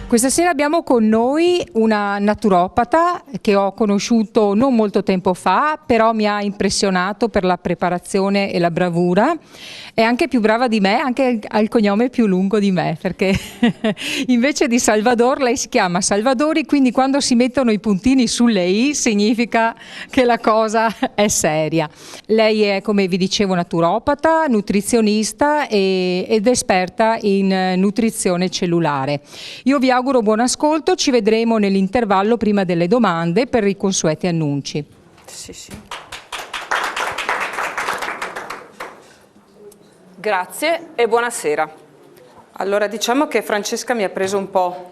Questa sera abbiamo con noi una naturopata che ho conosciuto non molto tempo fa, però mi ha impressionato per la preparazione e la bravura. È anche più brava di me, anche ha il cognome più lungo di me, perché invece di Salvador lei si chiama Salvadori, quindi quando si mettono i puntini sulle i significa che la cosa è seria. Lei è, come vi dicevo, naturopata, nutrizionista ed esperta in nutrizione cellulare. Io vi auguro buon ascolto, ci vedremo nell'intervallo prima delle domande per i consueti annunci. Sì. Grazie e buonasera. Allora, diciamo che Francesca mi ha preso un po'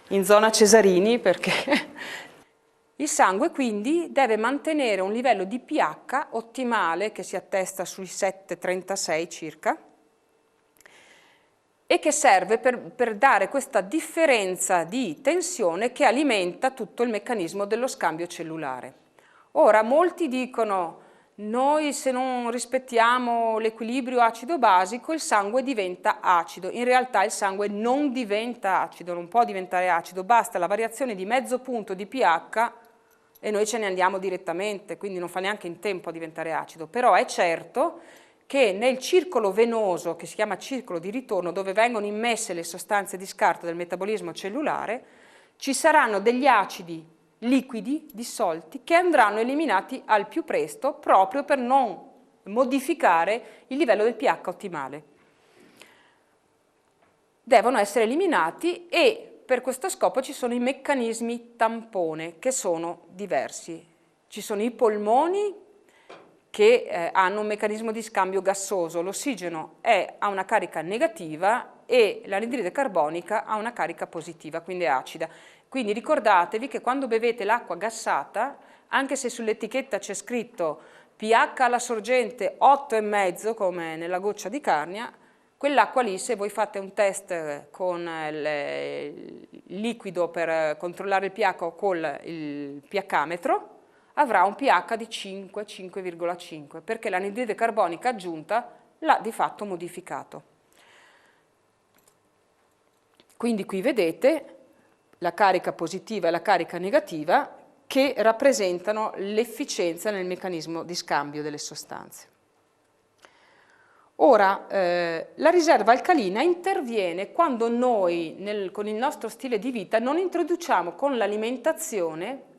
in zona Cesarini perché il sangue quindi deve mantenere un livello di pH ottimale che si attesta sui 7,36 circa, e che serve per dare questa differenza di tensione che alimenta tutto il meccanismo dello scambio cellulare. Ora, molti dicono, noi se non rispettiamo l'equilibrio acido-basico il sangue diventa acido. In realtà il sangue non diventa acido, non può diventare acido, basta la variazione di mezzo punto di pH e noi ce ne andiamo direttamente, quindi non fa neanche in tempo a diventare acido. Però è certo che nel circolo venoso, che si chiama circolo di ritorno, dove vengono immesse le sostanze di scarto del metabolismo cellulare, ci saranno degli acidi liquidi dissolti che andranno eliminati al più presto proprio per non modificare il livello del pH ottimale. Devono essere eliminati e per questo scopo ci sono i meccanismi tampone che sono diversi. Ci sono i polmoni che hanno un meccanismo di scambio gassoso, l'ossigeno ha una carica negativa e l'anidride carbonica ha una carica positiva, quindi è acida. Quindi ricordatevi che quando bevete l'acqua gassata, anche se sull'etichetta c'è scritto pH alla sorgente 8,5 come nella goccia di Carnia, quell'acqua lì, se voi fate un test con il liquido per controllare il pH o con il pH-metro, avrà un pH di 5, 5,5, perché l'anidride carbonica aggiunta l'ha di fatto modificato. Quindi qui vedete la carica positiva e la carica negativa che rappresentano l'efficienza nel meccanismo di scambio delle sostanze. Ora, la riserva alcalina interviene quando noi, con il nostro stile di vita, non introduciamo con l'alimentazione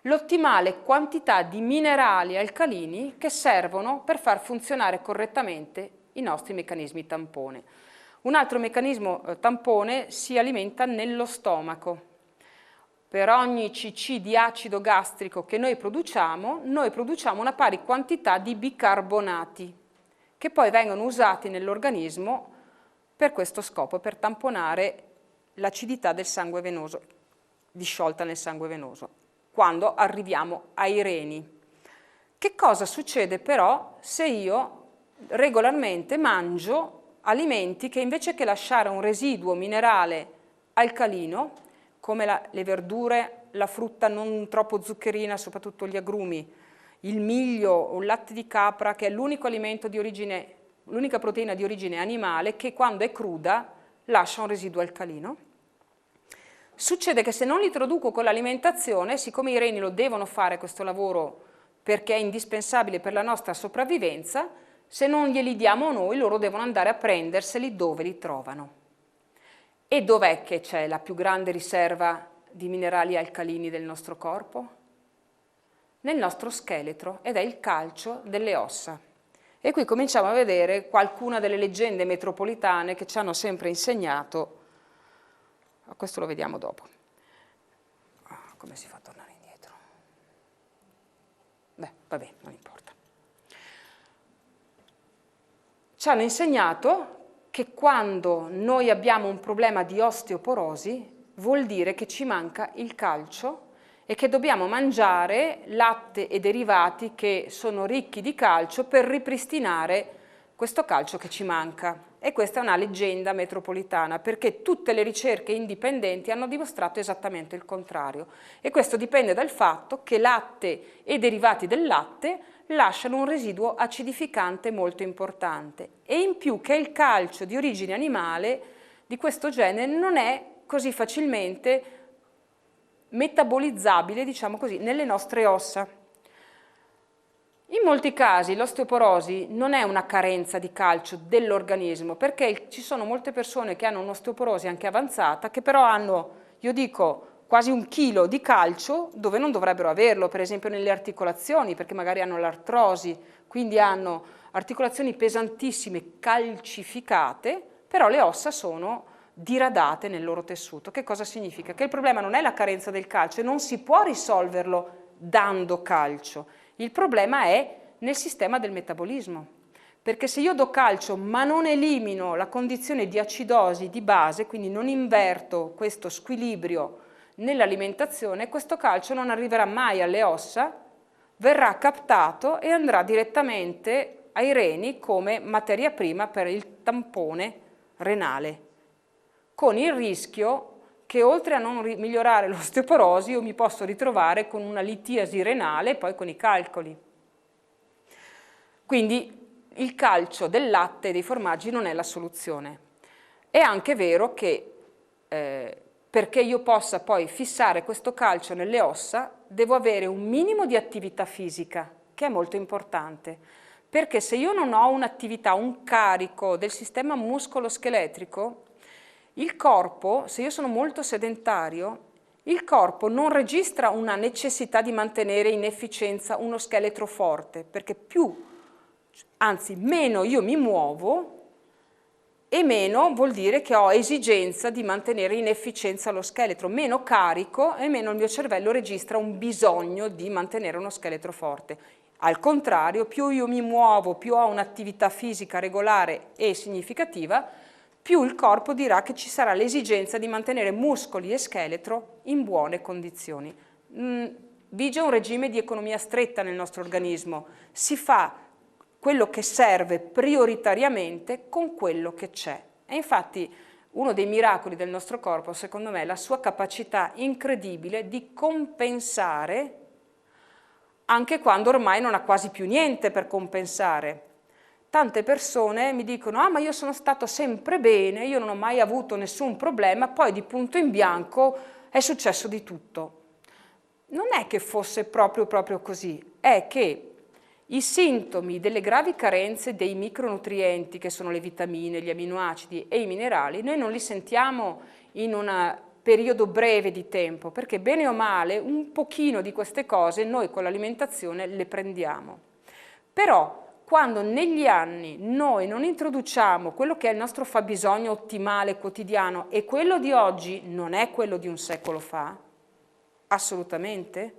l'ottimale quantità di minerali alcalini che servono per far funzionare correttamente i nostri meccanismi tampone. Un altro meccanismo tampone si alimenta nello stomaco. Per ogni cc di acido gastrico che noi produciamo una pari quantità di bicarbonati che poi vengono usati nell'organismo per questo scopo, per tamponare l'acidità del sangue venoso, disciolta nel sangue venoso, quando arriviamo ai reni. Che cosa succede però se io regolarmente mangio alimenti che invece che lasciare un residuo minerale alcalino, come le verdure, la frutta non troppo zuccherina, soprattutto gli agrumi, il miglio o il latte di capra, che è l'unico alimento di origine, l'unica proteina di origine animale che quando è cruda lascia un residuo alcalino. Succede che se non li introduco con l'alimentazione, siccome i reni lo devono fare questo lavoro perché è indispensabile per la nostra sopravvivenza, se non glieli diamo noi, loro devono andare a prenderseli dove li trovano. E dov'è che c'è la più grande riserva di minerali alcalini del nostro corpo? Nel nostro scheletro, ed è il calcio delle ossa. E qui cominciamo a vedere qualcuna delle leggende metropolitane che ci hanno sempre insegnato. Questo lo vediamo dopo. Come si fa a tornare indietro? Beh, vabbè, non importa. Ci hanno insegnato che quando noi abbiamo un problema di osteoporosi vuol dire che ci manca il calcio e che dobbiamo mangiare latte e derivati che sono ricchi di calcio per ripristinare questo calcio che ci manca. E questa è una leggenda metropolitana, perché tutte le ricerche indipendenti hanno dimostrato esattamente il contrario. E questo dipende dal fatto che latte e derivati del latte lasciano un residuo acidificante molto importante. E in più che il calcio di origine animale di questo genere non è così facilmente metabolizzabile, diciamo così, nelle nostre ossa. In molti casi l'osteoporosi non è una carenza di calcio dell'organismo, perché ci sono molte persone che hanno un'osteoporosi anche avanzata, che però hanno, io dico, quasi 1 chilo di calcio dove non dovrebbero averlo, per esempio nelle articolazioni, perché magari hanno l'artrosi, quindi hanno articolazioni pesantissime, calcificate, però le ossa sono diradate nel loro tessuto. Che cosa significa? Che il problema non è la carenza del calcio e non si può risolverlo dando calcio. Il problema è nel sistema del metabolismo, perché se io do calcio ma non elimino la condizione di acidosi di base, quindi non inverto questo squilibrio nell'alimentazione, questo calcio non arriverà mai alle ossa, verrà captato e andrà direttamente ai reni come materia prima per il tampone renale, con il rischio che oltre a non migliorare l'osteoporosi io mi posso ritrovare con una litiasi renale e poi con i calcoli. Quindi il calcio del latte e dei formaggi non è la soluzione. È anche vero che perché io possa poi fissare questo calcio nelle ossa devo avere un minimo di attività fisica, che è molto importante, perché se io non ho un'attività, un carico del sistema muscolo-scheletrico, il corpo, se io sono molto sedentario, il corpo non registra una necessità di mantenere in efficienza uno scheletro forte, perché anzi meno io mi muovo e meno vuol dire che ho esigenza di mantenere in efficienza lo scheletro, meno carico e meno il mio cervello registra un bisogno di mantenere uno scheletro forte. Al contrario, più io mi muovo, più ho un'attività fisica regolare e significativa, più il corpo dirà che ci sarà l'esigenza di mantenere muscoli e scheletro in buone condizioni. Vige un regime di economia stretta nel nostro organismo, si fa quello che serve prioritariamente con quello che c'è. E infatti uno dei miracoli del nostro corpo, secondo me, è la sua capacità incredibile di compensare anche quando ormai non ha quasi più niente per compensare. Tante persone mi dicono: ah, ma io sono stato sempre bene, io non ho mai avuto nessun problema, poi di punto in bianco è successo di tutto. Non è che fosse proprio così, è che i sintomi delle gravi carenze dei micronutrienti, che sono le vitamine, gli aminoacidi e i minerali, noi non li sentiamo in un periodo breve di tempo, perché bene o male un pochino di queste cose noi con l'alimentazione le prendiamo. Però quando negli anni noi non introduciamo quello che è il nostro fabbisogno ottimale quotidiano, e quello di oggi non è quello di un secolo fa, assolutamente,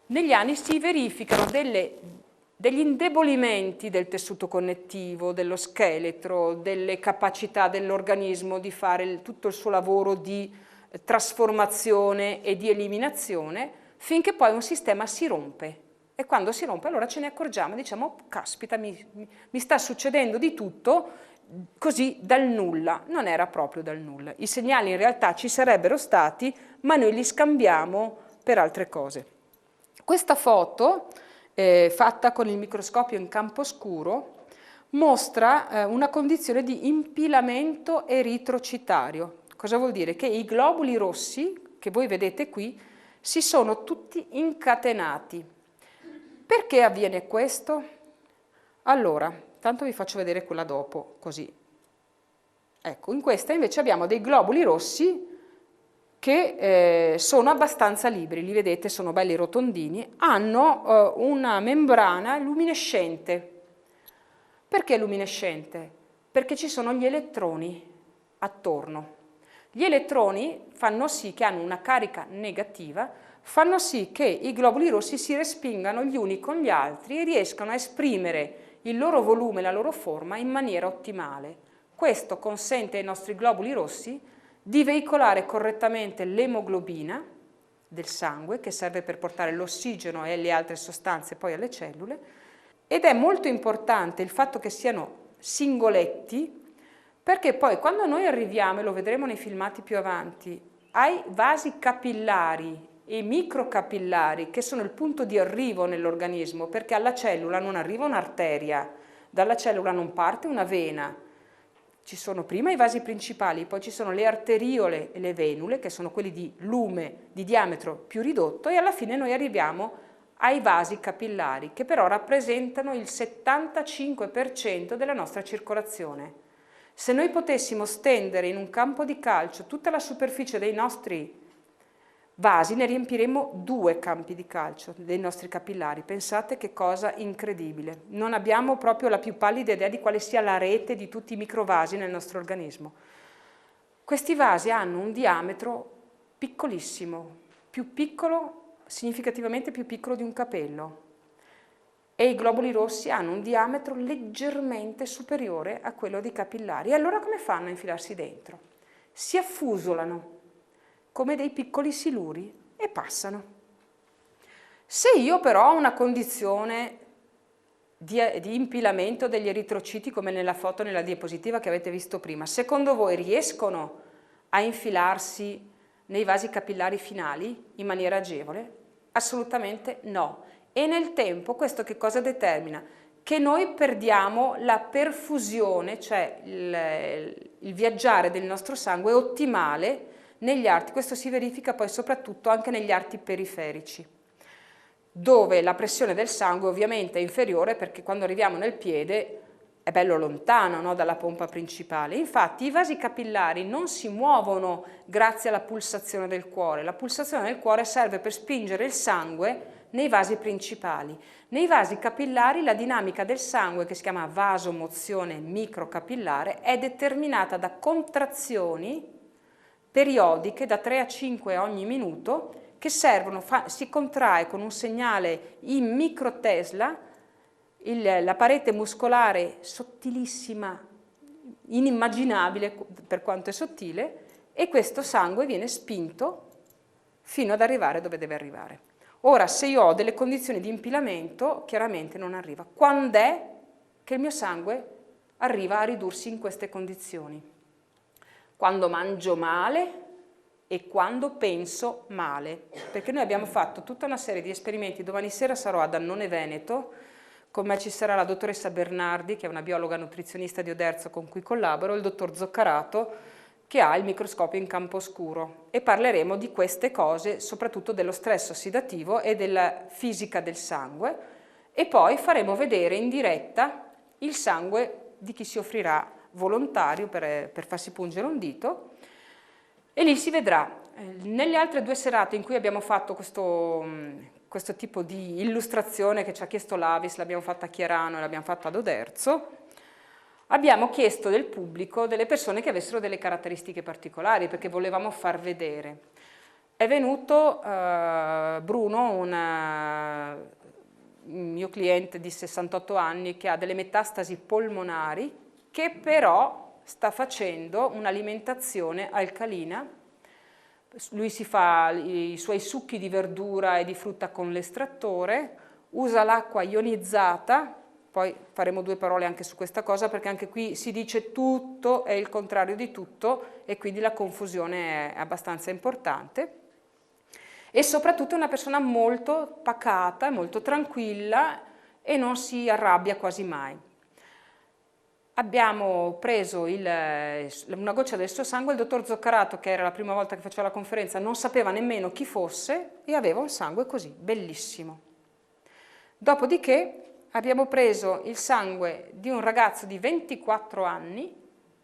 negli anni si verificano degli indebolimenti del tessuto connettivo, dello scheletro, delle capacità dell'organismo di fare tutto il suo lavoro di trasformazione e di eliminazione, finché poi un sistema si rompe. E quando si rompe allora ce ne accorgiamo e diciamo: oh, caspita, mi sta succedendo di tutto così dal nulla. Non era proprio dal nulla. I segnali in realtà ci sarebbero stati, ma noi li scambiamo per altre cose. Questa foto, fatta con il microscopio in campo scuro, mostra una condizione di impilamento eritrocitario. Cosa vuol dire? Che i globuli rossi, che voi vedete qui, si sono tutti incatenati. Perché avviene questo? Allora, tanto vi faccio vedere quella dopo, così. Ecco, in questa invece abbiamo dei globuli rossi che sono abbastanza liberi, li vedete, sono belli rotondini, hanno una membrana luminescente. Perché luminescente? Perché ci sono gli elettroni attorno. Gli elettroni fanno sì che hanno una carica negativa, fanno sì che i globuli rossi si respingano gli uni con gli altri e riescano a esprimere il loro volume, la loro forma in maniera ottimale. Questo consente ai nostri globuli rossi di veicolare correttamente l'emoglobina del sangue, che serve per portare l'ossigeno e le altre sostanze poi alle cellule, ed è molto importante il fatto che siano singoletti, perché poi quando noi arriviamo, e lo vedremo nei filmati più avanti, ai vasi capillari e microcapillari, che sono il punto di arrivo nell'organismo, perché alla cellula non arriva un'arteria, dalla cellula non parte una vena, Ci sono prima i vasi principali, poi ci sono le arteriole e le venule, che sono quelli di lume di diametro più ridotto, e alla fine noi arriviamo ai vasi capillari, che però rappresentano il 75% della nostra circolazione. Se noi potessimo stendere in un campo di calcio tutta la superficie dei nostri vasi, ne riempiremo 2 campi di calcio dei nostri capillari. Pensate che cosa incredibile. Non abbiamo proprio la più pallida idea di quale sia la rete di tutti i microvasi nel nostro organismo. Questi vasi hanno un diametro piccolissimo, più piccolo, significativamente più piccolo di un capello, e i globuli rossi hanno un diametro leggermente superiore a quello dei capillari. E allora come fanno a infilarsi dentro? Si affusolano come dei piccoli siluri e passano. Se io però ho una condizione di impilamento degli eritrociti, come nella foto, nella diapositiva che avete visto prima, secondo voi riescono a infilarsi nei vasi capillari finali in maniera agevole? Assolutamente no. E nel tempo questo che cosa determina? Che noi perdiamo la perfusione, cioè il viaggiare del nostro sangue ottimale negli arti. Questo si verifica poi soprattutto anche negli arti periferici, dove la pressione del sangue ovviamente è inferiore, perché quando arriviamo nel piede è bello lontano, no, dalla pompa principale. Infatti i vasi capillari non si muovono grazie alla pulsazione del cuore. La pulsazione del cuore serve per spingere il sangue nei vasi principali. Nei vasi capillari la dinamica del sangue, che si chiama vasomozione microcapillare, è determinata da contrazioni periodiche da 3 a 5 ogni minuto, che servono, si contrae con un segnale in microtesla la parete muscolare sottilissima, inimmaginabile per quanto è sottile, e questo sangue viene spinto fino ad arrivare dove deve arrivare. Ora, se io ho delle condizioni di impilamento, chiaramente non arriva. Quando è che il mio sangue arriva a ridursi in queste condizioni? Quando mangio male e quando penso male, perché noi abbiamo fatto tutta una serie di esperimenti. Domani sera sarò ad Annone Veneto, con me ci sarà la dottoressa Bernardi, che è una biologa nutrizionista di Oderzo con cui collaboro, il dottor Zoccarato, che ha il microscopio in campo oscuro, e parleremo di queste cose, soprattutto dello stress ossidativo e della fisica del sangue, e poi faremo vedere in diretta il sangue di chi si offrirà volontario per farsi pungere un dito, e lì si vedrà. Nelle altre 2 serate in cui abbiamo fatto questo tipo di illustrazione che ci ha chiesto l'Avis, l'abbiamo fatta a Chiarano e l'abbiamo fatta ad Oderzo, abbiamo chiesto del pubblico delle persone che avessero delle caratteristiche particolari, perché volevamo far vedere. È venuto Bruno, un mio cliente di 68 anni che ha delle metastasi polmonari, che però sta facendo un'alimentazione alcalina. Lui si fa i suoi succhi di verdura e di frutta con l'estrattore, usa l'acqua ionizzata. Poi faremo 2 parole anche su questa cosa, perché anche qui si dice tutto è il contrario di tutto e quindi la confusione è abbastanza importante. E soprattutto è una persona molto pacata, molto tranquilla e non si arrabbia quasi mai. Abbiamo preso una goccia del suo sangue. Il dottor Zoccarato, che era la prima volta che faceva la conferenza, non sapeva nemmeno chi fosse e aveva un sangue così, bellissimo. Dopodiché abbiamo preso il sangue di un ragazzo di 24 anni,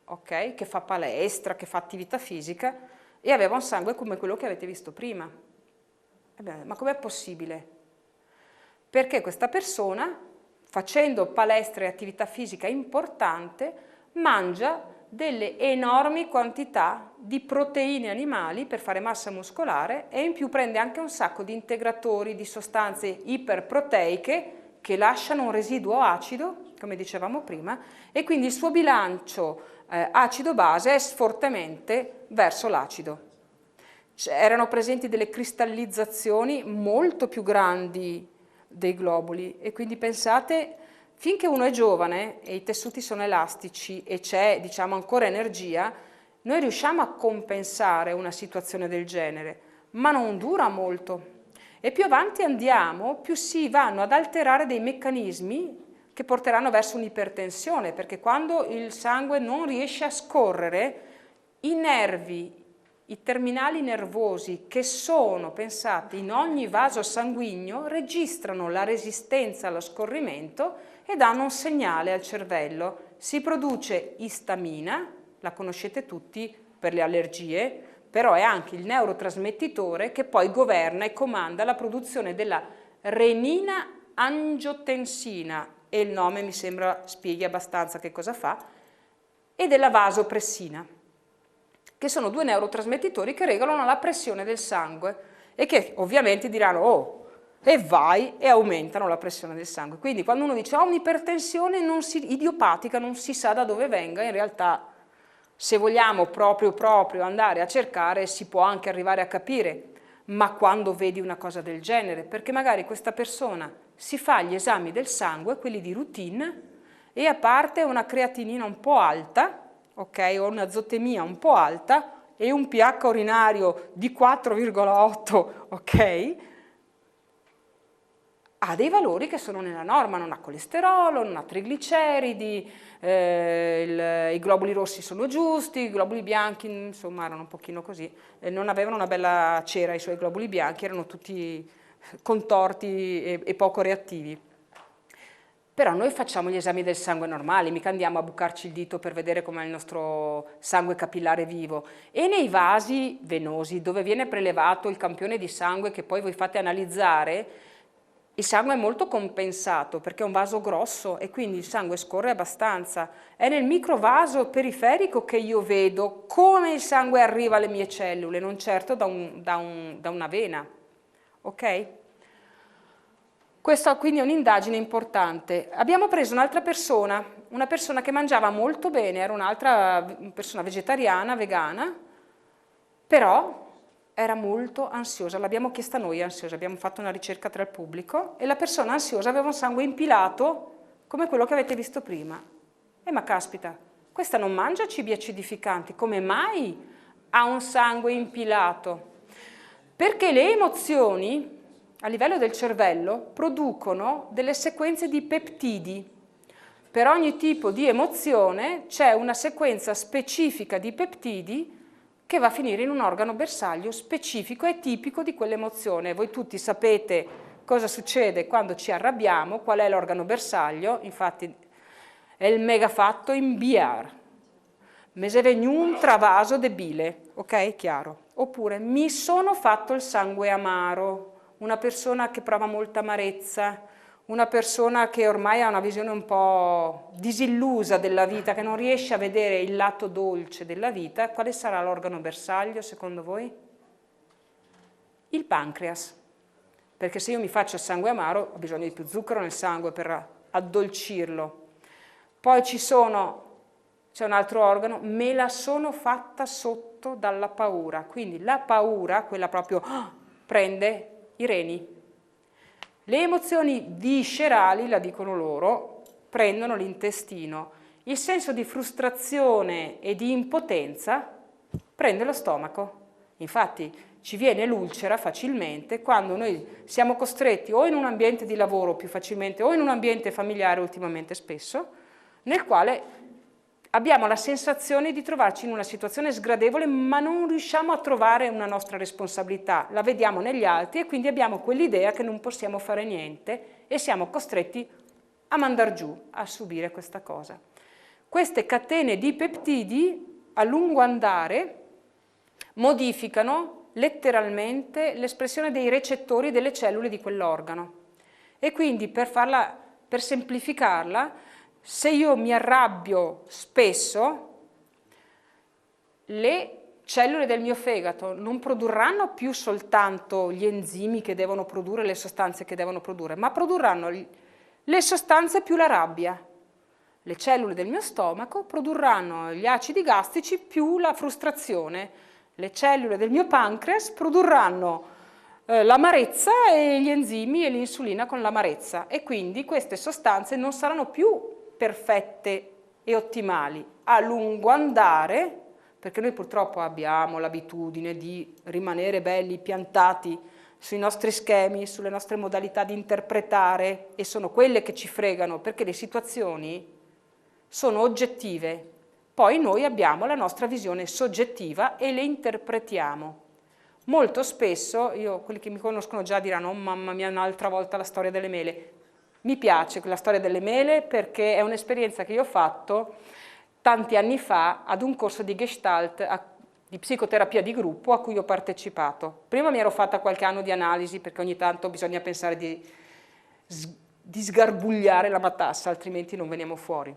okay, che fa palestra, che fa attività fisica, e aveva un sangue come quello che avete visto prima. Ma com'è possibile? Perché questa persona, facendo palestra e attività fisica importante, mangia delle enormi quantità di proteine animali per fare massa muscolare, e in più prende anche un sacco di integratori, di sostanze iperproteiche che lasciano un residuo acido, come dicevamo prima, e quindi il suo bilancio acido-base è fortemente verso l'acido. Erano presenti delle cristallizzazioni molto più grandi dei globuli, e quindi pensate, finché uno è giovane e i tessuti sono elastici e c'è, diciamo, ancora energia, noi riusciamo a compensare una situazione del genere, ma non dura molto. E più avanti andiamo, più si vanno ad alterare dei meccanismi che porteranno verso un'ipertensione, perché quando il sangue non riesce a scorrere, i nervi, i terminali nervosi che sono pensati in ogni vaso sanguigno registrano la resistenza allo scorrimento e danno un segnale al cervello. Si produce istamina, la conoscete tutti per le allergie, però è anche il neurotrasmettitore che poi governa e comanda la produzione della renina-angiotensina, e il nome mi sembra spieghi abbastanza che cosa fa, e della vasopressina, che sono due neurotrasmettitori che regolano la pressione del sangue e che ovviamente diranno oh, e vai, e aumentano la pressione del sangue. Quindi quando uno dice ho un'ipertensione idiopatica, non si sa da dove venga, in realtà se vogliamo proprio andare a cercare si può anche arrivare a capire, ma quando vedi una cosa del genere, perché magari questa persona si fa gli esami del sangue, quelli di routine, e a parte una creatinina un po' alta, ok, o una zotemia un po' alta e un pH urinario di 4,8, ok, ha dei valori che sono nella norma, non ha colesterolo, non ha trigliceridi, i globuli rossi sono giusti, i globuli bianchi insomma erano un pochino così, non avevano una bella cera i suoi globuli bianchi, erano tutti contorti e poco reattivi. Però noi facciamo gli esami del sangue normali, mica andiamo a bucarci il dito per vedere com'è il nostro sangue capillare vivo. E nei vasi venosi, dove viene prelevato il campione di sangue che poi voi fate analizzare, il sangue è molto compensato perché è un vaso grosso e quindi il sangue scorre abbastanza. È nel microvaso periferico che io vedo come il sangue arriva alle mie cellule, non certo da una vena. Ok? Questa quindi è un'indagine importante. Abbiamo preso un'altra persona, una persona che mangiava molto bene, era un'altra persona vegetariana, vegana, però era molto ansiosa, l'abbiamo chiesta noi ansiosa, abbiamo fatto una ricerca tra il pubblico e la persona ansiosa aveva un sangue impilato come quello che avete visto prima. Ma caspita, questa non mangia cibi acidificanti, come mai ha un sangue impilato? Perché le emozioni a livello del cervello producono delle sequenze di peptidi. Per ogni tipo di emozione c'è una sequenza specifica di peptidi che va a finire in un organo bersaglio specifico e tipico di quell'emozione. Voi tutti sapete cosa succede quando ci arrabbiamo, qual è l'organo bersaglio, infatti è il megafatto in biar. Me se vegnu un travaso de bile, ok? Chiaro. Oppure mi sono fatto il sangue amaro, una persona che prova molta amarezza, una persona che ormai ha una visione un po' disillusa della vita, che non riesce a vedere il lato dolce della vita. Quale sarà l'organo bersaglio secondo voi? Il pancreas. Perché se io mi faccio il sangue amaro ho bisogno di più zucchero nel sangue per addolcirlo. Poi c'è un altro organo, me la sono fatta sotto dalla paura. Quindi la paura, quella proprio, prende i reni. Le emozioni viscerali, la dicono loro, prendono l'intestino. Il senso di frustrazione e di impotenza prende lo stomaco. Infatti ci viene l'ulcera facilmente quando noi siamo costretti o in un ambiente di lavoro più facilmente o in un ambiente familiare ultimamente spesso, nel quale abbiamo la sensazione di trovarci in una situazione sgradevole ma non riusciamo a trovare una nostra responsabilità, la vediamo negli altri e quindi abbiamo quell'idea che non possiamo fare niente e siamo costretti a mandar giù, a subire questa cosa. Queste catene di peptidi a lungo andare modificano letteralmente l'espressione dei recettori delle cellule di quell'organo e quindi per semplificarla, se io mi arrabbio spesso, le cellule del mio fegato non produrranno più soltanto gli enzimi che devono produrre, le sostanze che devono produrre, ma produrranno le sostanze più la rabbia. Le cellule del mio stomaco produrranno gli acidi gastrici più la frustrazione. Le cellule del mio pancreas produrranno l'amarezza e gli enzimi e l'insulina con l'amarezza e quindi queste sostanze non saranno più perfette e ottimali. A lungo andare, perché noi purtroppo abbiamo l'abitudine di rimanere belli piantati sui nostri schemi, sulle nostre modalità di interpretare, e sono quelle che ci fregano, perché le situazioni sono oggettive, poi noi abbiamo la nostra visione soggettiva e le interpretiamo. Molto spesso, quelli che mi conoscono già diranno: oh, mamma mia, un'altra volta la storia delle mele. Mi piace la storia delle mele perché è un'esperienza che io ho fatto tanti anni fa ad un corso di Gestalt, di psicoterapia di gruppo a cui ho partecipato. Prima mi ero fatta qualche anno di analisi, perché ogni tanto bisogna pensare di sgarbugliare la matassa, altrimenti non veniamo fuori.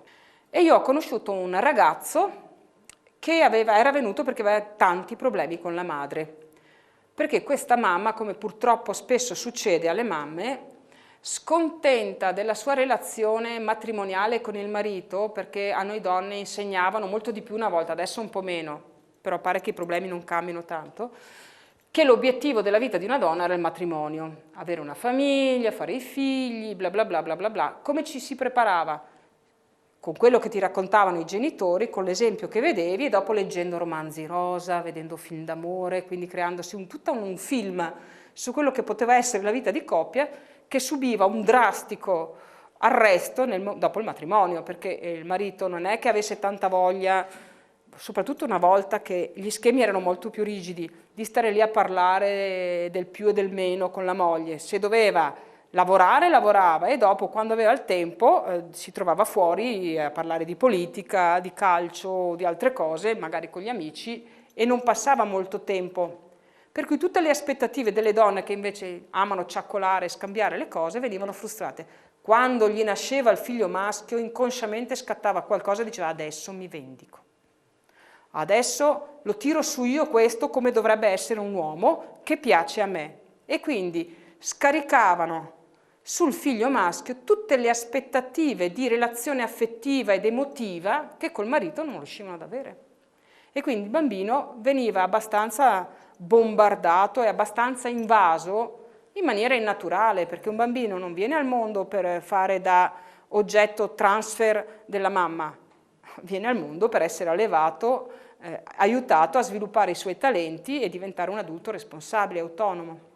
E io ho conosciuto un ragazzo che era venuto perché aveva tanti problemi con la madre, perché questa mamma, come purtroppo spesso succede alle mamme, scontenta della sua relazione matrimoniale con il marito, perché a noi donne insegnavano molto di più una volta, adesso un po' meno, però pare che i problemi non cambino tanto, che l'obiettivo della vita di una donna era il matrimonio, avere una famiglia, fare i figli, bla bla bla bla bla bla. Come ci si preparava? Con quello che ti raccontavano i genitori, con l'esempio che vedevi, e dopo leggendo romanzi rosa, vedendo film d'amore, quindi creandosi tutto un film su quello che poteva essere la vita di coppia, che subiva un drastico arresto dopo il matrimonio, perché il marito non è che avesse tanta voglia, soprattutto una volta che gli schemi erano molto più rigidi, di stare lì a parlare del più e del meno con la moglie. Se doveva lavorare, lavorava, e dopo, quando aveva il tempo, si trovava fuori a parlare di politica, di calcio, di altre cose, magari con gli amici, e non passava molto tempo. Per cui tutte le aspettative delle donne che invece amano ciaccolare e scambiare le cose venivano frustrate. Quando gli nasceva il figlio maschio, inconsciamente scattava qualcosa e diceva: adesso mi vendico. Adesso lo tiro su io questo come dovrebbe essere un uomo che piace a me. E quindi scaricavano sul figlio maschio tutte le aspettative di relazione affettiva ed emotiva che col marito non riuscivano ad avere. E quindi il bambino veniva abbastanza bombardato e abbastanza invaso in maniera innaturale, perché un bambino non viene al mondo per fare da oggetto transfer della mamma, viene al mondo per essere allevato, aiutato a sviluppare i suoi talenti e diventare un adulto responsabile, autonomo.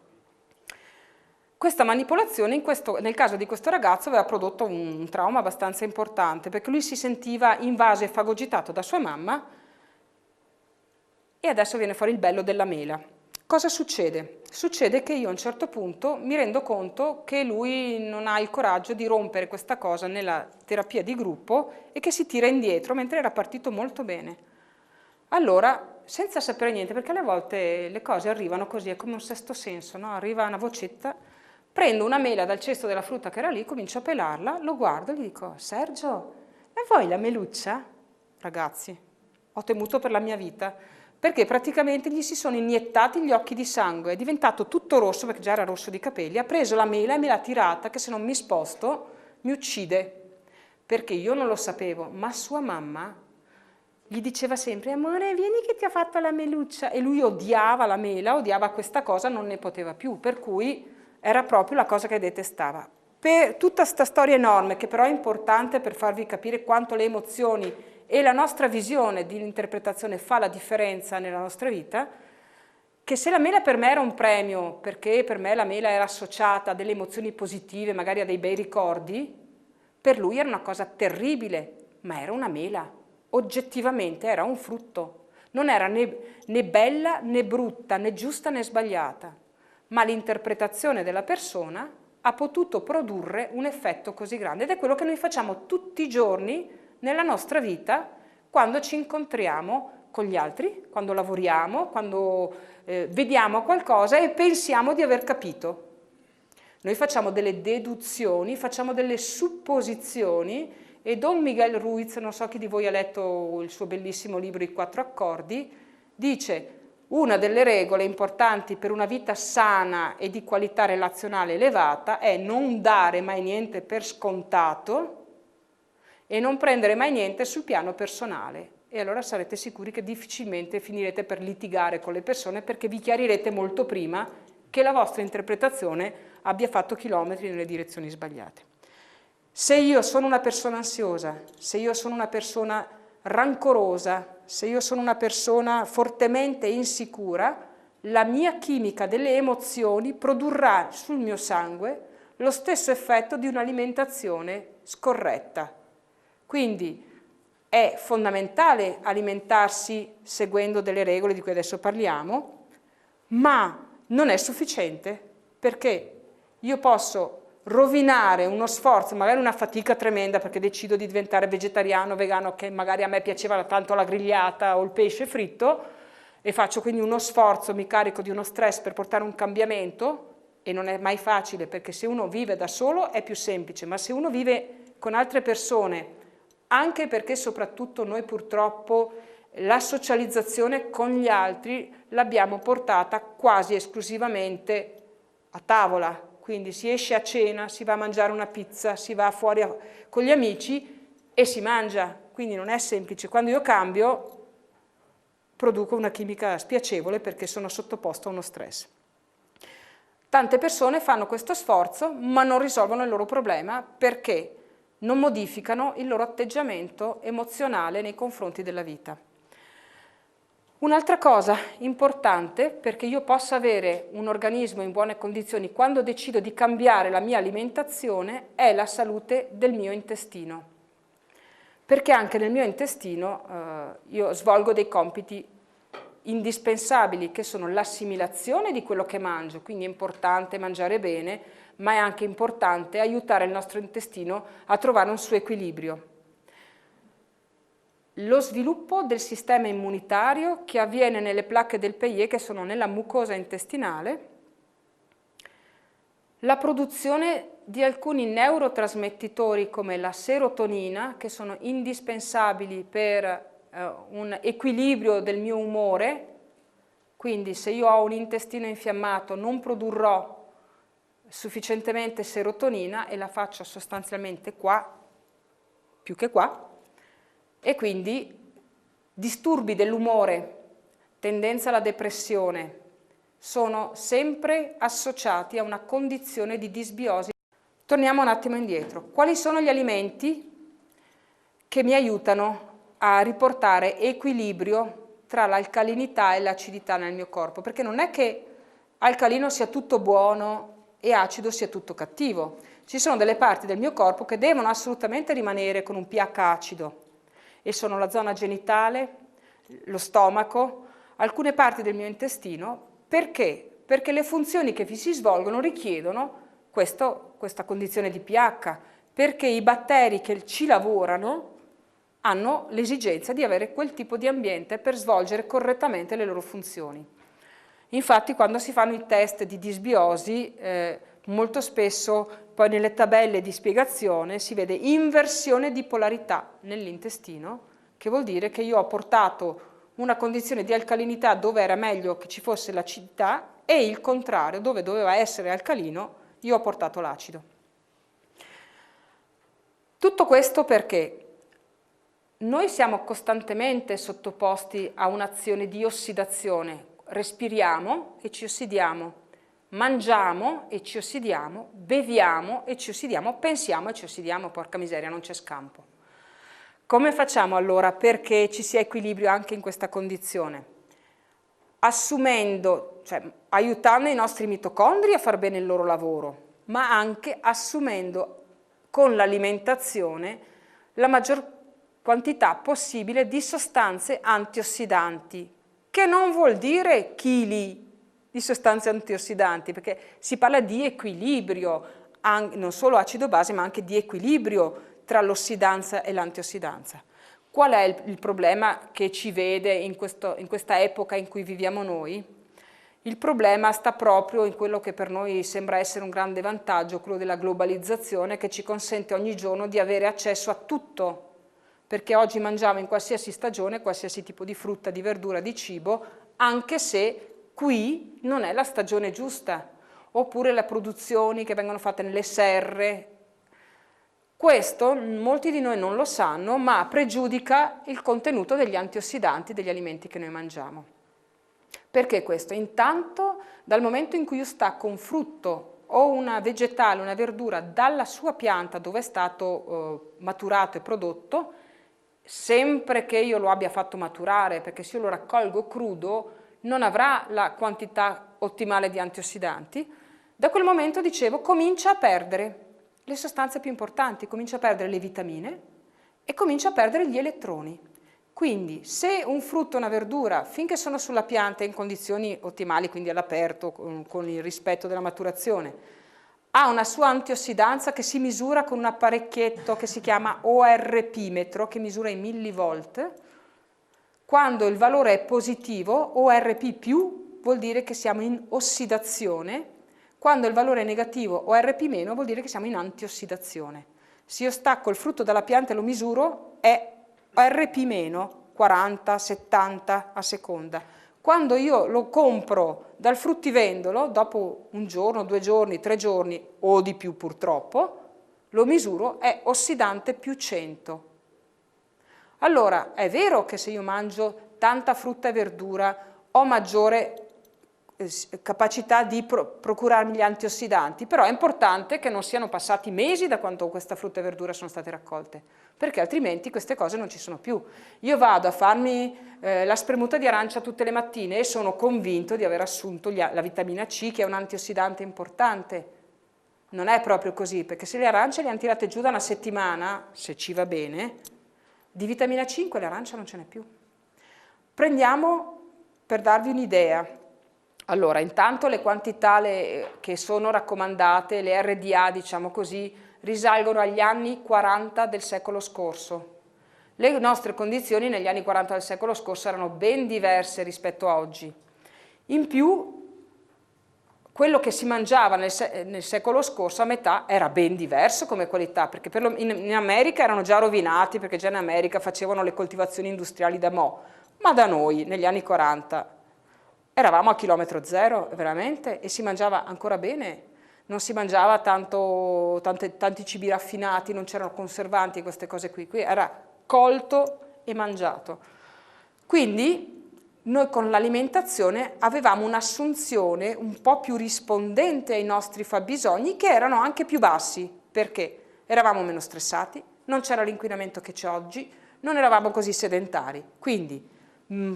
Questa manipolazione nel caso di questo ragazzo aveva prodotto un trauma abbastanza importante, perché lui si sentiva invaso e fagocitato da sua mamma. E adesso viene fuori il bello della mela. Cosa succede? Succede che io a un certo punto mi rendo conto che lui non ha il coraggio di rompere questa cosa nella terapia di gruppo e che si tira indietro, mentre era partito molto bene. Allora, senza sapere niente, perché alle volte le cose arrivano così, è come un sesto senso, no? Arriva una vocetta, prendo una mela dal cesto della frutta che era lì, comincio a pelarla, lo guardo e gli dico: Sergio, e vuoi la meluccia? Ragazzi, ho temuto per la mia vita, perché praticamente gli si sono iniettati gli occhi di sangue, è diventato tutto rosso, perché già era rosso di capelli, ha preso la mela e me l'ha tirata, che se non mi sposto mi uccide, perché io non lo sapevo, ma sua mamma gli diceva sempre: amore, vieni che ti ho fatto la meluccia, e lui odiava la mela, odiava questa cosa, non ne poteva più, per cui era proprio la cosa che detestava. Per tutta questa storia enorme, che però è importante per farvi capire quanto le emozioni e la nostra visione di interpretazione fa la differenza nella nostra vita, che se la mela per me era un premio, perché per me la mela era associata a delle emozioni positive, magari a dei bei ricordi, per lui era una cosa terribile, ma era una mela, oggettivamente era un frutto, non era né bella né brutta, né giusta né sbagliata, ma l'interpretazione della persona ha potuto produrre un effetto così grande, ed è quello che noi facciamo tutti i giorni nella nostra vita, quando ci incontriamo con gli altri, quando lavoriamo, quando vediamo qualcosa e pensiamo di aver capito. Noi facciamo delle deduzioni, facciamo delle supposizioni, e Don Miguel Ruiz, non so chi di voi ha letto il suo bellissimo libro I 4 accordi, dice: una delle regole importanti per una vita sana e di qualità relazionale elevata è non dare mai niente per scontato e non prendere mai niente sul piano personale, e allora sarete sicuri che difficilmente finirete per litigare con le persone, perché vi chiarirete molto prima che la vostra interpretazione abbia fatto chilometri nelle direzioni sbagliate. Se io sono una persona ansiosa, se io sono una persona rancorosa, se io sono una persona fortemente insicura, la mia chimica delle emozioni produrrà sul mio sangue lo stesso effetto di un'alimentazione scorretta. Quindi è fondamentale alimentarsi seguendo delle regole di cui adesso parliamo, ma non è sufficiente, perché io posso rovinare uno sforzo, magari una fatica tremenda perché decido di diventare vegetariano, vegano, che magari a me piaceva tanto la grigliata o il pesce fritto, e faccio quindi uno sforzo, mi carico di uno stress per portare un cambiamento, e non è mai facile, perché se uno vive da solo è più semplice, ma se uno vive con altre persone, anche perché soprattutto noi purtroppo la socializzazione con gli altri l'abbiamo portata quasi esclusivamente a tavola, quindi si esce a cena, si va a mangiare una pizza, si va fuori con gli amici e si mangia, quindi non è semplice. Quando io cambio produco una chimica spiacevole perché sono sottoposto a uno stress. Tante persone fanno questo sforzo ma non risolvono il loro problema perché non modificano il loro atteggiamento emozionale nei confronti della vita. Un'altra cosa importante perché io possa avere un organismo in buone condizioni quando decido di cambiare la mia alimentazione è la salute del mio intestino. Perché anche nel mio intestino io svolgo dei compiti indispensabili che sono l'assimilazione di quello che mangio, quindi è importante mangiare bene, ma è anche importante aiutare il nostro intestino a trovare un suo equilibrio. Lo sviluppo del sistema immunitario che avviene nelle placche del Peillé, che sono nella mucosa intestinale, la produzione di alcuni neurotrasmettitori come la serotonina, che sono indispensabili per un equilibrio del mio umore, quindi se io ho un intestino infiammato non produrrò sufficientemente serotonina e la faccio sostanzialmente qua, più che qua, e quindi disturbi dell'umore, tendenza alla depressione, sono sempre associati a una condizione di disbiosi. Torniamo un attimo indietro. Quali sono gli alimenti che mi aiutano a riportare equilibrio tra l'alcalinità e l'acidità nel mio corpo? Perché non è che alcalino sia tutto buono e acido sia tutto cattivo. Ci sono delle parti del mio corpo che devono assolutamente rimanere con un pH acido e sono la zona genitale, lo stomaco, alcune parti del mio intestino. Perché? Perché le funzioni che vi si svolgono richiedono questa condizione di pH, perché i batteri che ci lavorano hanno l'esigenza di avere quel tipo di ambiente per svolgere correttamente le loro funzioni. Infatti quando si fanno i test di disbiosi, molto spesso poi nelle tabelle di spiegazione si vede inversione di polarità nell'intestino, che vuol dire che io ho portato una condizione di alcalinità dove era meglio che ci fosse l'acidità e il contrario, dove doveva essere alcalino, io ho portato l'acido. Tutto questo perché noi siamo costantemente sottoposti a un'azione di ossidazione, respiriamo e ci ossidiamo, mangiamo e ci ossidiamo, beviamo e ci ossidiamo, pensiamo e ci ossidiamo, porca miseria, non c'è scampo. Come facciamo allora perché ci sia equilibrio anche in questa condizione? Assumendo, cioè aiutando i nostri mitocondri a far bene il loro lavoro, ma anche assumendo con l'alimentazione la maggior quantità possibile di sostanze antiossidanti, che non vuol dire chili di sostanze antiossidanti, perché si parla di equilibrio, non solo acido base, ma anche di equilibrio tra l'ossidanza e l'antiossidanza. Qual è il problema che ci vede in questa epoca in cui viviamo noi? Il problema sta proprio in quello che per noi sembra essere un grande vantaggio, quello della globalizzazione, che ci consente ogni giorno di avere accesso a tutto, perché oggi mangiamo in qualsiasi stagione, qualsiasi tipo di frutta, di verdura, di cibo, anche se qui non è la stagione giusta, oppure le produzioni che vengono fatte nelle serre. Questo molti di noi non lo sanno, ma pregiudica il contenuto degli antiossidanti degli alimenti che noi mangiamo. Perché questo? Intanto, dal momento in cui io stacco un frutto o una vegetale, una verdura dalla sua pianta dove è stato maturato e prodotto, sempre che io lo abbia fatto maturare, perché se io lo raccolgo crudo non avrà la quantità ottimale di antiossidanti. Da quel momento, dicevo, comincia a perdere le sostanze più importanti, comincia a perdere le vitamine e comincia a perdere gli elettroni. Quindi se un frutto e una verdura, finché sono sulla pianta in condizioni ottimali, quindi all'aperto, con il rispetto della maturazione, ha una sua antiossidanza che si misura con un apparecchietto che si chiama ORP-metro, che misura i millivolt. Quando il valore è positivo, ORP+, vuol dire che siamo in ossidazione. Quando il valore è negativo, ORP-, vuol dire che siamo in antiossidazione. Se io stacco il frutto dalla pianta e lo misuro, è ORP-, 40, 70 a seconda. Quando io lo compro dal fruttivendolo, dopo un giorno, 2 giorni, 3 giorni o di più purtroppo, lo misuro, è ossidante più 100. Allora, è vero che se io mangio tanta frutta e verdura ho maggiore capacità di procurarmi gli antiossidanti, però è importante che non siano passati mesi da quando questa frutta e verdura sono state raccolte, perché altrimenti queste cose non ci sono più. Io vado a farmi la spremuta di arancia tutte le mattine e sono convinto di aver assunto la vitamina C, che è un antiossidante importante. Non è proprio così, perché se le arance le hanno tirate giù da una settimana, se ci va bene, di vitamina C in quell'arancia non ce n'è più. Prendiamo, per darvi un'idea, allora, intanto le quantità che sono raccomandate, le RDA, diciamo così, risalgono agli anni 40 del secolo scorso. Le nostre condizioni negli anni 40 del secolo scorso erano ben diverse rispetto a oggi. In più, quello che si mangiava nel secolo scorso a metà era ben diverso come qualità, perché in America erano già rovinati, perché già in America facevano le coltivazioni industriali da mo', ma da noi, negli anni 40, eravamo a chilometro zero, veramente, e si mangiava ancora bene. Non si mangiava tanti cibi raffinati, non c'erano conservanti, queste cose qui. Qui era colto e mangiato. Quindi noi con l'alimentazione avevamo un'assunzione un po' più rispondente ai nostri fabbisogni, che erano anche più bassi. Perché? Eravamo meno stressati, non c'era l'inquinamento che c'è oggi, non eravamo così sedentari. Quindi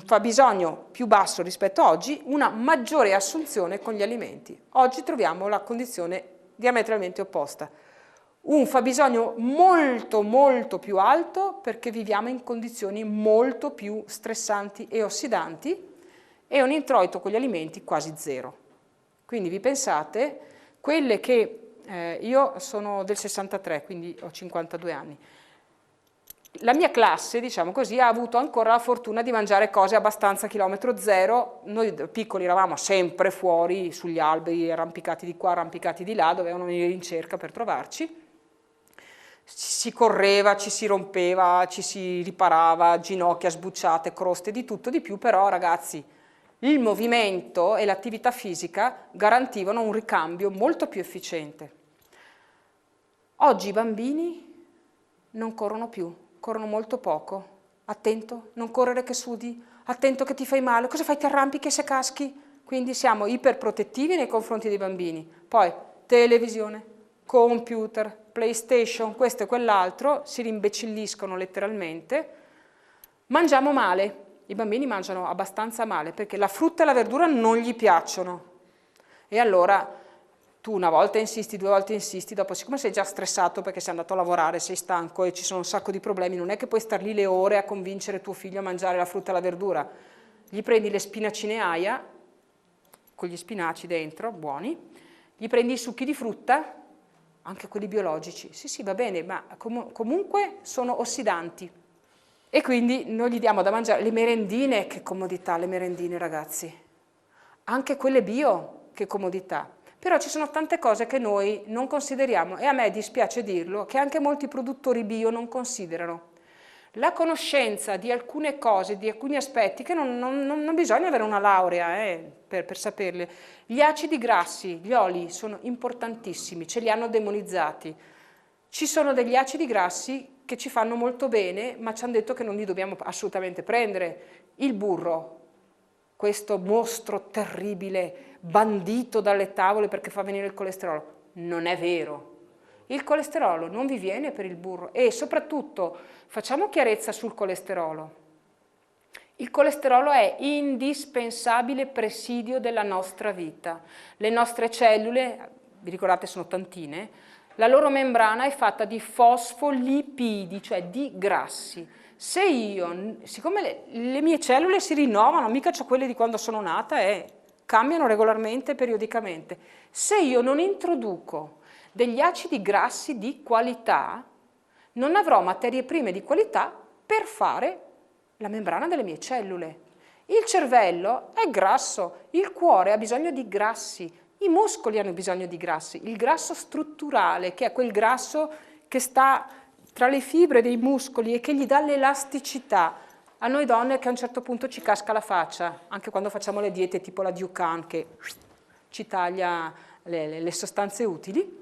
fabbisogno più basso rispetto a oggi, una maggiore assunzione con gli alimenti. Oggi troviamo la condizione diametralmente opposta. Un fabbisogno molto molto più alto perché viviamo in condizioni molto più stressanti e ossidanti e un introito con gli alimenti quasi zero. Quindi vi pensate, quelle che io sono del 63, quindi ho 52 anni. La mia classe, diciamo così, ha avuto ancora la fortuna di mangiare cose abbastanza chilometro zero. Noi piccoli eravamo sempre fuori sugli alberi, arrampicati di qua, arrampicati di là, dovevano venire in cerca per trovarci. Si correva, ci si rompeva, ci si riparava, ginocchia sbucciate, croste, di tutto di più, però ragazzi, il movimento e l'attività fisica garantivano un ricambio molto più efficiente. Oggi i bambini non corrono più. Corrono molto poco. Attento, non correre che sudi, attento che ti fai male, cosa fai, ti arrampichi e se caschi? Quindi siamo iperprotettivi nei confronti dei bambini. Poi televisione, computer, PlayStation, questo e quell'altro, si rimbecilliscono letteralmente. Mangiamo male, i bambini mangiano abbastanza male perché la frutta e la verdura non gli piacciono. E allora tu una volta insisti, 2 volte insisti, dopo siccome sei già stressato perché sei andato a lavorare, sei stanco e ci sono un sacco di problemi, non è che puoi star lì le ore a convincere tuo figlio a mangiare la frutta e la verdura. Gli prendi le spinacine aia, con gli spinaci dentro, buoni, gli prendi i succhi di frutta, anche quelli biologici, sì va bene, ma comunque sono ossidanti. E quindi noi gli diamo da mangiare le merendine, che comodità le merendine ragazzi, anche quelle bio, che comodità. Però ci sono tante cose che noi non consideriamo e a me dispiace dirlo, che anche molti produttori bio non considerano. La conoscenza di alcune cose, di alcuni aspetti, che non bisogna avere una laurea per saperle. Gli acidi grassi, gli oli sono importantissimi, ce li hanno demonizzati. Ci sono degli acidi grassi che ci fanno molto bene, ma ci hanno detto che non li dobbiamo assolutamente prendere. Il burro, questo mostro terribile, bandito dalle tavole perché fa venire il colesterolo. Non è vero. Il colesterolo non vi viene per il burro e soprattutto facciamo chiarezza sul colesterolo. Il colesterolo è indispensabile presidio della nostra vita. Le nostre cellule, vi ricordate sono tantine, la loro membrana è fatta di fosfolipidi, cioè di grassi. Se io, siccome le mie cellule si rinnovano, mica c'ho quelle di quando sono nata e cambiano regolarmente, periodicamente, se io non introduco degli acidi grassi di qualità, non avrò materie prime di qualità per fare la membrana delle mie cellule. Il cervello è grasso, il cuore ha bisogno di grassi, i muscoli hanno bisogno di grassi, il grasso strutturale, che è quel grasso che sta tra le fibre dei muscoli e che gli dà l'elasticità. A noi donne che a un certo punto ci casca la faccia, anche quando facciamo le diete tipo la Dukan che ci taglia le sostanze utili,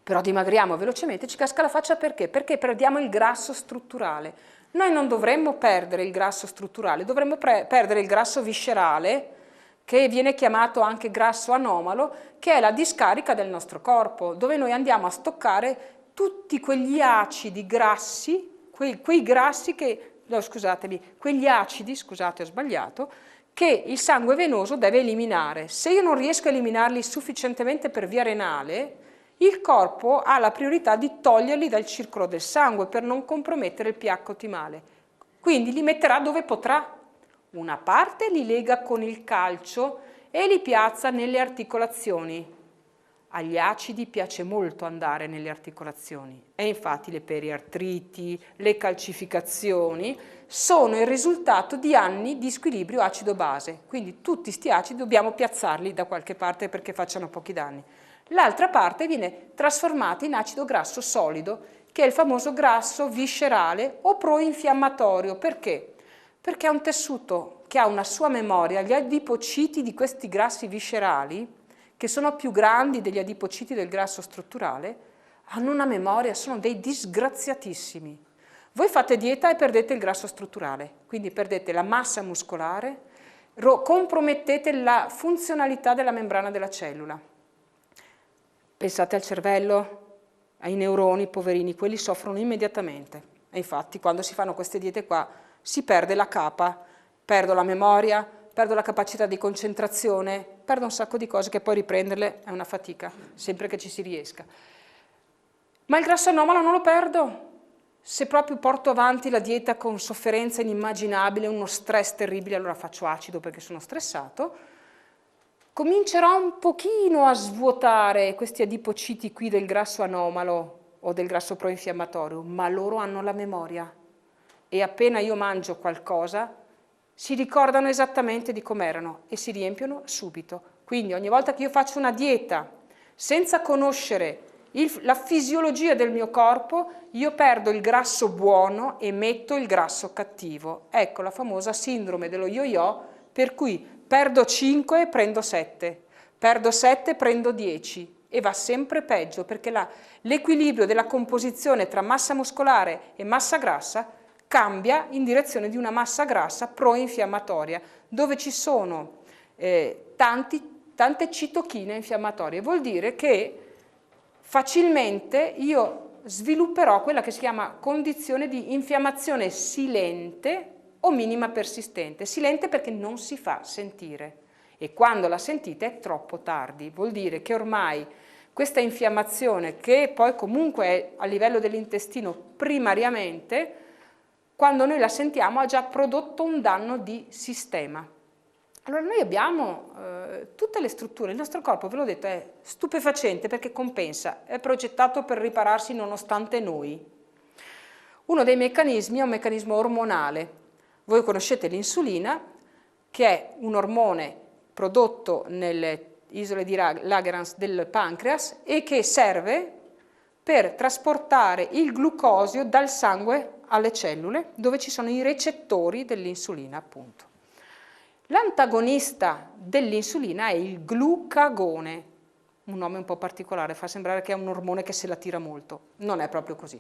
però dimagriamo velocemente, ci casca la faccia perché? Perché perdiamo il grasso strutturale. Noi non dovremmo perdere il grasso strutturale, dovremmo perdere il grasso viscerale, che viene chiamato anche grasso anomalo, che è la discarica del nostro corpo, dove noi andiamo a stoccare tutti quegli acidi grassi, quei grassi che, no, scusatemi, quegli acidi, scusate ho sbagliato, che il sangue venoso deve eliminare. Se io non riesco a eliminarli sufficientemente per via renale, il corpo ha la priorità di toglierli dal circolo del sangue per non compromettere il pH ottimale. Quindi li metterà dove potrà. Una parte li lega con il calcio e li piazza nelle articolazioni. Agli acidi piace molto andare nelle articolazioni e infatti le periartriti, le calcificazioni sono il risultato di anni di squilibrio acido-base. Quindi tutti sti acidi dobbiamo piazzarli da qualche parte perché facciano pochi danni. L'altra parte viene trasformata in acido grasso solido, che è il famoso grasso viscerale o proinfiammatorio. Perché? Perché è un tessuto che ha una sua memoria. Gli adipociti di questi grassi viscerali, che sono più grandi degli adipociti del grasso strutturale, hanno una memoria, sono dei disgraziatissimi. Voi fate dieta e perdete il grasso strutturale, quindi perdete la massa muscolare, compromettete la funzionalità della membrana della cellula. Pensate al cervello, ai neuroni, poverini, quelli soffrono immediatamente. E infatti quando si fanno queste diete qua si perde la capa, perdo la memoria, perdo la capacità di concentrazione, perdo un sacco di cose che poi riprenderle è una fatica, sempre che ci si riesca. Ma il grasso anomalo non lo perdo. Se proprio porto avanti la dieta con sofferenza inimmaginabile, uno stress terribile, allora faccio acido perché sono stressato, comincerò un pochino a svuotare questi adipociti qui del grasso anomalo o del grasso proinfiammatorio, ma loro hanno la memoria e appena io mangio qualcosa si ricordano esattamente di com'erano e si riempiono subito. Quindi ogni volta che io faccio una dieta senza conoscere la fisiologia del mio corpo, io perdo il grasso buono e metto il grasso cattivo. Ecco la famosa sindrome dello yo-yo, per cui perdo 5 e prendo 7, perdo 7 e prendo 10 e va sempre peggio perché l'equilibrio della composizione tra massa muscolare e massa grassa cambia in direzione di una massa grassa proinfiammatoria, dove ci sono tante citochine infiammatorie. Vuol dire che facilmente io svilupperò quella che si chiama condizione di infiammazione silente o minima persistente. Silente perché non si fa sentire e quando la sentite è troppo tardi. Vuol dire che ormai questa infiammazione, che poi comunque è a livello dell'intestino primariamente, quando noi la sentiamo ha già prodotto un danno di sistema. Allora noi abbiamo tutte le strutture, il nostro corpo, ve l'ho detto, è stupefacente perché compensa, è progettato per ripararsi nonostante noi. Uno dei meccanismi è un meccanismo ormonale. Voi conoscete l'insulina, che è un ormone prodotto nelle isole di Langerhans del pancreas e che serve per trasportare il glucosio dal sangue alle cellule, dove ci sono i recettori dell'insulina, appunto. L'antagonista dell'insulina è il glucagone, un nome un po' particolare, fa sembrare che è un ormone che se la tira molto, non è proprio così.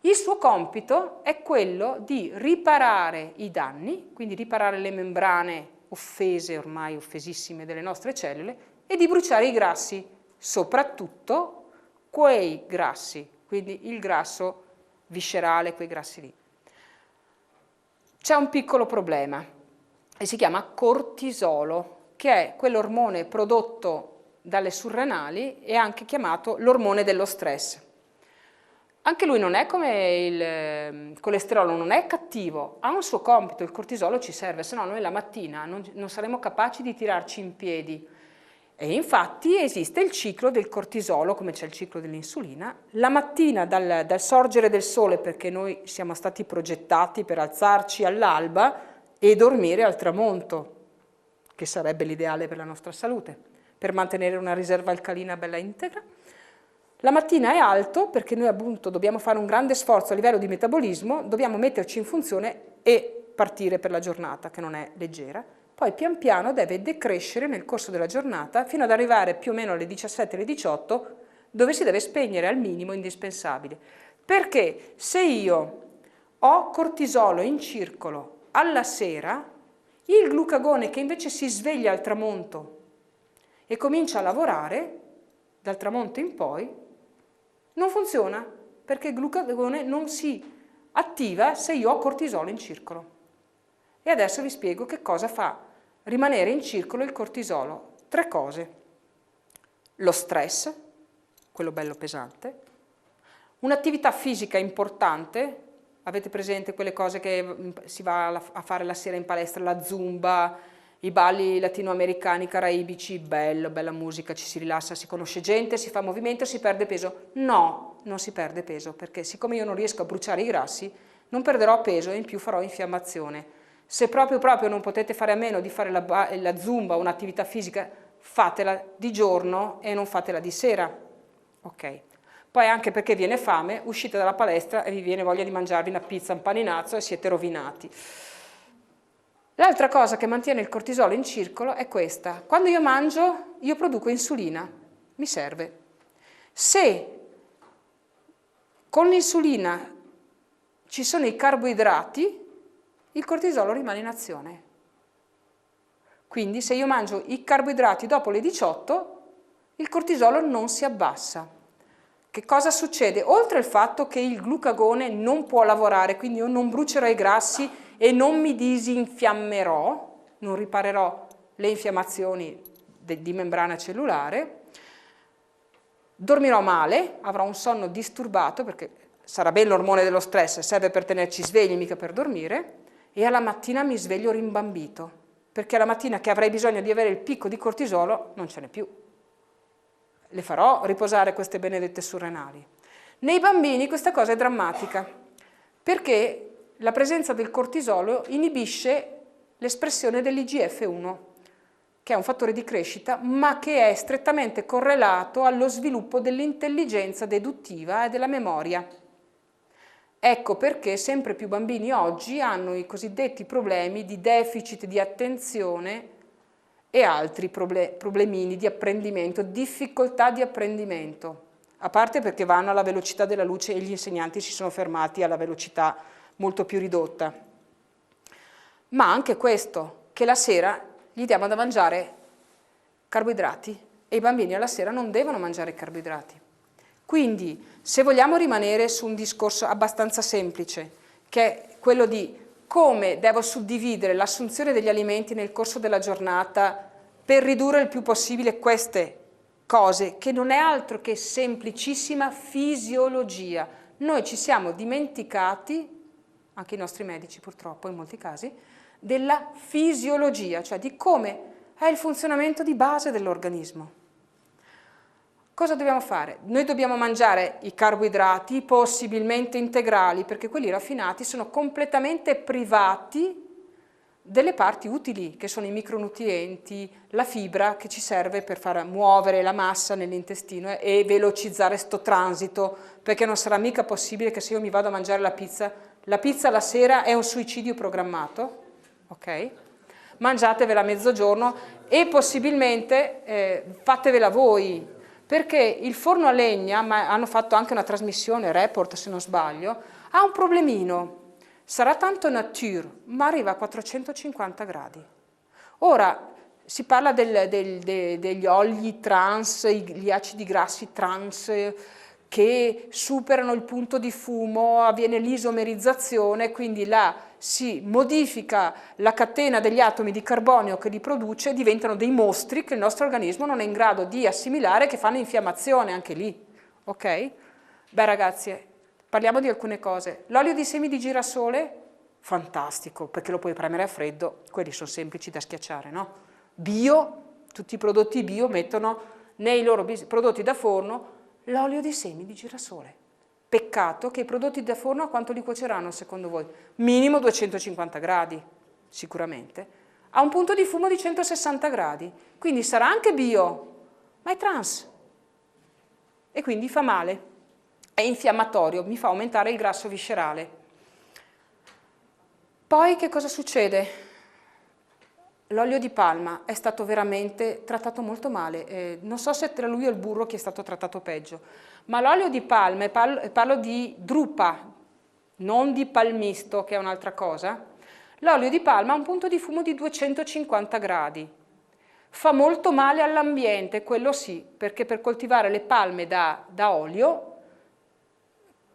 Il suo compito è quello di riparare i danni, quindi riparare le membrane offese, ormai offesissime delle nostre cellule, e di bruciare i grassi, soprattutto quei grassi, quindi il grasso viscerale, quei grassi lì. C'è un piccolo problema. e si chiama cortisolo, che è quell'ormone prodotto dalle surrenali e anche chiamato l'ormone dello stress. Anche lui non è come il colesterolo, non è cattivo, ha un suo compito, il cortisolo ci serve, se no noi la mattina non saremo capaci di tirarci in piedi. E infatti esiste il ciclo del cortisolo, come c'è il ciclo dell'insulina. La mattina dal sorgere del sole, perché noi siamo stati progettati per alzarci all'alba e dormire al tramonto, che sarebbe l'ideale per la nostra salute, per mantenere una riserva alcalina bella integra. La mattina è alto perché noi appunto dobbiamo fare un grande sforzo a livello di metabolismo, dobbiamo metterci in funzione e partire per la giornata, che non è leggera. Poi pian piano deve decrescere nel corso della giornata fino ad arrivare più o meno alle 17, alle 18, dove si deve spegnere al minimo indispensabile. Perché se io ho cortisolo in circolo alla sera, il glucagone che invece si sveglia al tramonto e comincia a lavorare, dal tramonto in poi, non funziona, perché il glucagone non si attiva se io ho cortisolo in circolo. E adesso vi spiego che cosa fa rimanere in circolo il cortisolo. 3 cose. Lo stress, quello bello pesante, un'attività fisica importante, avete presente quelle cose che si va a fare la sera in palestra, la zumba, i balli latinoamericani, caraibici, bello, bella musica, ci si rilassa, si conosce gente, si fa movimento, si perde peso. No, non si perde peso, perché siccome io non riesco a bruciare i grassi, non perderò peso e in più farò infiammazione. Se proprio non potete fare a meno di fare la zumba o un'attività fisica, fatela di giorno e non fatela di sera. Ok. Poi anche perché viene fame, uscite dalla palestra e vi viene voglia di mangiarvi una pizza, un paninazzo e siete rovinati. L'altra cosa che mantiene il cortisolo in circolo è questa. Quando io mangio, io produco insulina, mi serve. Se con l'insulina ci sono i carboidrati, il cortisolo rimane in azione. Quindi se io mangio i carboidrati dopo le 18, il cortisolo non si abbassa. Che cosa succede? Oltre al fatto che il glucagone non può lavorare, quindi io non brucerò i grassi e non mi disinfiammerò, non riparerò le infiammazioni di membrana cellulare, dormirò male, avrò un sonno disturbato, perché sarà ben l'ormone dello stress, serve per tenerci svegli, mica per dormire, e alla mattina mi sveglio rimbambito, perché alla mattina che avrei bisogno di avere il picco di cortisolo non ce n'è più. Le farò riposare queste benedette surrenali. Nei bambini questa cosa è drammatica, perché la presenza del cortisolo inibisce l'espressione dell'IGF-1, che è un fattore di crescita, ma che è strettamente correlato allo sviluppo dell'intelligenza deduttiva e della memoria. Ecco perché sempre più bambini oggi hanno i cosiddetti problemi di deficit di attenzione e altri problemini di apprendimento, difficoltà di apprendimento, a parte perché vanno alla velocità della luce e gli insegnanti si sono fermati alla velocità molto più ridotta. Ma anche questo, che la sera gli diamo da mangiare carboidrati e i bambini alla sera non devono mangiare carboidrati. Quindi, se vogliamo rimanere su un discorso abbastanza semplice, che è quello di come devo suddividere l'assunzione degli alimenti nel corso della giornata per ridurre il più possibile queste cose, che non è altro che semplicissima fisiologia. Noi ci siamo dimenticati, anche i nostri medici purtroppo in molti casi, della fisiologia, cioè di come è il funzionamento di base dell'organismo. Cosa dobbiamo fare? Noi dobbiamo mangiare i carboidrati possibilmente integrali, perché quelli raffinati sono completamente privati delle parti utili, che sono i micronutrienti, la fibra che ci serve per far muovere la massa nell'intestino e velocizzare sto transito, perché non sarà mica possibile che se io mi vado a mangiare la pizza la sera è un suicidio programmato, ok? Mangiatevela a mezzogiorno e possibilmente fatevela voi, perché il forno a legna, ma hanno fatto anche una trasmissione, Report se non sbaglio, ha un problemino. Sarà tanto nature, ma arriva a 450 gradi. Ora, si parla degli oli trans, gli acidi grassi trans, che superano il punto di fumo, avviene l'isomerizzazione, quindi si modifica la catena degli atomi di carbonio che li produce, diventano dei mostri che il nostro organismo non è in grado di assimilare, che fanno infiammazione anche lì, ok? Beh ragazzi, parliamo di alcune cose. L'olio di semi di girasole, fantastico, perché lo puoi premere a freddo, quelli sono semplici da schiacciare, no? Bio, tutti i prodotti bio mettono nei loro prodotti da forno l'olio di semi di girasole. Peccato che i prodotti da forno a quanto li cuoceranno secondo voi? Minimo 250 gradi, sicuramente. Ha un punto di fumo di 160 gradi, quindi sarà anche bio, ma è trans. E quindi fa male, è infiammatorio, mi fa aumentare il grasso viscerale. Poi che cosa succede? L'olio di palma è stato veramente trattato molto male, non so se tra lui e il burro chi è stato trattato peggio, ma l'olio di palma, e parlo di drupa, non di palmisto che è un'altra cosa, l'olio di palma ha un punto di fumo di 250 gradi, fa molto male all'ambiente, quello sì, perché per coltivare le palme da olio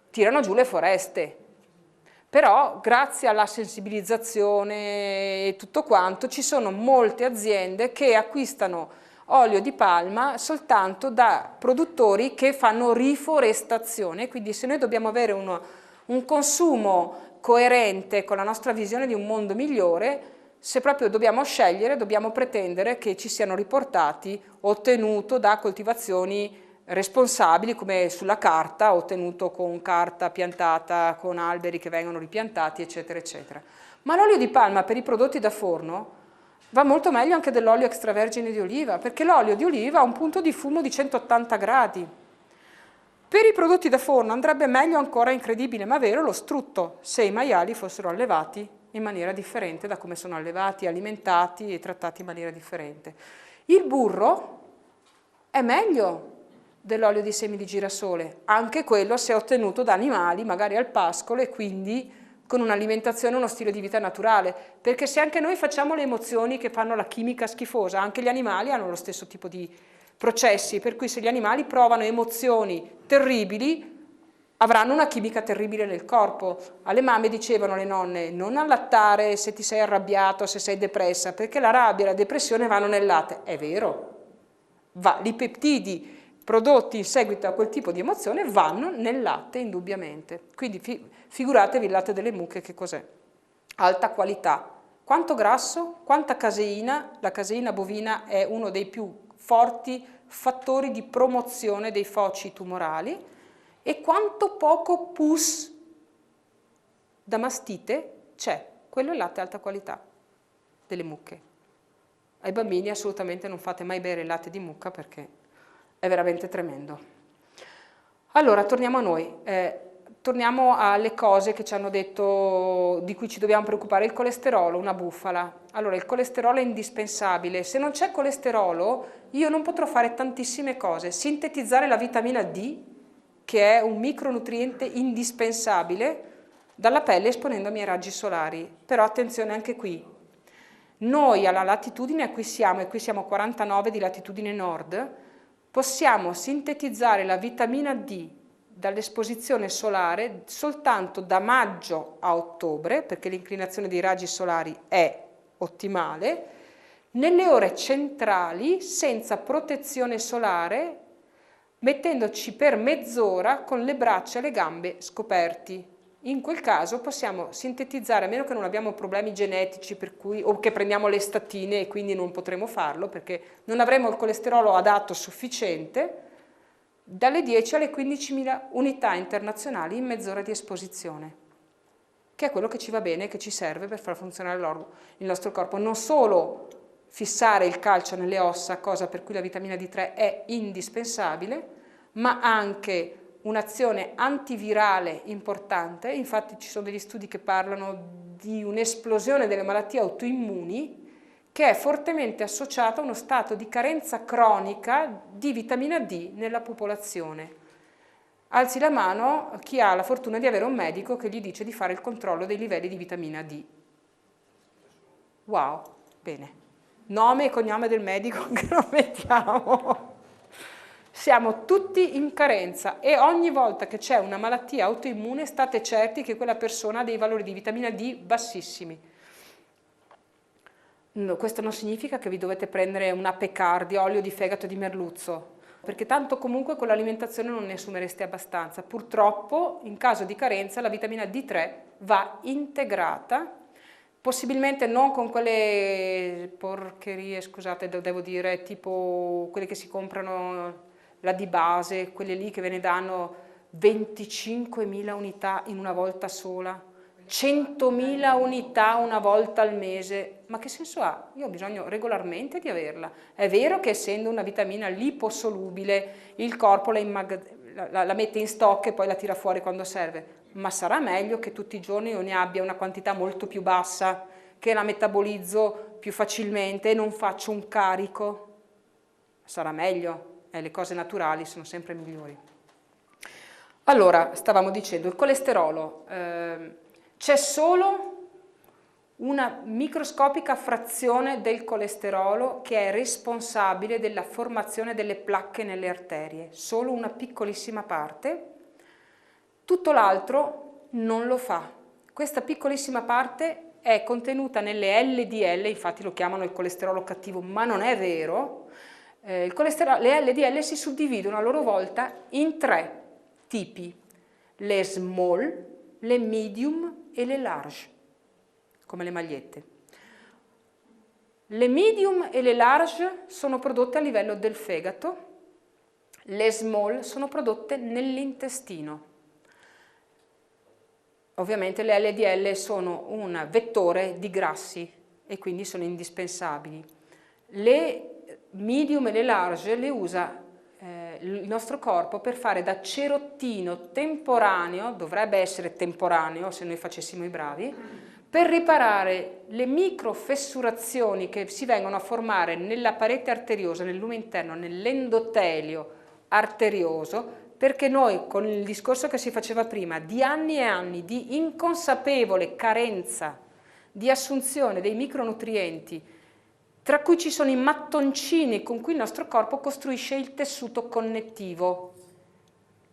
tirano giù le foreste. Però grazie alla sensibilizzazione e tutto quanto ci sono molte aziende che acquistano olio di palma soltanto da produttori che fanno riforestazione, quindi se noi dobbiamo avere un consumo coerente con la nostra visione di un mondo migliore, se proprio dobbiamo scegliere, dobbiamo pretendere che ci siano riportati ottenuto da coltivazioni responsabili, come sulla carta, ottenuto con carta piantata, con alberi che vengono ripiantati, eccetera, eccetera. Ma l'olio di palma per i prodotti da forno va molto meglio anche dell'olio extravergine di oliva, perché l'olio di oliva ha un punto di fumo di 180 gradi. Per i prodotti da forno andrebbe meglio ancora, incredibile ma vero, lo strutto, se i maiali fossero allevati in maniera differente da come sono allevati, alimentati e trattati in maniera differente. Il burro è meglio dell'olio di semi di girasole, anche quello se ottenuto da animali, magari al pascolo e quindi con un'alimentazione e uno stile di vita naturale, perché se anche noi facciamo le emozioni che fanno la chimica schifosa, anche gli animali hanno lo stesso tipo di processi, per cui se gli animali provano emozioni terribili avranno una chimica terribile nel corpo. Alle mamme dicevano le nonne: non allattare se ti sei arrabbiato, se sei depressa, perché la rabbia e la depressione vanno nel latte. È vero, i peptidi prodotti in seguito a quel tipo di emozione vanno nel latte indubbiamente. Quindi figuratevi il latte delle mucche che cos'è. Alta qualità. Quanto grasso? Quanta caseina? La caseina bovina è uno dei più forti fattori di promozione dei foci tumorali. E quanto poco pus da mastite c'è? Quello è il latte alta qualità delle mucche. Ai bambini assolutamente non fate mai bere il latte di mucca perché è veramente tremendo. Allora, torniamo a noi. Torniamo alle cose che ci hanno detto, di cui ci dobbiamo preoccupare. Il colesterolo, una bufala. Allora, il colesterolo è indispensabile. Se non c'è colesterolo, io non potrò fare tantissime cose. Sintetizzare la vitamina D, che è un micronutriente indispensabile, dalla pelle esponendomi ai raggi solari. Però attenzione anche qui. Noi alla latitudine a cui siamo, e qui siamo 49 di latitudine nord, possiamo sintetizzare la vitamina D dall'esposizione solare soltanto da maggio a ottobre, perché l'inclinazione dei raggi solari è ottimale, nelle ore centrali, senza protezione solare, mettendoci per mezz'ora con le braccia e le gambe scoperti. In quel caso possiamo sintetizzare, a meno che non abbiamo problemi genetici per cui, o che prendiamo le statine e quindi non potremo farlo perché non avremo il colesterolo adatto sufficiente, dalle 10 alle 15.000 unità internazionali in mezz'ora di esposizione, che è quello che ci va bene e che ci serve per far funzionare il nostro corpo. Non solo fissare il calcio nelle ossa, cosa per cui la vitamina D3 è indispensabile, ma anche un'azione antivirale importante. Infatti ci sono degli studi che parlano di un'esplosione delle malattie autoimmuni che è fortemente associata a uno stato di carenza cronica di vitamina D nella popolazione. Alzi la mano chi ha la fortuna di avere un medico che gli dice di fare il controllo dei livelli di vitamina D. Wow, bene. Nome e cognome del medico che lo mettiamo. Siamo tutti in carenza e ogni volta che c'è una malattia autoimmune state certi che quella persona ha dei valori di vitamina D bassissimi. No, questo non significa che vi dovete prendere un apecardi, olio di fegato di merluzzo, perché tanto comunque con l'alimentazione non ne assumereste abbastanza. Purtroppo in caso di carenza la vitamina D3 va integrata, possibilmente non con quelle porcherie, scusate, devo dire, tipo quelle che si comprano, la di base, quelle lì che ve ne danno 25.000 unità in una volta sola, 100.000 unità una volta al mese. Ma che senso ha? Io ho bisogno regolarmente di averla. È vero che essendo una vitamina liposolubile il corpo la mette in stock e poi la tira fuori quando serve, ma sarà meglio che tutti i giorni io ne abbia una quantità molto più bassa, che la metabolizzo più facilmente e non faccio un carico? Sarà meglio, le cose naturali sono sempre migliori. Allora, stavamo dicendo, il colesterolo, c'è solo una microscopica frazione del colesterolo che è responsabile della formazione delle placche nelle arterie, solo una piccolissima parte, tutto l'altro non lo fa. Questa piccolissima parte è contenuta nelle LDL, infatti lo chiamano il colesterolo cattivo, ma non è vero. Le LDL si suddividono a loro volta in 3 tipi, le small, le medium e le large, come le magliette. Le medium e le large sono prodotte a livello del fegato, le small sono prodotte nell'intestino. Ovviamente le LDL sono un vettore di grassi e quindi sono indispensabili. Le medium e le large le usa il nostro corpo per fare da cerottino temporaneo, dovrebbe essere temporaneo se noi facessimo i bravi, per riparare le microfessurazioni che si vengono a formare nella parete arteriosa, nel lume interno, nell'endotelio arterioso, perché noi, con il discorso che si faceva prima, di anni e anni di inconsapevole carenza di assunzione dei micronutrienti, tra cui ci sono i mattoncini con cui il nostro corpo costruisce il tessuto connettivo,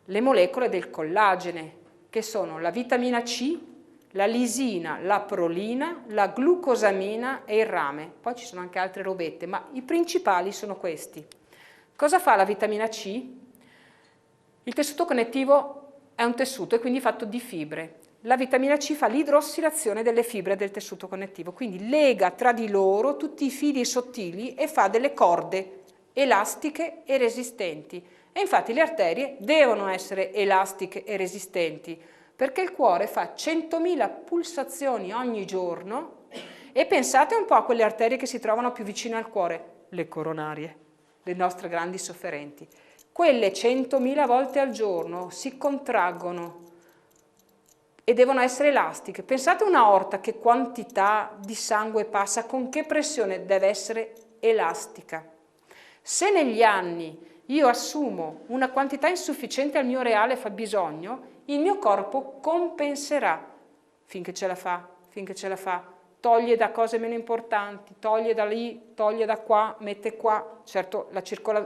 le molecole del collagene, che sono la vitamina C, la lisina, la prolina, la glucosamina e il rame. Poi ci sono anche altre robette, ma i principali sono questi. Cosa fa la vitamina C? Il tessuto connettivo è un tessuto e quindi fatto di fibre. La vitamina C fa l'idrossilazione delle fibre del tessuto connettivo, quindi lega tra di loro tutti i fili sottili e fa delle corde elastiche e resistenti. E infatti le arterie devono essere elastiche e resistenti, perché il cuore fa 100.000 pulsazioni ogni giorno e pensate un po' a quelle arterie che si trovano più vicine al cuore, le coronarie, le nostre grandi sofferenti. Quelle 100.000 volte al giorno si contraggono e devono essere elastiche. Pensate a una aorta, che quantità di sangue passa, con che pressione deve essere elastica. Se negli anni io assumo una quantità insufficiente al mio reale fabbisogno, il mio corpo compenserà finché ce la fa, finché ce la fa. Toglie da cose meno importanti, toglie da lì, toglie da qua, mette qua. Certo,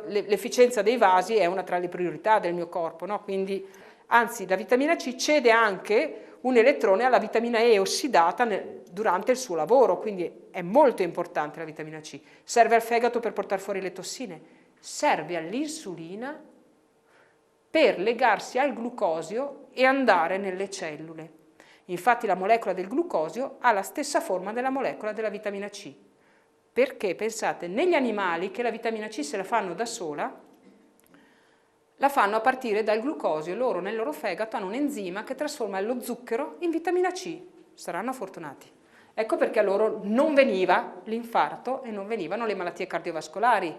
l'efficienza dei vasi è una tra le priorità del mio corpo, no? Quindi, anzi, la vitamina C cede anche un elettrone alla vitamina E ossidata durante il suo lavoro, quindi è molto importante la vitamina C. Serve al fegato per portare fuori le tossine, serve all'insulina per legarsi al glucosio e andare nelle cellule. Infatti la molecola del glucosio ha la stessa forma della molecola della vitamina C. Perché, pensate, negli animali che la vitamina C se la fanno da sola, la fanno a partire dal glucosio. Loro nel loro fegato hanno un enzima che trasforma lo zucchero in vitamina C. Saranno fortunati. Ecco perché a loro non veniva l'infarto e non venivano le malattie cardiovascolari.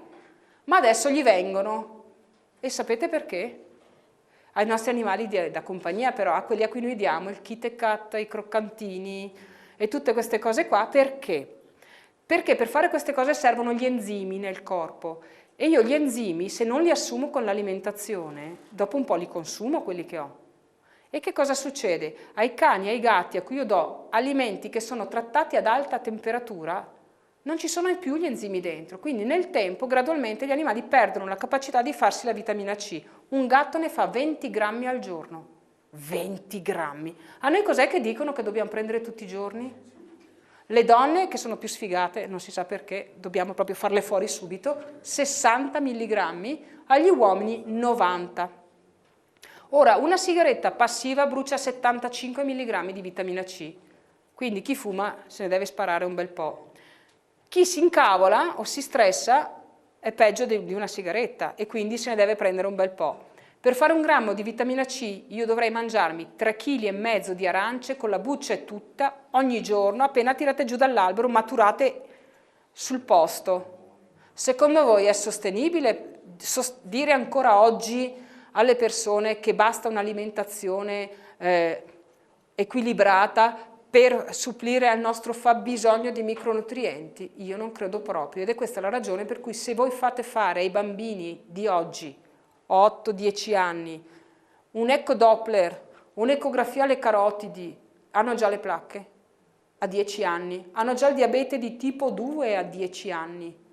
Ma adesso gli vengono. E sapete perché? Ai nostri animali da compagnia, però, a quelli a cui noi diamo il Kit e Kat, i croccantini e tutte queste cose qua. Perché? Perché per fare queste cose servono gli enzimi nel corpo. E io gli enzimi, se non li assumo con l'alimentazione, dopo un po' li consumo quelli che ho. E che cosa succede? Ai cani e ai gatti a cui io do alimenti che sono trattati ad alta temperatura, non ci sono più gli enzimi dentro, quindi nel tempo gradualmente gli animali perdono la capacità di farsi la vitamina C. Un gatto ne fa 20 grammi al giorno. 20 grammi. A noi cos'è che dicono che dobbiamo prendere tutti i giorni? Le donne, che sono più sfigate, non si sa perché, dobbiamo proprio farle fuori subito, 60 milligrammi, agli uomini 90. Ora, una sigaretta passiva brucia 75 milligrammi di vitamina C, quindi chi fuma se ne deve sparare un bel po'. Chi si incavola o si stressa è peggio di una sigaretta e quindi se ne deve prendere un bel po'. Per fare 1 grammo di vitamina C io dovrei mangiarmi 3,5 kg di arance con la buccia e tutta ogni giorno, appena tirate giù dall'albero, maturate sul posto. Secondo voi è sostenibile dire ancora oggi alle persone che basta un'alimentazione equilibrata per supplire al nostro fabbisogno di micronutrienti? Io non credo proprio, ed è questa la ragione per cui se voi fate fare ai bambini di oggi 8-10 anni, un ecodoppler, un'ecografia alle carotidi, hanno già le placche a 10 anni, hanno già il diabete di tipo 2 a 10 anni.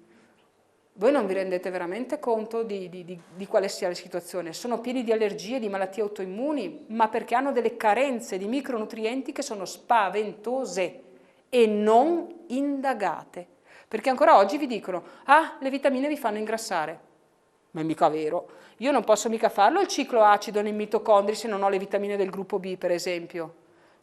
Voi non vi rendete veramente conto di quale sia la situazione. Sono pieni di allergie, di malattie autoimmuni, ma perché hanno delle carenze di micronutrienti che sono spaventose e non indagate. Perché ancora oggi vi dicono, ah, le vitamine vi fanno ingrassare. Ma è mica vero. Io non posso mica farlo il ciclo acido nei mitocondri se non ho le vitamine del gruppo B, per esempio,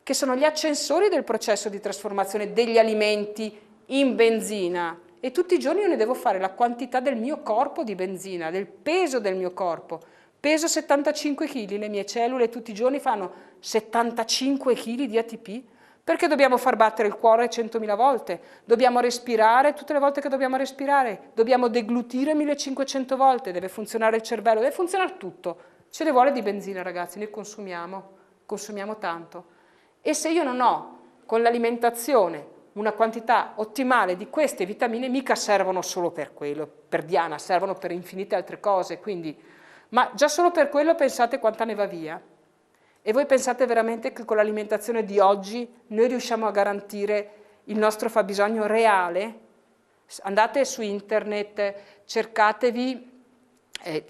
che sono gli accensori del processo di trasformazione degli alimenti in benzina. E tutti i giorni io ne devo fare la quantità del mio corpo di benzina, del peso del mio corpo. Peso 75 kg, le mie cellule tutti i giorni fanno 75 kg di ATP, perché dobbiamo far battere il cuore 100.000 volte, dobbiamo respirare tutte le volte che dobbiamo respirare, dobbiamo deglutire 1500 volte, deve funzionare il cervello, deve funzionare tutto. Ce ne vuole di benzina, ragazzi, noi consumiamo tanto. E se io non ho con l'alimentazione una quantità ottimale di queste vitamine, mica servono solo per quello, per Diana, servono per infinite altre cose, quindi, ma già solo per quello pensate quanta ne va via. E voi pensate veramente che con l'alimentazione di oggi noi riusciamo a garantire il nostro fabbisogno reale? Andate su internet, cercatevi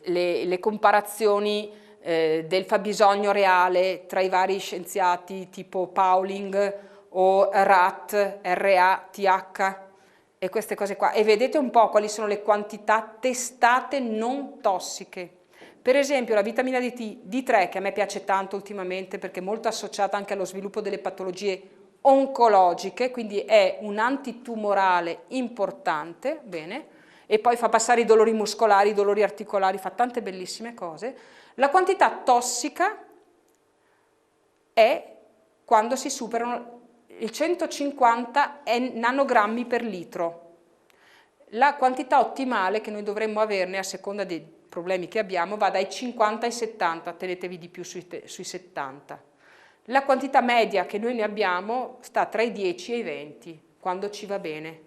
le comparazioni del fabbisogno reale tra i vari scienziati tipo Pauling o RAT, R-A-T-H e queste cose qua, e vedete un po' quali sono le quantità testate non tossiche. Per esempio la vitamina D3, che a me piace tanto ultimamente perché è molto associata anche allo sviluppo delle patologie oncologiche, quindi è un antitumorale importante, bene, e poi fa passare i dolori muscolari, i dolori articolari, fa tante bellissime cose. La quantità tossica è quando si superano il 150 nanogrammi per litro. La quantità ottimale che noi dovremmo averne a seconda dei problemi che abbiamo va dai 50 ai 70, tenetevi di più sui 70. La quantità media che noi ne abbiamo sta tra i 10 e i 20, quando ci va bene.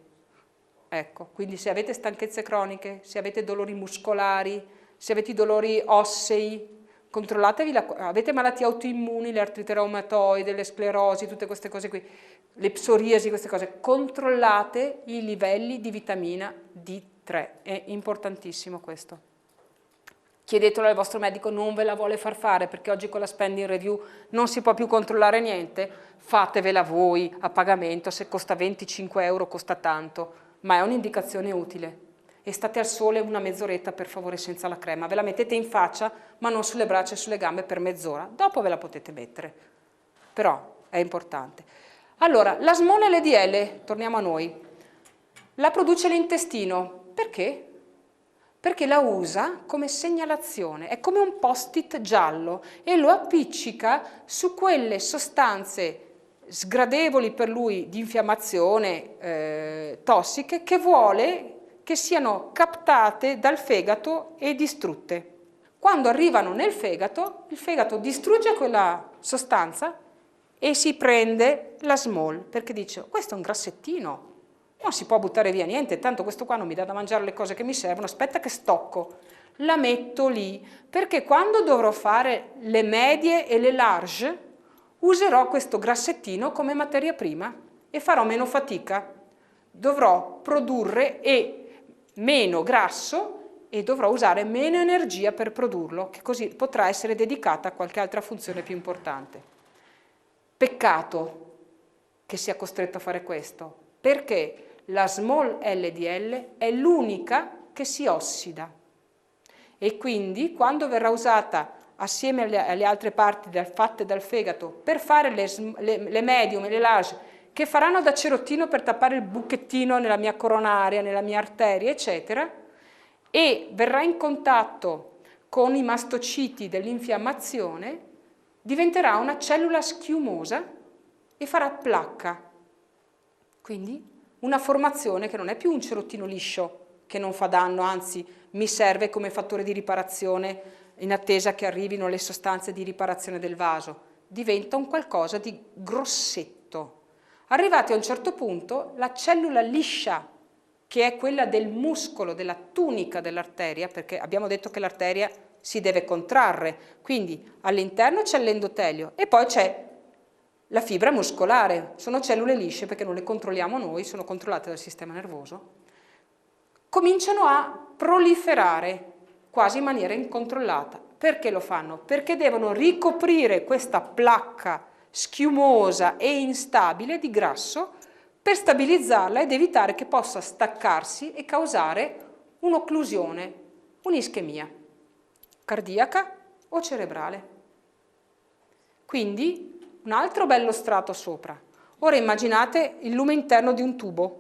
Ecco, quindi se avete stanchezze croniche, se avete dolori muscolari, se avete dolori ossei, controllatevi, avete malattie autoimmuni, le artrite reumatoide, le sclerosi, tutte queste cose qui, le psoriasi, queste cose, controllate i livelli di vitamina D3, è importantissimo questo. Chiedetelo al vostro medico, non ve la vuole far fare perché oggi con la spending review non si può più controllare niente, fatevela voi a pagamento, se costa 25 euro costa tanto, ma è un'indicazione utile. E state al sole una mezz'oretta per favore senza la crema, ve la mettete in faccia ma non sulle braccia e sulle gambe per mezz'ora, dopo ve la potete mettere, però è importante. Allora, la small LDL, torniamo a noi, la produce l'intestino, perché? Perché la usa come segnalazione, è come un post-it giallo e lo appiccica su quelle sostanze sgradevoli per lui di infiammazione, tossiche, che vuole che siano captate dal fegato e distrutte. Quando arrivano nel fegato, il fegato distrugge quella sostanza e si prende la small, perché dice, questo è un grassettino, non si può buttare via niente, tanto questo qua non mi dà da mangiare le cose che mi servono, aspetta che stocco, la metto lì, perché quando dovrò fare le medie e le large, userò questo grassettino come materia prima e farò meno fatica. dovrò produrre meno grasso e dovrò usare meno energia per produrlo, che così potrà essere dedicata a qualche altra funzione più importante. Peccato che sia costretto a fare questo, perché la small LDL è l'unica che si ossida e quindi quando verrà usata assieme alle altre parti fatte dal fegato per fare le medium e le large, che faranno da cerottino per tappare il buchettino nella mia coronaria, nella mia arteria, eccetera, e verrà in contatto con i mastociti dell'infiammazione, diventerà una cellula schiumosa e farà placca. Quindi una formazione che non è più un cerottino liscio, che non fa danno, anzi mi serve come fattore di riparazione in attesa che arrivino le sostanze di riparazione del vaso. Diventa un qualcosa di grossetto. Arrivati a un certo punto, la cellula liscia, che è quella del muscolo, della tunica dell'arteria, perché abbiamo detto che l'arteria si deve contrarre, quindi all'interno c'è l'endotelio e poi c'è la fibra muscolare, sono cellule lisce perché non le controlliamo noi, sono controllate dal sistema nervoso, cominciano a proliferare quasi in maniera incontrollata. Perché lo fanno? Perché devono ricoprire questa placca schiumosa e instabile di grasso per stabilizzarla ed evitare che possa staccarsi e causare un'occlusione, un'ischemia cardiaca o cerebrale. Quindi un altro bello strato sopra. Ora immaginate il lume interno di un tubo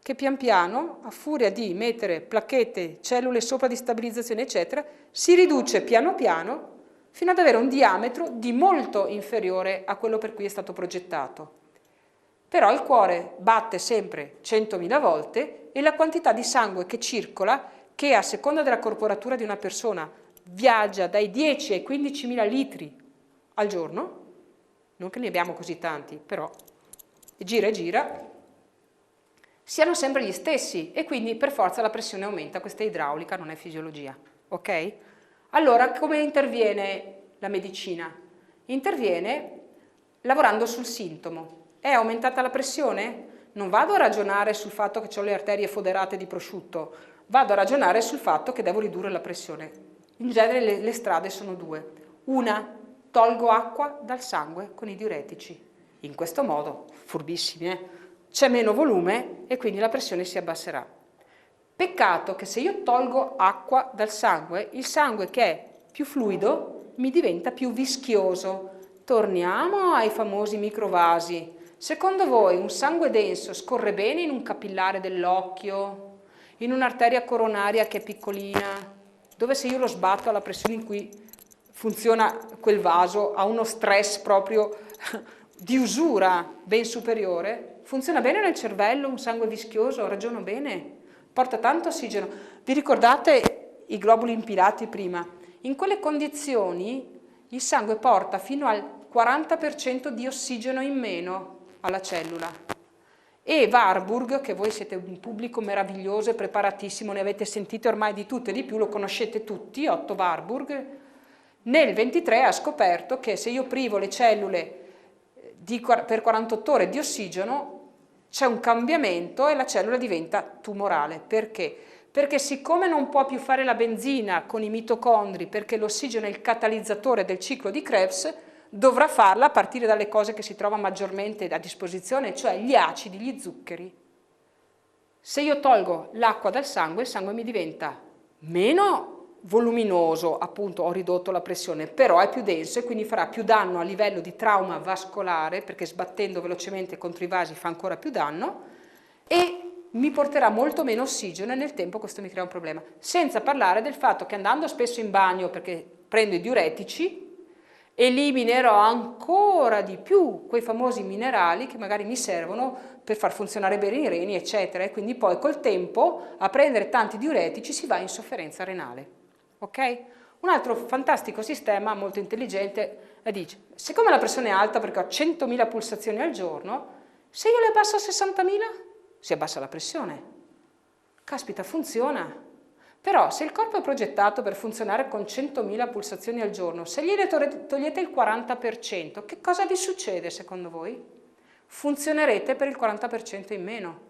che pian piano, a furia di mettere placchette, cellule sopra di stabilizzazione, eccetera, si riduce piano piano fino ad avere un diametro di molto inferiore a quello per cui è stato progettato. Però il cuore batte sempre 100.000 volte e la quantità di sangue che circola, che a seconda della corporatura di una persona viaggia dai 10 ai 15.000 litri al giorno, non che ne abbiamo così tanti, però gira e gira, siano sempre gli stessi e quindi per forza la pressione aumenta. Questa è idraulica, non è fisiologia, ok? Allora come interviene la medicina? Interviene lavorando sul sintomo. È aumentata la pressione? Non vado a ragionare sul fatto che ho le arterie foderate di prosciutto, vado a ragionare sul fatto che devo ridurre la pressione. In genere le strade sono due. Una, tolgo acqua dal sangue con i diuretici. In questo modo, furbissimi, c'è meno volume e quindi la pressione si abbasserà. Peccato che se io tolgo acqua dal sangue, il sangue che è più fluido mi diventa più vischioso. Torniamo ai famosi microvasi. Secondo voi un sangue denso scorre bene in un capillare dell'occhio, in un'arteria coronaria che è piccolina, dove se io lo sbatto alla pressione in cui funziona quel vaso, ha uno stress proprio di usura ben superiore? Funziona bene nel cervello un sangue vischioso? Ragiono bene? Porta tanto ossigeno. Vi ricordate i globuli impilati prima? In quelle condizioni il sangue porta fino al 40% di ossigeno in meno alla cellula. E Warburg, che voi siete un pubblico meraviglioso e preparatissimo, ne avete sentite ormai di tutto e di più, lo conoscete tutti, Otto Warburg, nel 23 ha scoperto che se io privo le cellule per 48 ore di ossigeno, c'è un cambiamento e la cellula diventa tumorale. Perché? Perché siccome non può più fare la benzina con i mitocondri, perché l'ossigeno è il catalizzatore del ciclo di Krebs, dovrà farla a partire dalle cose che si trova maggiormente a disposizione, cioè gli acidi, gli zuccheri. Se io tolgo l'acqua dal sangue, il sangue mi diventa meno voluminoso, appunto ho ridotto la pressione, però è più denso e quindi farà più danno a livello di trauma vascolare, perché sbattendo velocemente contro i vasi fa ancora più danno, e mi porterà molto meno ossigeno e nel tempo questo mi crea un problema. Senza parlare del fatto che andando spesso in bagno perché prendo i diuretici, eliminerò ancora di più quei famosi minerali che magari mi servono per far funzionare bene i reni, eccetera, e quindi poi col tempo a prendere tanti diuretici si va in sofferenza renale. Ok? Un altro fantastico sistema, molto intelligente, dice, siccome la pressione è alta perché ho 100.000 pulsazioni al giorno, se io le abbasso a 60.000, si abbassa la pressione. Caspita, funziona. Però se il corpo è progettato per funzionare con 100.000 pulsazioni al giorno, se gliene togliete il 40%, che cosa vi succede secondo voi? funzionerete per il 40% in meno.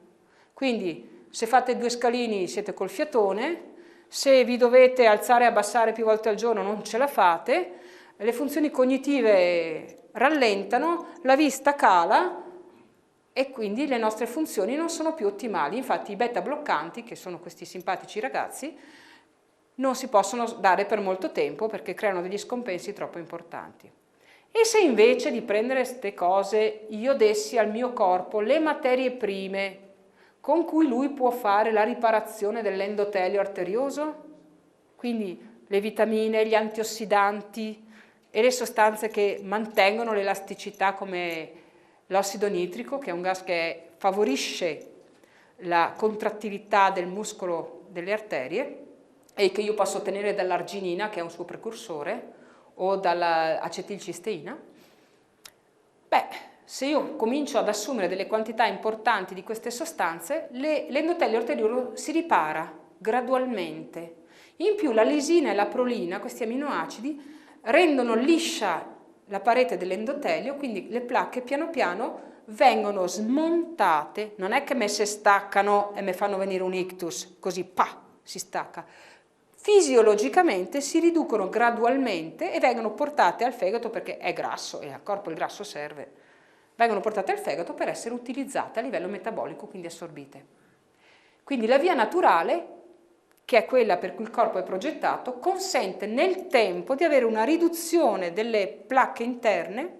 Quindi se fate 2 scalini siete col fiatone, se vi dovete alzare e abbassare più volte al giorno non ce la fate, le funzioni cognitive rallentano, la vista cala e quindi le nostre funzioni non sono più ottimali. Infatti i beta bloccanti, che sono questi simpatici ragazzi, non si possono dare per molto tempo perché creano degli scompensi troppo importanti. E se invece di prendere queste cose io dessi al mio corpo le materie prime con cui lui può fare la riparazione dell'endotelio arterioso, quindi le vitamine, gli antiossidanti e le sostanze che mantengono l'elasticità come l'ossido nitrico, che è un gas che favorisce la contrattività del muscolo delle arterie e che io posso ottenere dall'arginina, che è un suo precursore, o dall'acetilcisteina. Beh, se io comincio ad assumere delle quantità importanti di queste sostanze, l'endotelio arterioso si ripara gradualmente. In più la lisina e la prolina, questi aminoacidi, rendono liscia la parete dell'endotelio, quindi le placche piano piano vengono smontate, non è che me se staccano e mi fanno venire un ictus, così si stacca. Fisiologicamente si riducono gradualmente e vengono portate al fegato perché è grasso e al corpo il grasso serve. Vengono portate al fegato per essere utilizzate a livello metabolico, quindi assorbite. Quindi la via naturale, che è quella per cui il corpo è progettato, consente nel tempo di avere una riduzione delle placche interne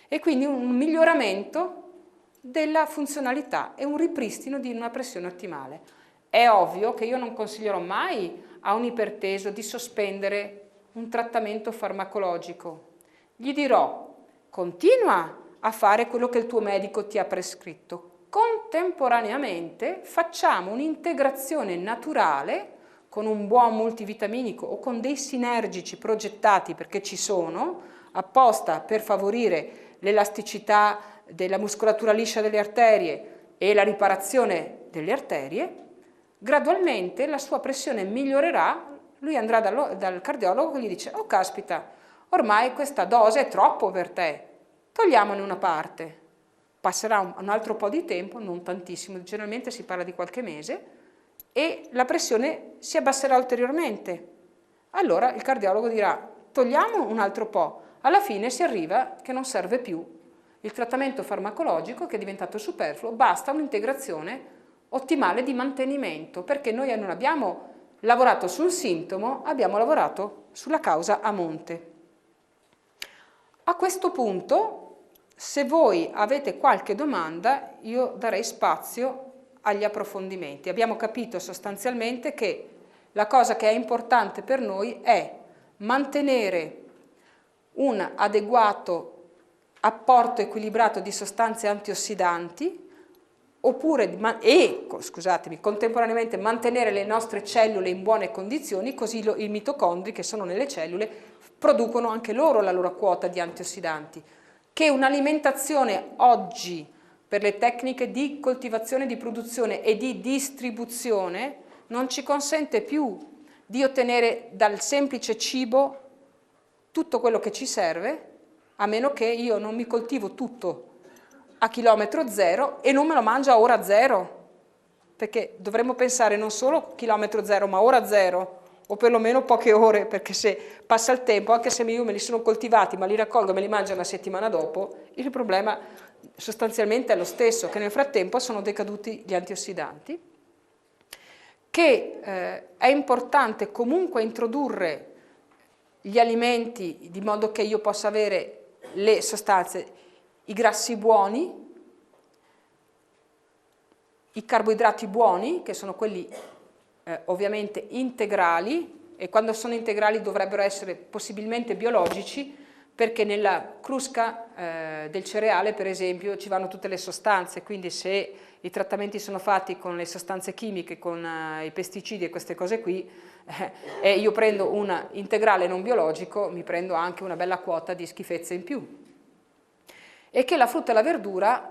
e quindi un miglioramento della funzionalità e un ripristino di una pressione ottimale. È ovvio che io non consiglierò mai a un iperteso di sospendere un trattamento farmacologico. Gli dirò: continua a fare quello che il tuo medico ti ha prescritto. Contemporaneamente facciamo un'integrazione naturale con un buon multivitaminico o con dei sinergici progettati, perché ci sono, apposta per favorire l'elasticità della muscolatura liscia delle arterie e la riparazione delle arterie. Gradualmente la sua pressione migliorerà, lui andrà dal cardiologo che gli dice: oh caspita, ormai questa dose è troppo per te, togliamone una parte. Passerà un altro po' di tempo, non tantissimo, generalmente si parla di qualche mese, e la pressione si abbasserà ulteriormente. Allora il cardiologo dirà: togliamo un altro po'. Alla fine si arriva che non serve più il trattamento farmacologico, che è diventato superfluo, basta un'integrazione ottimale di mantenimento, perché noi non abbiamo lavorato sul sintomo, abbiamo lavorato sulla causa a monte. A questo punto, se voi avete qualche domanda, io darei spazio agli approfondimenti. Abbiamo capito sostanzialmente che la cosa che è importante per noi è mantenere un adeguato apporto equilibrato di sostanze antiossidanti, contemporaneamente mantenere le nostre cellule in buone condizioni, così i mitocondri che sono nelle cellule producono anche loro la loro quota di antiossidanti, che un'alimentazione oggi per le tecniche di coltivazione, di produzione e di distribuzione non ci consente più di ottenere dal semplice cibo tutto quello che ci serve, a meno che io non mi coltivo tutto a chilometro zero e non me lo mangio a ora zero, perché dovremmo pensare non solo chilometro zero ma ora zero, o perlomeno poche ore, perché se passa il tempo, anche se io me li sono coltivati ma li raccolgo e me li mangio una settimana dopo, il problema sostanzialmente è lo stesso, che nel frattempo sono decaduti gli antiossidanti, che è importante comunque introdurre gli alimenti di modo che io possa avere le sostanze, i grassi buoni, i carboidrati buoni, che sono quelli ovviamente integrali, e quando sono integrali dovrebbero essere possibilmente biologici, perché nella crusca del cereale, per esempio, ci vanno tutte le sostanze, quindi se i trattamenti sono fatti con le sostanze chimiche, con i pesticidi e queste cose qui, e io prendo un integrale non biologico, mi prendo anche una bella quota di schifezze in più. E che la frutta e la verdura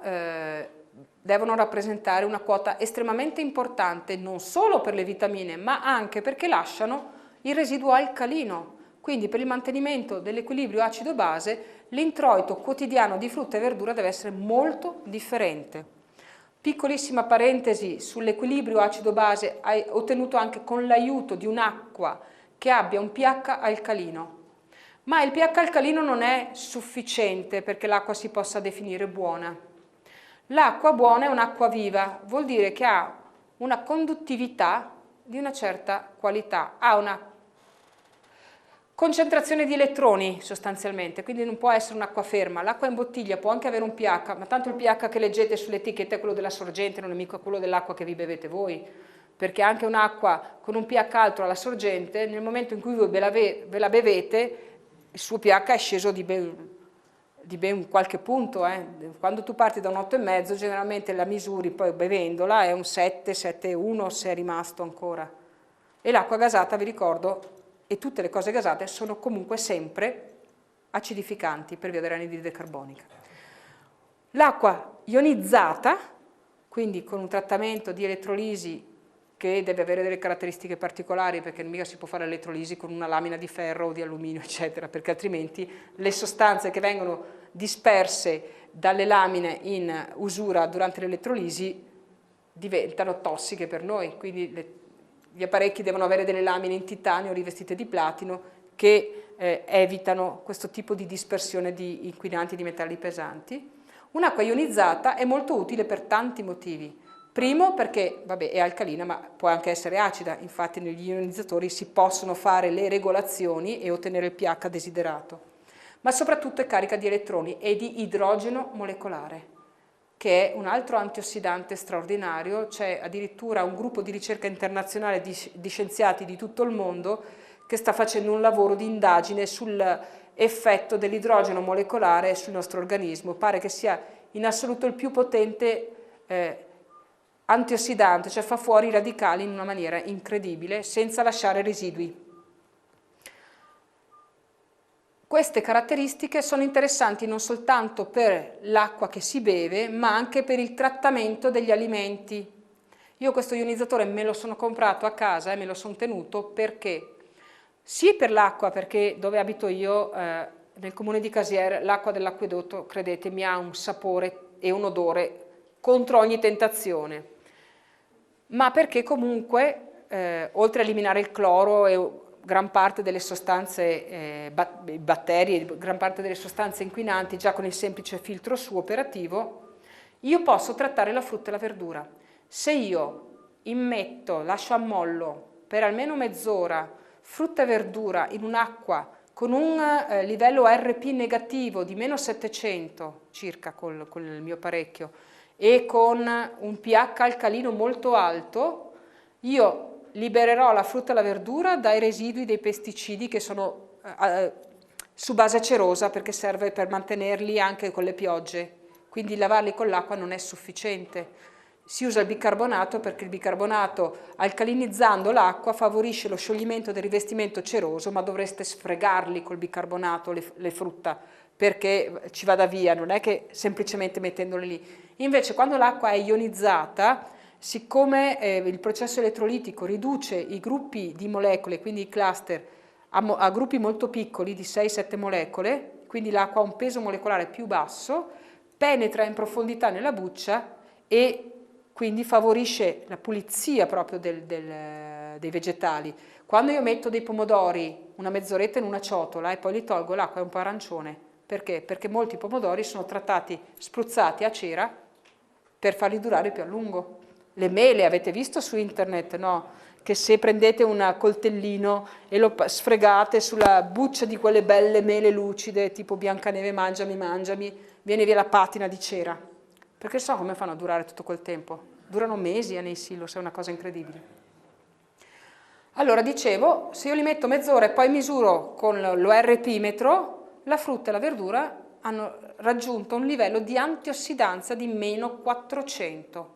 devono rappresentare una quota estremamente importante non solo per le vitamine, ma anche perché lasciano il residuo alcalino. Quindi per il mantenimento dell'equilibrio acido-base l'introito quotidiano di frutta e verdura deve essere molto differente. Piccolissima parentesi sull'equilibrio acido-base ottenuto anche con l'aiuto di un'acqua che abbia un pH alcalino. Ma il pH alcalino non è sufficiente perché l'acqua si possa definire buona. L'acqua buona è un'acqua viva, vuol dire che ha una conduttività di una certa qualità, ha una concentrazione di elettroni sostanzialmente, quindi non può essere un'acqua ferma. L'acqua in bottiglia può anche avere un pH, ma tanto il pH che leggete sull'etichetta è quello della sorgente, non è mica quello dell'acqua che vi bevete voi, perché anche un'acqua con un pH alto alla sorgente, nel momento in cui voi ve la bevete, il suo pH è sceso di ben qualche punto. Quando tu parti da un 8,5, generalmente la misuri poi bevendola è un 7, 7,1 se è rimasto ancora. E l'acqua gasata, vi ricordo, e tutte le cose gasate sono comunque sempre acidificanti per via dell'anidride carbonica. L'acqua ionizzata, quindi con un trattamento di elettrolisi che deve avere delle caratteristiche particolari, perché mica si può fare l'elettrolisi con una lamina di ferro o di alluminio, eccetera, perché altrimenti le sostanze che vengono disperse dalle lamine in usura durante l'elettrolisi diventano tossiche per noi, quindi gli apparecchi devono avere delle lamine in titanio rivestite di platino che evitano questo tipo di dispersione di inquinanti, di metalli pesanti. Un'acqua ionizzata è molto utile per tanti motivi. Primo perché è alcalina ma può anche essere acida, infatti negli ionizzatori si possono fare le regolazioni e ottenere il pH desiderato, ma soprattutto è carica di elettroni e di idrogeno molecolare, che è un altro antiossidante straordinario. C'è addirittura un gruppo di ricerca internazionale di scienziati di tutto il mondo che sta facendo un lavoro di indagine sull'effetto dell'idrogeno molecolare sul nostro organismo. Pare che sia in assoluto il più potente antiossidante, cioè fa fuori i radicali in una maniera incredibile senza lasciare residui. Queste caratteristiche sono interessanti non soltanto per l'acqua che si beve, ma anche per il trattamento degli alimenti. Io questo ionizzatore me lo sono comprato a casa e me lo sono tenuto perché, sì per l'acqua, perché dove abito io, nel comune di Casier, l'acqua dell'acquedotto, credetemi, ha un sapore e un odore contro ogni tentazione, ma perché comunque, oltre a eliminare il cloro e gran parte delle sostanze, batteri, gran parte delle sostanze inquinanti già con il semplice filtro suo operativo, io posso trattare la frutta e la verdura. Se io lascio a mollo per almeno mezz'ora frutta e verdura in un'acqua con un livello RP negativo di meno 700 circa col il mio apparecchio e con un pH alcalino molto alto, io libererò la frutta e la verdura dai residui dei pesticidi che sono su base cerosa, perché serve per mantenerli anche con le piogge, quindi lavarli con l'acqua non è sufficiente. Si usa il bicarbonato perché il bicarbonato, alcalinizzando l'acqua, favorisce lo scioglimento del rivestimento ceroso, ma dovreste sfregarli col bicarbonato le frutta perché ci vada via, non è che semplicemente mettendole lì. Invece quando l'acqua è ionizzata, siccome il processo elettrolitico riduce i gruppi di molecole, quindi i cluster, a gruppi molto piccoli di 6-7 molecole, quindi l'acqua ha un peso molecolare più basso, penetra in profondità nella buccia e quindi favorisce la pulizia proprio dei vegetali. Quando io metto dei pomodori una mezz'oretta in una ciotola e poi li tolgo, l'acqua è un po' arancione. Perché? Perché molti pomodori sono trattati, spruzzati a cera per farli durare più a lungo. Le mele, avete visto su internet, no? Che se prendete un coltellino e lo sfregate sulla buccia di quelle belle mele lucide, tipo Biancaneve mangiami, viene via la patina di cera. Perché so come fanno a durare tutto quel tempo. Durano mesi nei silos, è una cosa incredibile. Allora, dicevo, se io li metto mezz'ora e poi misuro con l'ORP-metro, la frutta e la verdura hanno raggiunto un livello di antiossidanza di meno 400.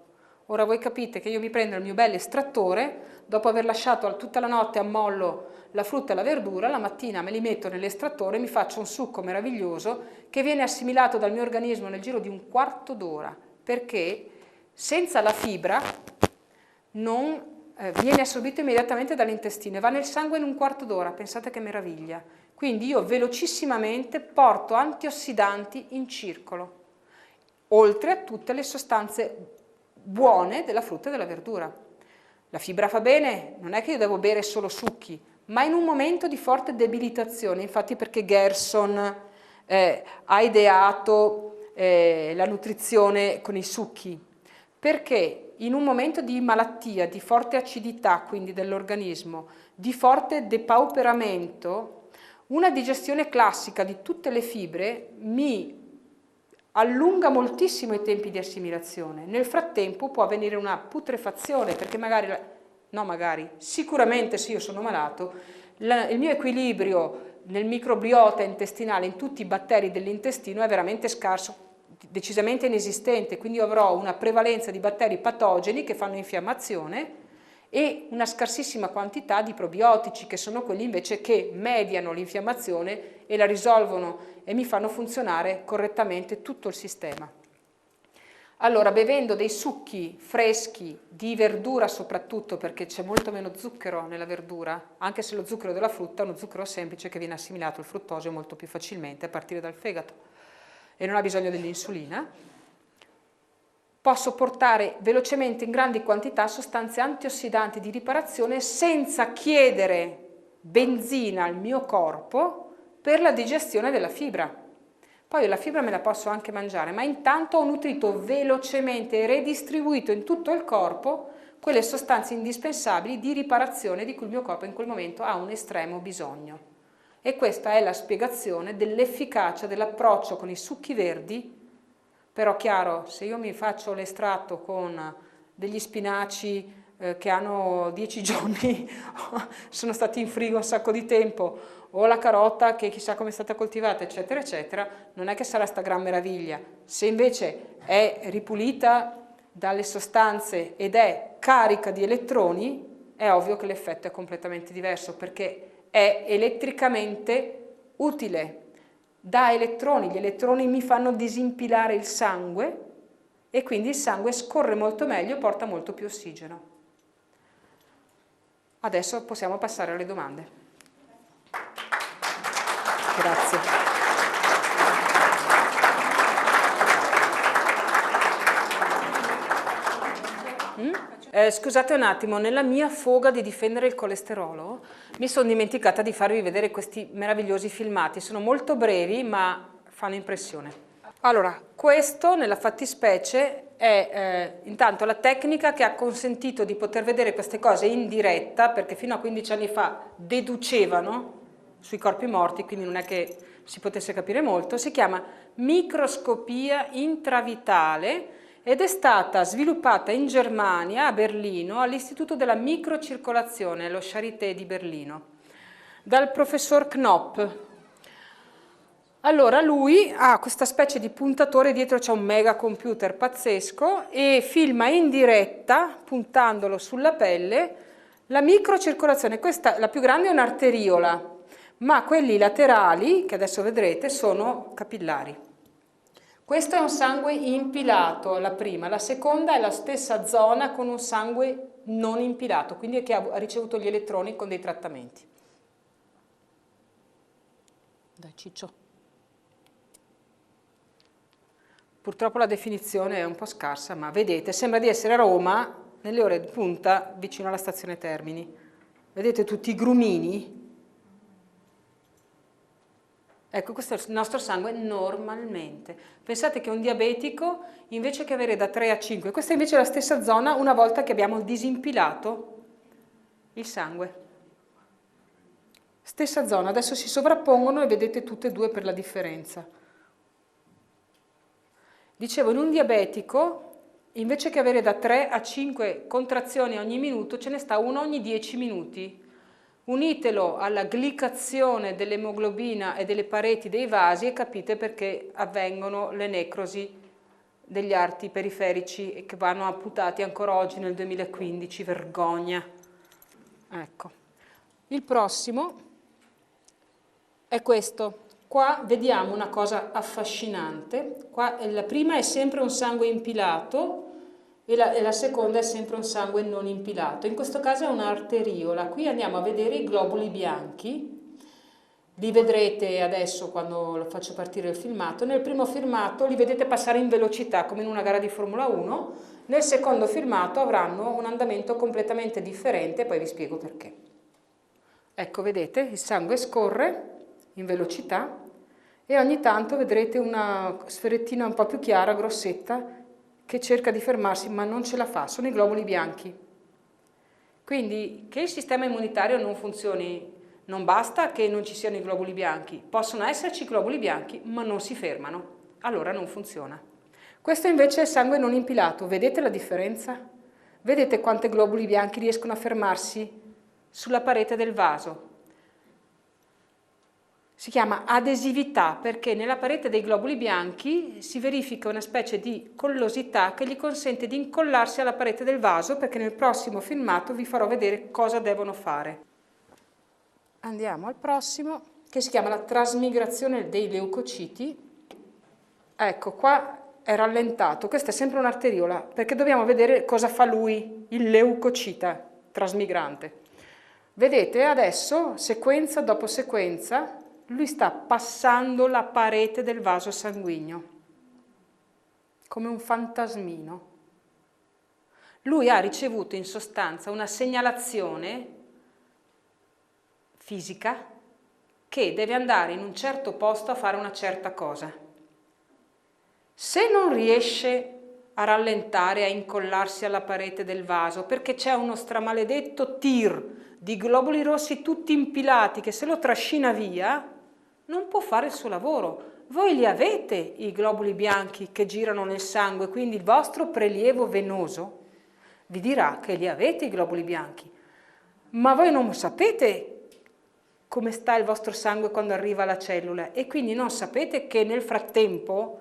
Ora voi capite che io mi prendo il mio bel estrattore, dopo aver lasciato tutta la notte a mollo la frutta e la verdura, la mattina me li metto nell'estrattore e mi faccio un succo meraviglioso che viene assimilato dal mio organismo nel giro di un quarto d'ora, perché senza la fibra non viene assorbito immediatamente dall'intestino e va nel sangue in un quarto d'ora. Pensate che meraviglia. Quindi io velocissimamente porto antiossidanti in circolo, oltre a tutte le sostanze buone della frutta e della verdura. La fibra fa bene, non è che io devo bere solo succhi, ma in un momento di forte debilitazione, infatti perché Gerson ha ideato la nutrizione con i succhi, perché in un momento di malattia, di forte acidità quindi dell'organismo, di forte depauperamento, una digestione classica di tutte le fibre mi allunga moltissimo i tempi di assimilazione. Nel frattempo può avvenire una putrefazione, perché sicuramente se io sono malato, il mio equilibrio nel microbiota intestinale, in tutti i batteri dell'intestino, è veramente scarso, decisamente inesistente, quindi avrò una prevalenza di batteri patogeni che fanno infiammazione e una scarsissima quantità di probiotici, che sono quelli invece che mediano l'infiammazione e la risolvono e mi fanno funzionare correttamente tutto il sistema. Allora, bevendo dei succhi freschi, di verdura soprattutto, perché c'è molto meno zucchero nella verdura, anche se lo zucchero della frutta è uno zucchero semplice che viene assimilato, il fruttosio, molto più facilmente a partire dal fegato e non ha bisogno dell'insulina, posso portare velocemente in grandi quantità sostanze antiossidanti di riparazione senza chiedere benzina al mio corpo per la digestione della fibra. Poi la fibra me la posso anche mangiare, ma intanto ho nutrito velocemente e redistribuito in tutto il corpo quelle sostanze indispensabili di riparazione di cui il mio corpo in quel momento ha un estremo bisogno. E questa è la spiegazione dell'efficacia dell'approccio con i succhi verdi. Però chiaro, se io mi faccio l'estratto con degli spinaci che hanno 10 giorni, sono stati in frigo un sacco di tempo, o la carota che chissà come è stata coltivata, eccetera, eccetera, non è che sarà sta gran meraviglia. Se invece è ripulita dalle sostanze ed è carica di elettroni, è ovvio che l'effetto è completamente diverso, perché è elettricamente utile. Dà elettroni, gli elettroni mi fanno disimpilare il sangue e quindi il sangue scorre molto meglio e porta molto più ossigeno. Adesso possiamo passare alle domande. Grazie. Scusate un attimo, nella mia foga di difendere il colesterolo mi sono dimenticata di farvi vedere questi meravigliosi filmati. Sono molto brevi ma fanno impressione. Allora, questo nella fattispecie è intanto la tecnica che ha consentito di poter vedere queste cose in diretta, perché fino a 15 anni fa deducevano sui corpi morti, quindi non è che si potesse capire molto. Si chiama microscopia intravitale ed è stata sviluppata in Germania, a Berlino, all'Istituto della Microcircolazione, allo Charité di Berlino, dal professor Knopp. Allora lui ha questa specie di puntatore, dietro c'è un mega computer pazzesco e filma in diretta, puntandolo sulla pelle, la microcircolazione. Questa, la più grande è un'arteriola, ma quelli laterali, che adesso vedrete, sono capillari. Questo è un sangue impilato, la prima. La seconda è la stessa zona con un sangue non impilato, quindi che ha ricevuto gli elettroni con dei trattamenti. Dai Ciccio. Purtroppo la definizione è un po' scarsa, ma vedete, sembra di essere a Roma, nelle ore di punta, vicino alla stazione Termini. Vedete tutti i grumini? Ecco, questo è il nostro sangue normalmente. Pensate che un diabetico, invece che avere da 3 a 5, questa invece è la stessa zona una volta che abbiamo disimpilato il sangue. Stessa zona, adesso si sovrappongono e vedete tutte e due per la differenza. Dicevo, in un diabetico, invece che avere da 3 a 5 contrazioni ogni minuto, ce ne sta una ogni 10 minuti. Unitelo alla glicazione dell'emoglobina e delle pareti dei vasi e capite perché avvengono le necrosi degli arti periferici e che vanno amputati ancora oggi nel 2015, vergogna. Ecco. Il prossimo è questo. Qua vediamo una cosa affascinante. Qua, la prima è sempre un sangue impilato e la seconda è sempre un sangue non impilato. In questo caso è un'arteriola. Qui andiamo a vedere i globuli bianchi. Li vedrete adesso quando faccio partire il filmato. Nel primo filmato li vedete passare in velocità come in una gara di Formula 1, nel secondo filmato avranno un andamento completamente differente e poi vi spiego perché. Ecco, vedete, il sangue scorre in velocità e ogni tanto vedrete una sferettina un po' più chiara, grossetta, che cerca di fermarsi ma non ce la fa, sono i globuli bianchi. Quindi che il sistema immunitario non funzioni non basta che non ci siano i globuli bianchi, possono esserci i globuli bianchi ma non si fermano, allora non funziona. Questo invece è il sangue non impilato, vedete la differenza? Vedete quanti globuli bianchi riescono a fermarsi sulla parete del vaso? Si chiama adesività perché nella parete dei globuli bianchi si verifica una specie di collosità che gli consente di incollarsi alla parete del vaso, perché nel prossimo filmato vi farò vedere cosa devono fare. Andiamo al prossimo, che si chiama la trasmigrazione dei leucociti. Ecco, qua è rallentato, questa è sempre un'arteriola, perché dobbiamo vedere cosa fa lui, il leucocita trasmigrante. Vedete adesso, sequenza dopo sequenza, lui sta passando la parete del vaso sanguigno, come un fantasmino. Lui ha ricevuto in sostanza una segnalazione fisica che deve andare in un certo posto a fare una certa cosa. Se non riesce a rallentare, a incollarsi alla parete del vaso, perché c'è uno stramaledetto tir di globuli rossi tutti impilati che se lo trascina via, non può fare il suo lavoro. Voi li avete i globuli bianchi che girano nel sangue, quindi il vostro prelievo venoso vi dirà che li avete i globuli bianchi, ma voi non sapete come sta il vostro sangue quando arriva alla cellula e quindi non sapete che nel frattempo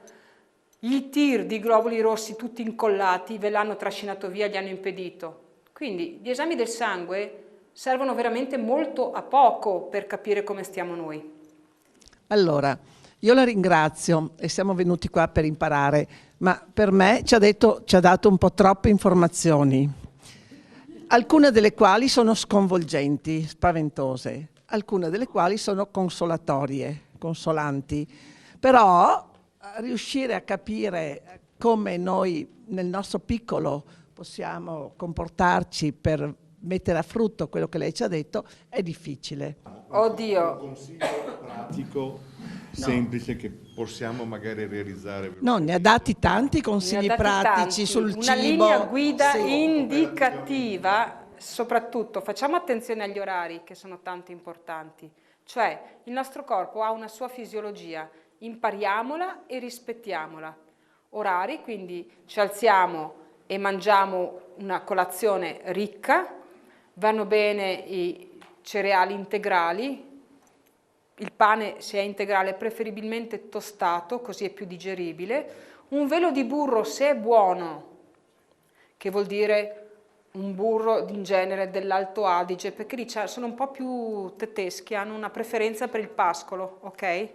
i tir di globuli rossi tutti incollati ve l'hanno trascinato via, gli hanno impedito. Quindi gli esami del sangue servono veramente molto a poco per capire come stiamo noi. Allora, io la ringrazio e siamo venuti qua per imparare, ma per me ci ha dato un po' troppe informazioni, alcune delle quali sono sconvolgenti, spaventose, alcune delle quali sono consolatorie, consolanti, però riuscire a capire come noi nel nostro piccolo possiamo comportarci per mettere a frutto quello che lei ci ha detto è difficile. Oddio. Un consiglio pratico, semplice, che possiamo magari realizzare. No, ne ha dati tanti consigli pratici sul cibo. Una linea guida indicativa, soprattutto facciamo attenzione agli orari che sono tanto importanti, cioè il nostro corpo ha una sua fisiologia, impariamola e rispettiamola. Orari, quindi ci alziamo e mangiamo una colazione ricca, vanno bene i cereali integrali, il pane se è integrale preferibilmente tostato, così è più digeribile, un velo di burro se è buono, che vuol dire un burro in genere dell'Alto Adige, perché lì sono un po' più tedeschi, hanno una preferenza per il pascolo, ok?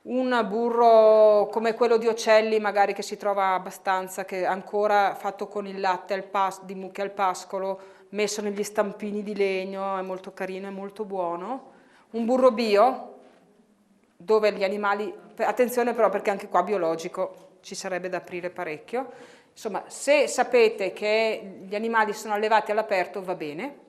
Un burro come quello di Ocelli magari che si trova abbastanza, che è ancora fatto con il latte di mucche al pascolo, messo negli stampini di legno, è molto carino, è molto buono. Un burro bio, dove gli animali, attenzione però perché anche qua biologico ci sarebbe da aprire parecchio, insomma se sapete che gli animali sono allevati all'aperto va bene.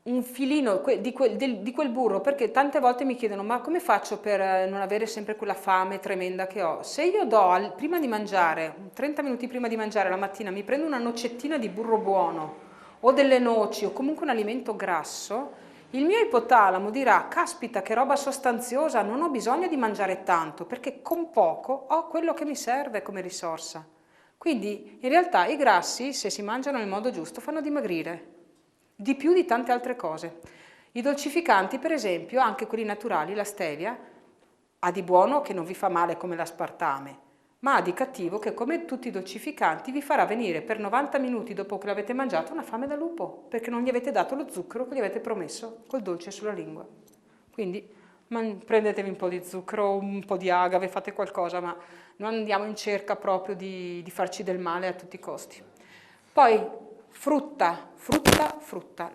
Un filino di quel burro, perché tante volte mi chiedono ma come faccio per non avere sempre quella fame tremenda che ho? Se io do, prima di mangiare, 30 minuti prima di mangiare la mattina, mi prendo una nocettina di burro buono o delle noci o comunque un alimento grasso, il mio ipotalamo dirà caspita che roba sostanziosa, non ho bisogno di mangiare tanto perché con poco ho quello che mi serve come risorsa. Quindi in realtà i grassi, se si mangiano nel modo giusto, fanno dimagrire. Di più di tante altre cose. I dolcificanti, per esempio, anche quelli naturali, la stevia, ha di buono che non vi fa male come l'aspartame, ma ha di cattivo che, come tutti i dolcificanti, vi farà venire per 90 minuti dopo che l'avete mangiato una fame da lupo, perché non gli avete dato lo zucchero che gli avete promesso col dolce sulla lingua. Quindi prendetevi un po' di zucchero, un po' di agave, fate qualcosa, ma non andiamo in cerca proprio di farci del male a tutti i costi. Poi frutta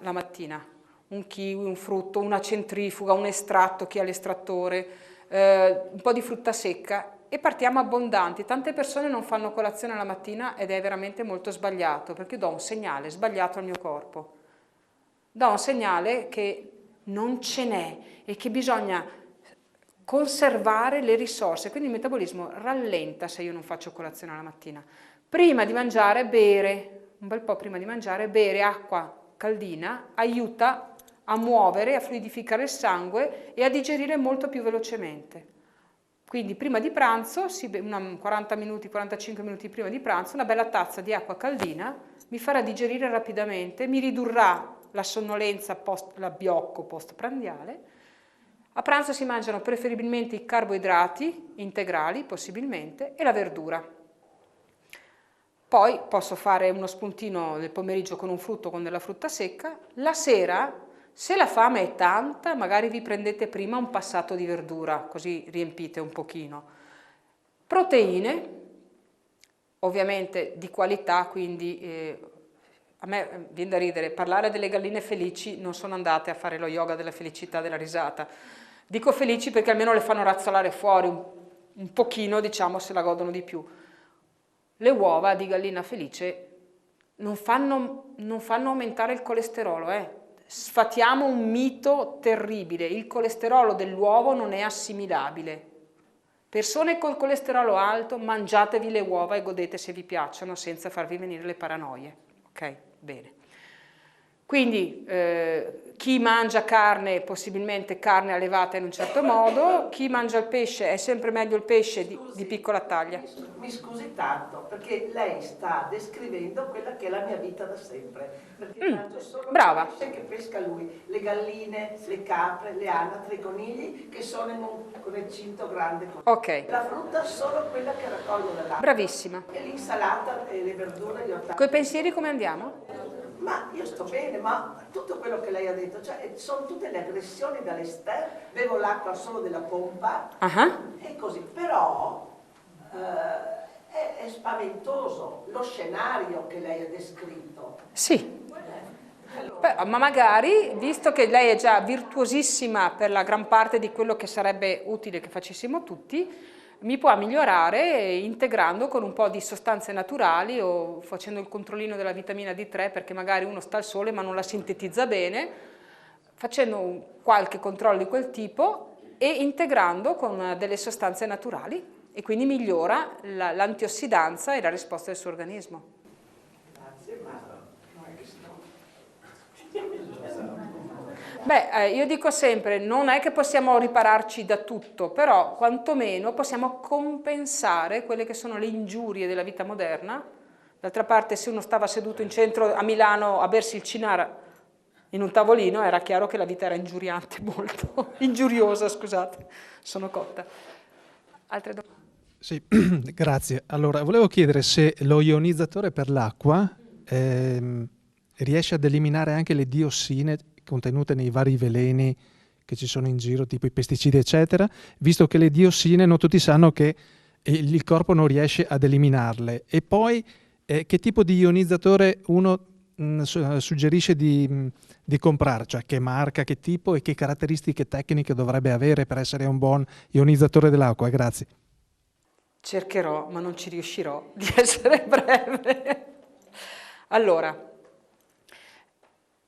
la mattina, un kiwi, un frutto, una centrifuga, un estratto, chi ha l'estrattore, un po' di frutta secca e partiamo abbondanti. Tante persone non fanno colazione la mattina ed è veramente molto sbagliato, perché do un segnale sbagliato al mio corpo. Do un segnale che non ce n'è e che bisogna conservare le risorse, quindi il metabolismo rallenta se io non faccio colazione la mattina. Prima di mangiare bere, un bel po' prima di mangiare, bere acqua caldina aiuta a muovere, a fluidificare il sangue e a digerire molto più velocemente. Quindi prima di pranzo, 40 minuti, 45 minuti prima di pranzo, una bella tazza di acqua caldina mi farà digerire rapidamente, mi ridurrà la sonnolenza l'abbiocco postprandiale. A pranzo si mangiano preferibilmente i carboidrati integrali, possibilmente, e la verdura. Poi posso fare uno spuntino del pomeriggio con un frutto, con della frutta secca. La sera, se la fame è tanta, magari vi prendete prima un passato di verdura, così riempite un pochino. Proteine, ovviamente di qualità, quindi a me viene da ridere, parlare delle galline felici, non sono andate a fare lo yoga della felicità, della risata. Dico felici perché almeno le fanno razzolare fuori un pochino, diciamo, se la godono di più. Le uova di gallina felice non fanno aumentare il colesterolo, Sfatiamo un mito terribile, il colesterolo dell'uovo non è assimilabile. Persone col colesterolo alto, mangiatevi le uova e godete se vi piacciono senza farvi venire le paranoie. Ok? Bene. Quindi chi mangia carne, possibilmente carne allevata in un certo modo, chi mangia il pesce, è sempre meglio il pesce di piccola taglia. Mi scusi tanto, perché lei sta descrivendo quella che è la mia vita da sempre. Perché mangio solo brava. il pesce che pesca lui, le galline, le capre, le anatre, i conigli che sono in un recinto grande. Ok. La frutta solo quella che raccolgo dall'acqua. Bravissima. E l'insalata e le verdure, gli ortaggi. Coi pensieri come andiamo? Ma io sto bene, ma tutto quello che lei ha detto, cioè sono tutte le aggressioni dall'esterno, bevo l'acqua solo della pompa e così, però è spaventoso lo scenario che lei ha descritto. Sì. Ma magari, visto che lei è già virtuosissima per la gran parte di quello che sarebbe utile che facessimo tutti, mi può migliorare integrando con un po' di sostanze naturali o facendo il controllino della vitamina D3 perché magari uno sta al sole ma non la sintetizza bene, facendo qualche controllo di quel tipo e integrando con delle sostanze naturali e quindi migliora l'antiossidanza e la risposta del suo organismo. Grazie, ma non è che Beh, io dico sempre, non è che possiamo ripararci da tutto, però quantomeno possiamo compensare quelle che sono le ingiurie della vita moderna. D'altra parte, se uno stava seduto in centro a Milano a bersi il Cynar in un tavolino, era chiaro che la vita era ingiuriante, molto ingiuriosa, scusate, sono cotta. Altre domande? Sì, grazie. Allora, volevo chiedere se lo ionizzatore per l'acqua riesce ad eliminare anche le diossine contenute nei vari veleni che ci sono in giro, tipo i pesticidi, eccetera, visto che le diossine non tutti sanno che il corpo non riesce ad eliminarle. E poi che tipo di ionizzatore uno suggerisce di comprare, cioè che marca, che tipo e che caratteristiche tecniche dovrebbe avere per essere un buon ionizzatore dell'acqua? Grazie. Cercherò, ma non ci riuscirò, di essere breve. Allora,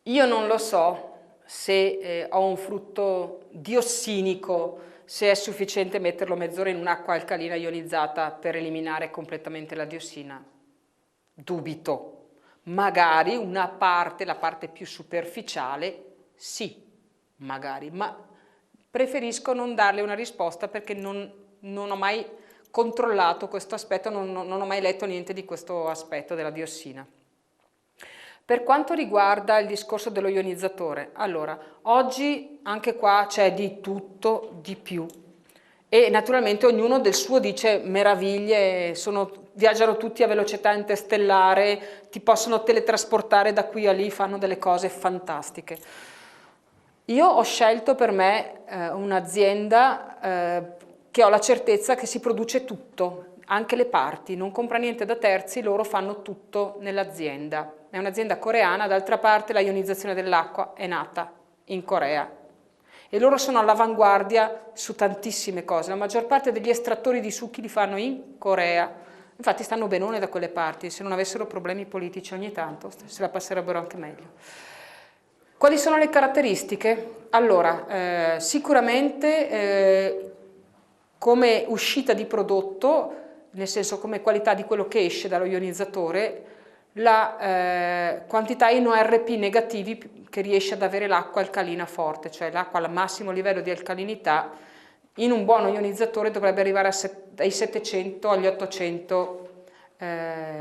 io non lo so se ho un frutto diossinico, se è sufficiente metterlo mezz'ora in un'acqua alcalina ionizzata per eliminare completamente la diossina. Dubito. Magari una parte, la parte più superficiale, sì, magari, ma preferisco non darle una risposta perché non ho mai controllato questo aspetto, non ho mai letto niente di questo aspetto della diossina. Per quanto riguarda il discorso dello ionizzatore, allora, oggi anche qua c'è di tutto, di più. E naturalmente ognuno del suo dice meraviglie, viaggiano tutti a velocità interstellare, ti possono teletrasportare da qui a lì, fanno delle cose fantastiche. Io ho scelto per me un'azienda che ho la certezza che si produce tutto, anche le parti, non compra niente da terzi, loro fanno tutto nell'azienda. È un'azienda coreana, d'altra parte la ionizzazione dell'acqua è nata in Corea. E loro sono all'avanguardia su tantissime cose. La maggior parte degli estrattori di succhi li fanno in Corea. Infatti stanno benone da quelle parti, se non avessero problemi politici ogni tanto se la passerebbero anche meglio. Quali sono le caratteristiche? Allora, sicuramente come uscita di prodotto, nel senso come qualità di quello che esce dallo ionizzatore, la quantità in ORP negativi che riesce ad avere l'acqua alcalina forte, cioè l'acqua al massimo livello di alcalinità, in un buono ionizzatore dovrebbe arrivare dai 700 agli 800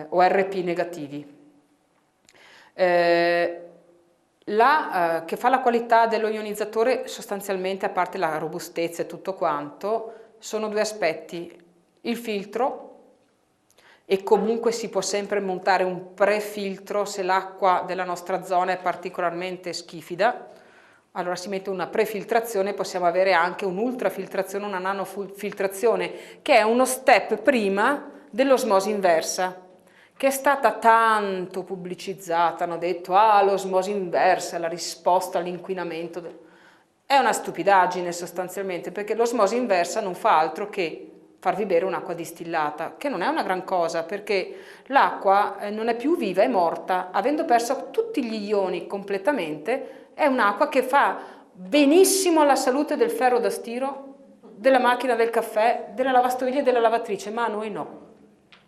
ORP negativi. Che fa la qualità dello ionizzatore sostanzialmente, a parte la robustezza e tutto quanto, sono due aspetti: il filtro, e comunque si può sempre montare un prefiltro se l'acqua della nostra zona è particolarmente schifida. Allora si mette una prefiltrazione, possiamo avere anche un'ultrafiltrazione, una nanofiltrazione, che è uno step prima dell'osmosi inversa, che è stata tanto pubblicizzata. Hanno detto l'osmosi inversa è la risposta all'inquinamento. È una stupidaggine sostanzialmente, perché l'osmosi inversa non fa altro che farvi bere un'acqua distillata, che non è una gran cosa, perché l'acqua non è più viva, è morta, avendo perso tutti gli ioni completamente. È un'acqua che fa benissimo alla salute del ferro da stiro, della macchina del caffè, della lavastoviglie e della lavatrice, ma a noi no,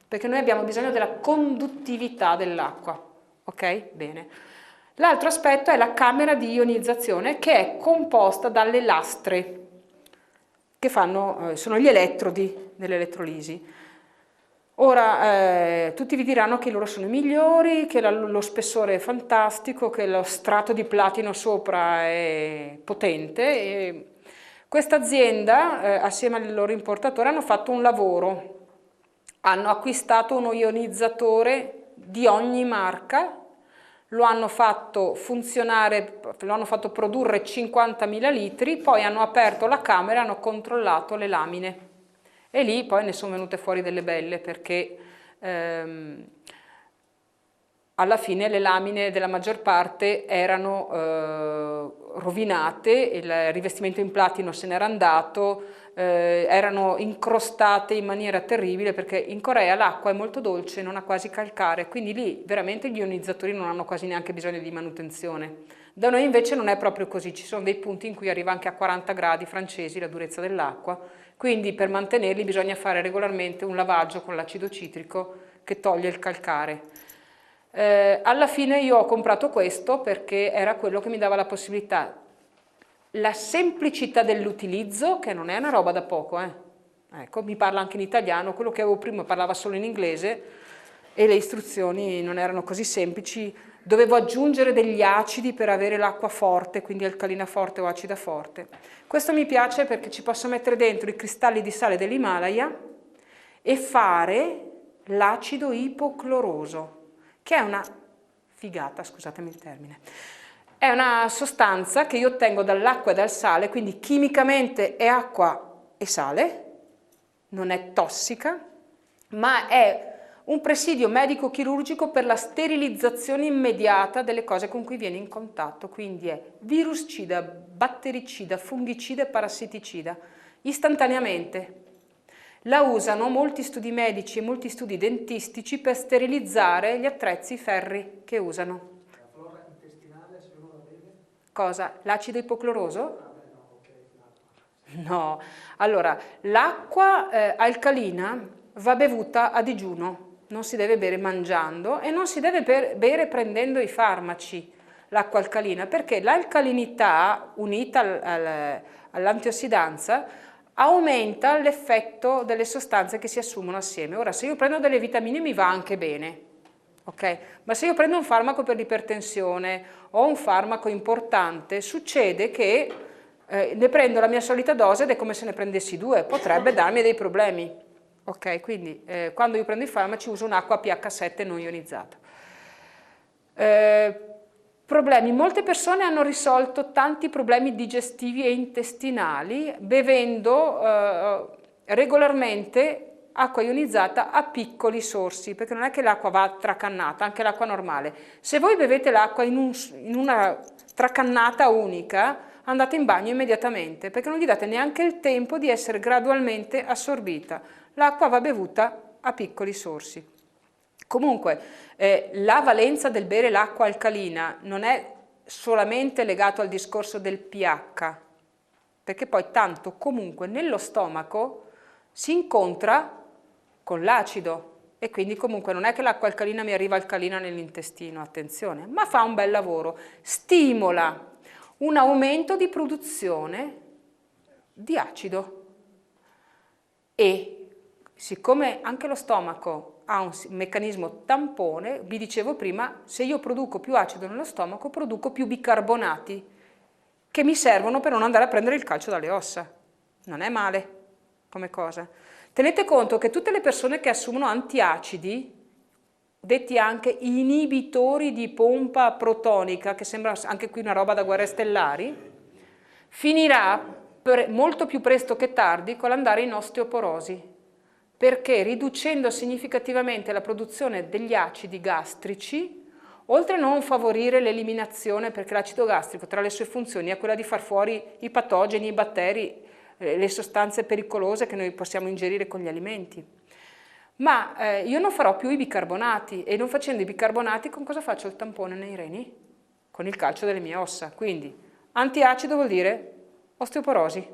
perché noi abbiamo bisogno della conduttività dell'acqua. Ok? Bene. L'altro aspetto è la camera di ionizzazione, che è composta dalle lastre, che sono gli elettrodi dell'elettrolisi. Ora, tutti vi diranno che loro sono i migliori, che lo spessore è fantastico, che lo strato di platino sopra è potente. Questa azienda, assieme al loro importatore, hanno fatto un lavoro. Hanno acquistato uno ionizzatore di ogni marca, lo hanno fatto funzionare, lo hanno fatto produrre 50.000 litri, poi hanno aperto la camera e hanno controllato le lamine. E lì poi ne sono venute fuori delle belle, perché alla fine le lamine della maggior parte erano rovinate, il rivestimento in platino se n'era andato, erano incrostate in maniera terribile, perché in Corea l'acqua è molto dolce, non ha quasi calcare, quindi lì veramente gli ionizzatori non hanno quasi neanche bisogno di manutenzione. Da noi invece non è proprio così, ci sono dei punti in cui arriva anche a 40 gradi francesi la durezza dell'acqua, quindi per mantenerli bisogna fare regolarmente un lavaggio con l'acido citrico che toglie il calcare. Alla fine io ho comprato questo perché era quello che mi dava la possibilità. La semplicità dell'utilizzo, che non è una roba da poco, ecco, mi parla anche in italiano, quello che avevo prima parlava solo in inglese e le istruzioni non erano così semplici, dovevo aggiungere degli acidi per avere l'acqua forte, quindi alcalina forte o acida forte. Questo mi piace perché ci posso mettere dentro i cristalli di sale dell'Himalaya e fare l'acido ipocloroso, che è una figata, scusatemi il termine. È una sostanza che io ottengo dall'acqua e dal sale, quindi chimicamente è acqua e sale, non è tossica, ma è un presidio medico-chirurgico per la sterilizzazione immediata delle cose con cui viene in contatto, quindi è viruscida, battericida, fungicida e parassiticida, istantaneamente. La usano molti studi medici e molti studi dentistici per sterilizzare gli attrezzi ferri che usano. La flora intestinale, se uno la beve? Cosa? L'acido ipocloroso? No. Allora, l'acqua alcalina va bevuta a digiuno, non si deve bere mangiando e non si deve bere prendendo i farmaci, l'acqua alcalina, perché l'alcalinità unita all'antiossidanza aumenta l'effetto delle sostanze che si assumono assieme. Ora, se io prendo delle vitamine mi va anche bene, ok? Ma se io prendo un farmaco per l'ipertensione o un farmaco importante, succede che ne prendo la mia solita dose ed è come se ne prendessi due, potrebbe darmi dei problemi. Ok, quindi quando io prendo i farmaci uso un'acqua pH 7 non ionizzata. Problemi. Molte persone hanno risolto tanti problemi digestivi e intestinali bevendo regolarmente acqua ionizzata a piccoli sorsi, perché non è che l'acqua va tracannata, anche l'acqua normale. Se voi bevete l'acqua in una stracannata unica, andate in bagno immediatamente, perché non gli date neanche il tempo di essere gradualmente assorbita. L'acqua va bevuta a piccoli sorsi. Comunque, la valenza del bere l'acqua alcalina non è solamente legato al discorso del pH, perché poi tanto comunque nello stomaco si incontra con l'acido e quindi comunque non è che l'acqua alcalina mi arriva alcalina nell'intestino, attenzione, ma fa un bel lavoro, stimola un aumento di produzione di acido e siccome anche lo stomaco ha un meccanismo tampone, vi dicevo prima, se io produco più acido nello stomaco produco più bicarbonati che mi servono per non andare a prendere il calcio dalle ossa. Non è male come cosa. Tenete conto che tutte le persone che assumono antiacidi, detti anche inibitori di pompa protonica, che sembra anche qui una roba da guerre stellari, finirà molto più presto che tardi con l'andare in osteoporosi, perché riducendo significativamente la produzione degli acidi gastrici, oltre a non favorire l'eliminazione, perché l'acido gastrico tra le sue funzioni è quella di far fuori i patogeni, i batteri, le sostanze pericolose che noi possiamo ingerire con gli alimenti. Ma io non farò più i bicarbonati e non facendo i bicarbonati con cosa faccio il tampone nei reni? Con il calcio delle mie ossa. Quindi antiacido vuol dire osteoporosi,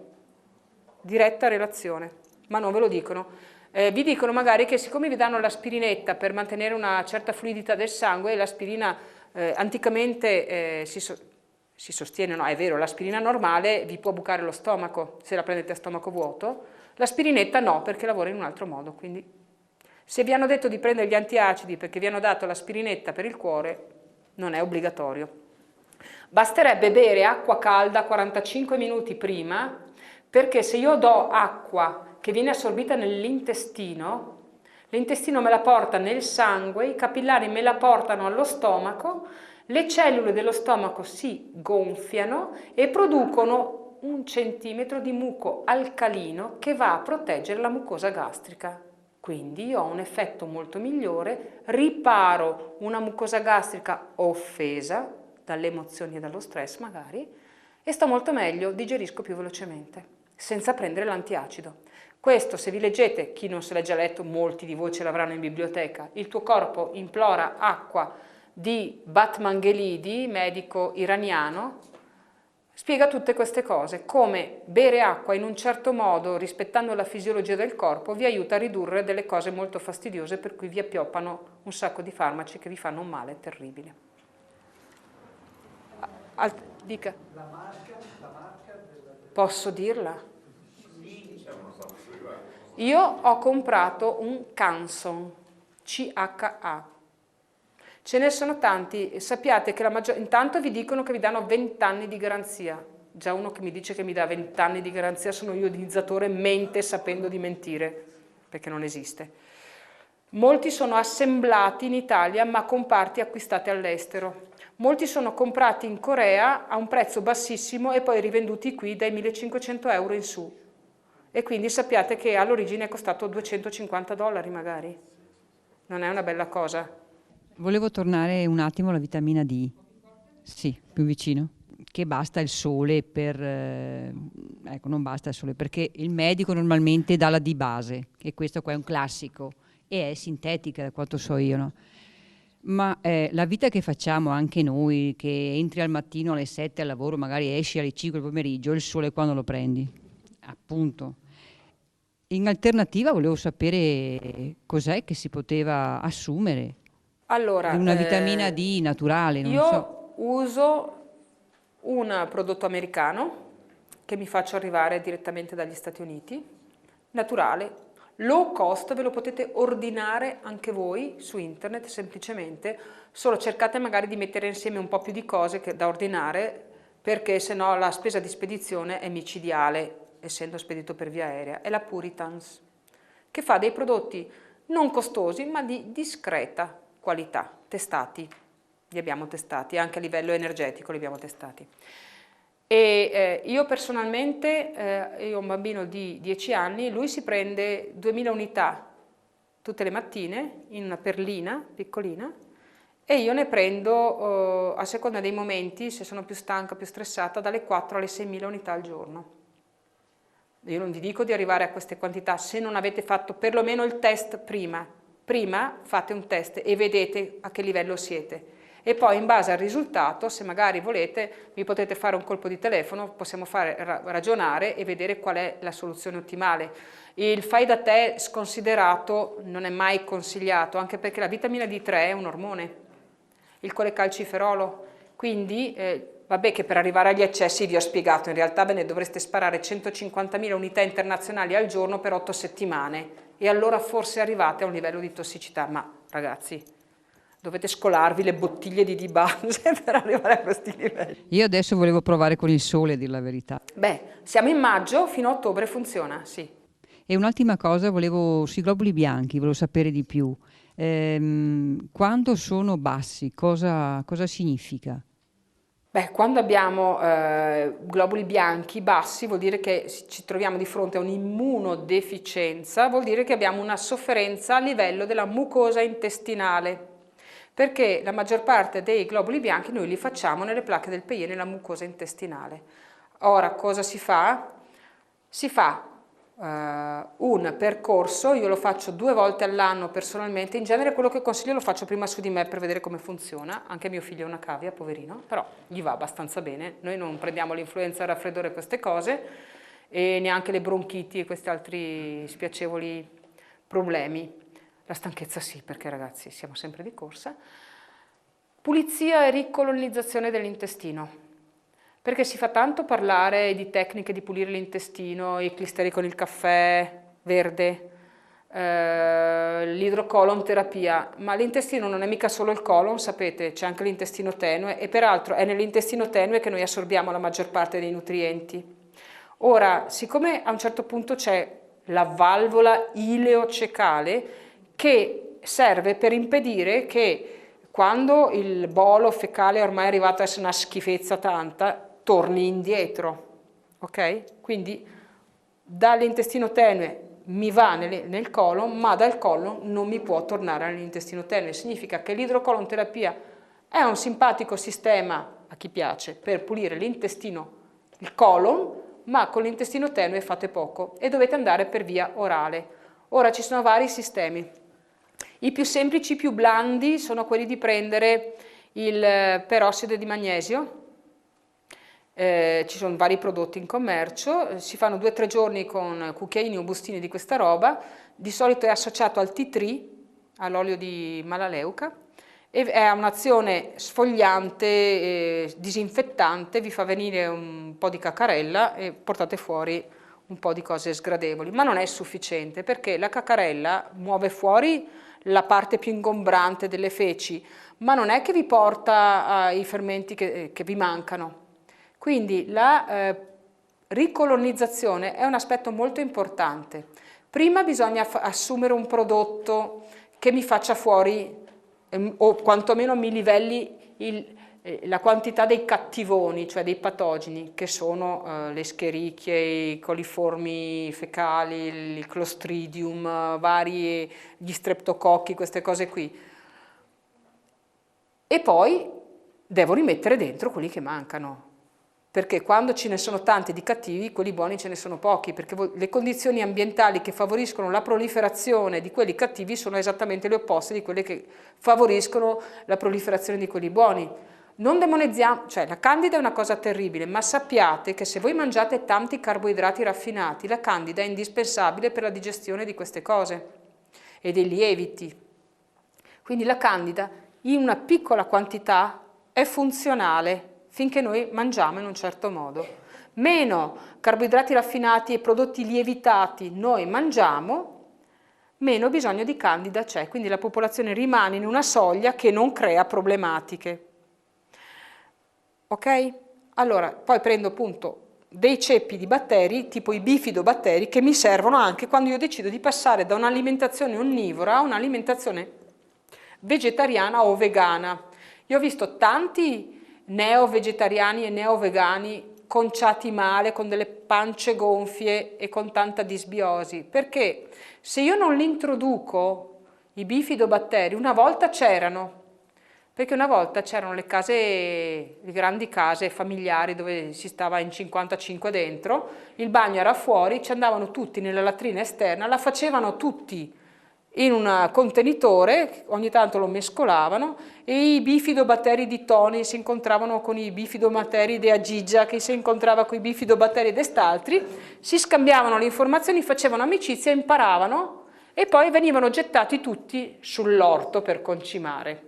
diretta relazione, ma non ve lo dicono. Vi dicono magari che siccome vi danno l'aspirinetta per mantenere una certa fluidità del sangue, l'aspirina anticamente si sostiene, no è vero, l'aspirina normale vi può bucare lo stomaco se la prendete a stomaco vuoto, l'aspirinetta no perché lavora in un altro modo, quindi se vi hanno detto di prendere gli antiacidi perché vi hanno dato l'aspirinetta per il cuore, non è obbligatorio. Basterebbe bere acqua calda 45 minuti prima, perché se io do acqua che viene assorbita nell'intestino, l'intestino me la porta nel sangue, i capillari me la portano allo stomaco, le cellule dello stomaco si gonfiano e producono 1 centimetro di muco alcalino che va a proteggere la mucosa gastrica. Quindi io ho un effetto molto migliore, riparo una mucosa gastrica offesa dalle emozioni e dallo stress magari e sto molto meglio, digerisco più velocemente, senza prendere l'antiacido. Questo, se vi leggete, chi non se l'ha già letto, molti di voi ce l'avranno in biblioteca, Il tuo corpo implora acqua di Batmanghelidi, medico iraniano, spiega tutte queste cose, come bere acqua in un certo modo, rispettando la fisiologia del corpo, vi aiuta a ridurre delle cose molto fastidiose per cui vi appioppano un sacco di farmaci che vi fanno un male terribile. Dica. La marca posso dirla? Io ho comprato un Canson, CHA. Ce ne sono tanti, sappiate che intanto vi dicono che vi danno 20 anni di garanzia. Già uno che mi dice che mi dà 20 anni di garanzia, sono io ionizzatore, mente sapendo di mentire, perché non esiste. Molti sono assemblati in Italia, ma con parti acquistate all'estero. Molti sono comprati in Corea a un prezzo bassissimo e poi rivenduti qui dai 1.500 euro in su. E quindi sappiate che all'origine è costato $250 magari. Non è una bella cosa. Volevo tornare un attimo alla vitamina D. Sì, più vicino. Che basta il sole per... ecco, non basta il sole, perché il medico normalmente dà la D base, e questo qua è un classico, e è sintetica da quanto so io, no? Ma la vita che facciamo anche noi, che entri al mattino alle 7 al lavoro, magari esci alle 5 del pomeriggio, il sole quando lo prendi? Appunto. In alternativa volevo sapere cos'è che si poteva assumere. Allora, una vitamina D naturale, non so. Io uso un prodotto americano che mi faccio arrivare direttamente dagli Stati Uniti, naturale, low cost, ve lo potete ordinare anche voi su internet semplicemente, solo cercate magari di mettere insieme un po' più di cose da ordinare, perché sennò la spesa di spedizione è micidiale, essendo spedito per via aerea. È la Puritans, che fa dei prodotti non costosi ma di discreta qualità, testati, li abbiamo testati, anche a livello energetico li abbiamo testati. E io personalmente, io ho un bambino di 10 anni, lui si prende 2000 unità tutte le mattine in una perlina piccolina e io ne prendo, a seconda dei momenti, se sono più stanca, più stressata, dalle 4 alle 6.000 unità al giorno. Io non vi dico di arrivare a queste quantità se non avete fatto perlomeno il test prima. Prima fate un test e vedete a che livello siete. E poi in base al risultato, se magari volete, mi potete fare un colpo di telefono, possiamo ragionare e vedere qual è la soluzione ottimale. Il fai da te sconsiderato non è mai consigliato, anche perché la vitamina D3 è un ormone, il colecalciferolo, quindi vabbè che per arrivare agli eccessi vi ho spiegato, in realtà ve ne dovreste sparare 150.000 unità internazionali al giorno per 8 settimane e allora forse arrivate a un livello di tossicità, ma ragazzi dovete scolarvi le bottiglie di base per arrivare a questi livelli. Io adesso volevo provare con il sole, a dir la verità. Beh, siamo in maggio, fino a ottobre funziona, sì. E un'ultima cosa, sui globuli bianchi, volevo sapere di più. Quando sono bassi, cosa significa? Beh, quando abbiamo globuli bianchi bassi vuol dire che ci troviamo di fronte a un'immunodeficienza, vuol dire che abbiamo una sofferenza a livello della mucosa intestinale, perché la maggior parte dei globuli bianchi noi li facciamo nelle placche del Peillé, nella mucosa intestinale. Ora, cosa si fa? Si fa un percorso, io lo faccio 2 volte all'anno personalmente, in genere quello che consiglio lo faccio prima su di me per vedere come funziona, anche mio figlio è una cavia, poverino, però gli va abbastanza bene, noi non prendiamo l'influenza, il raffreddore e queste cose, e neanche le bronchiti e questi altri spiacevoli problemi, la stanchezza sì, perché ragazzi siamo sempre di corsa. Pulizia e ricolonizzazione dell'intestino. Perché si fa tanto parlare di tecniche di pulire l'intestino, i clisteri con il caffè verde, l'idrocolon terapia, ma l'intestino non è mica solo il colon, sapete, c'è anche l'intestino tenue e peraltro è nell'intestino tenue che noi assorbiamo la maggior parte dei nutrienti. Ora, siccome a un certo punto c'è la valvola ileocecale che serve per impedire che quando il bolo fecale è ormai arrivato a essere una schifezza tanta, torni indietro, ok? Quindi dall'intestino tenue mi va nel colon, ma dal colon non mi può tornare all'intestino tenue. Significa che l'idrocolon terapia è un simpatico sistema, a chi piace, per pulire l'intestino, il colon, ma con l'intestino tenue fate poco e dovete andare per via orale. Ora ci sono vari sistemi. I più semplici, i più blandi, sono quelli di prendere il perosside di magnesio. Ci sono vari prodotti in commercio, si fanno 2 o 3 giorni con cucchiaini o bustini di questa roba, di solito è associato al tea tree, all'olio di Malaleuca, e è un'azione sfogliante, disinfettante, vi fa venire un po' di cacarella e portate fuori un po' di cose sgradevoli, ma non è sufficiente perché la cacarella muove fuori la parte più ingombrante delle feci, ma non è che vi porta i fermenti che vi mancano. Quindi la ricolonizzazione è un aspetto molto importante. Prima bisogna assumere un prodotto che mi faccia fuori o quantomeno mi livelli la quantità dei cattivoni, cioè dei patogeni, che sono le escherichie, i coliformi fecali, il clostridium, gli streptococchi, queste cose qui. E poi devo rimettere dentro quelli che mancano. Perché quando ce ne sono tanti di cattivi, quelli buoni ce ne sono pochi, perché le condizioni ambientali che favoriscono la proliferazione di quelli cattivi sono esattamente le opposte di quelle che favoriscono la proliferazione di quelli buoni. Non demonizziamo, cioè la candida è una cosa terribile, ma sappiate che se voi mangiate tanti carboidrati raffinati, la candida è indispensabile per la digestione di queste cose e dei lieviti. Quindi la candida in una piccola quantità è funzionale finché noi mangiamo in un certo modo. Meno carboidrati raffinati e prodotti lievitati noi mangiamo, meno bisogno di candida c'è, quindi la popolazione rimane in una soglia che non crea problematiche. Ok? Allora, poi prendo appunto dei ceppi di batteri, tipo i bifidobatteri, che mi servono anche quando io decido di passare da un'alimentazione onnivora a un'alimentazione vegetariana o vegana. Io ho visto tanti neo-vegetariani e neo-vegani conciati male, con delle pance gonfie e con tanta disbiosi, perché se io non li introduco, i bifidobatteri, una volta c'erano, Perché una volta c'erano le case, le grandi case familiari dove si stava in 55 dentro, il bagno era fuori, ci andavano tutti nella latrina esterna, la facevano tutti in un contenitore, ogni tanto lo mescolavano e i bifidobatteri di Tony si incontravano con i bifidobatteri di Agigia, che si incontrava con i bifidobatteri di quest'altri, si scambiavano le informazioni, facevano amicizia, imparavano e poi venivano gettati tutti sull'orto per concimare.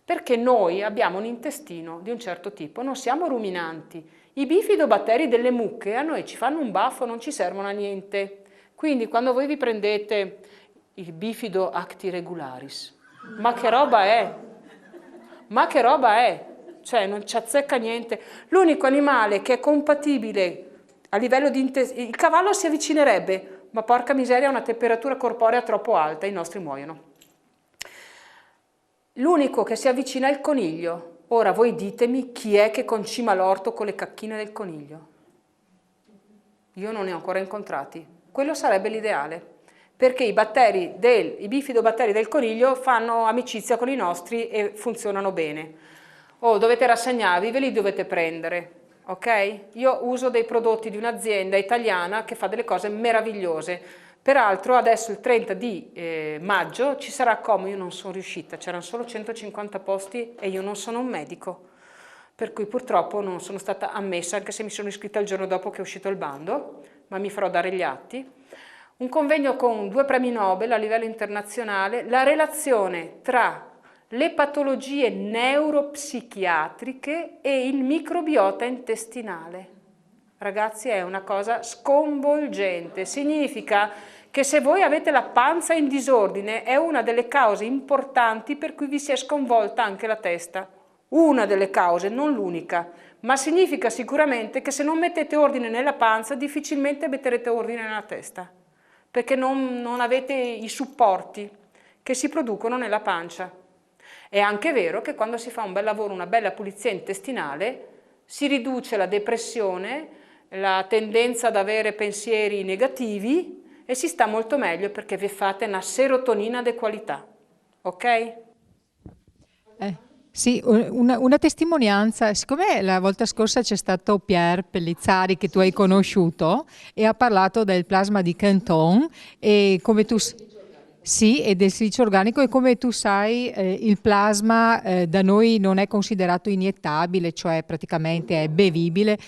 Perché noi abbiamo un intestino di un certo tipo, non siamo ruminanti. I bifidobatteri delle mucche a noi ci fanno un baffo, non ci servono a niente. Quindi quando voi vi prendete il bifido acti regularis, ma che roba è? Ma che roba è? Cioè non ci azzecca niente. L'unico animale che è compatibile a livello di intestino, il cavallo si avvicinerebbe, ma porca miseria ha una temperatura corporea troppo alta, i nostri muoiono. L'unico che si avvicina è il coniglio. Ora voi ditemi chi è che concima l'orto con le cacchine del coniglio. Io non ne ho ancora incontrati. Quello sarebbe l'ideale, perché i bifidobatteri del coniglio fanno amicizia con i nostri e funzionano bene. Dovete rassegnarvi, ve li dovete prendere, ok? Io uso dei prodotti di un'azienda italiana che fa delle cose meravigliose. Peraltro adesso il 30 di maggio ci sarà Como, io non sono riuscita, c'erano solo 150 posti e io non sono un medico, per cui purtroppo non sono stata ammessa, anche se mi sono iscritta il giorno dopo che è uscito il bando, ma mi farò dare gli atti. Un convegno con 2 premi Nobel a livello internazionale, la relazione tra le patologie neuropsichiatriche e il microbiota intestinale. Ragazzi, è una cosa sconvolgente, significa che se voi avete la panza in disordine è una delle cause importanti per cui vi si è sconvolta anche la testa. Una delle cause, non l'unica, ma significa sicuramente che se non mettete ordine nella panza difficilmente metterete ordine nella testa, perché non avete i supporti che si producono nella pancia. È anche vero che quando si fa un bel lavoro, una bella pulizia intestinale, si riduce la depressione, la tendenza ad avere pensieri negativi e si sta molto meglio perché vi fate una serotonina di qualità, ok? Sì, una testimonianza, siccome la volta scorsa c'è stato Pierre Pellizzari che tu hai conosciuto e ha parlato del plasma di Canton e come tu... Sì, e del silicio organico e come tu sai il plasma da noi non è considerato iniettabile, cioè praticamente è bevibile.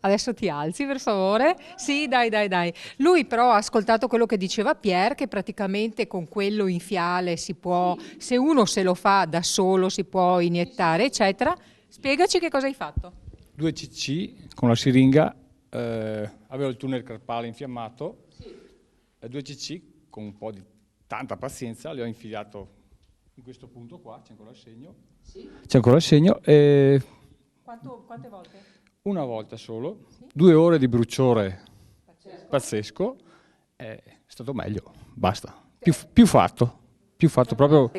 Adesso ti alzi per favore. Sì, dai. Lui però ha ascoltato quello che diceva Pierre, che praticamente con quello in fiale si può, se uno se lo fa da solo si può iniettare, eccetera. Spiegaci che cosa hai fatto. 2 cc con la siringa, avevo il tunnel carpale infiammato, 2 cc con un po' di tanta pazienza, le ho infilato in questo punto qua, c'è ancora il segno. Sì. C'è ancora il segno. Quante volte? Una volta solo, sì. 2 ore di bruciore pazzesco, è stato meglio, basta. Più fatto proprio.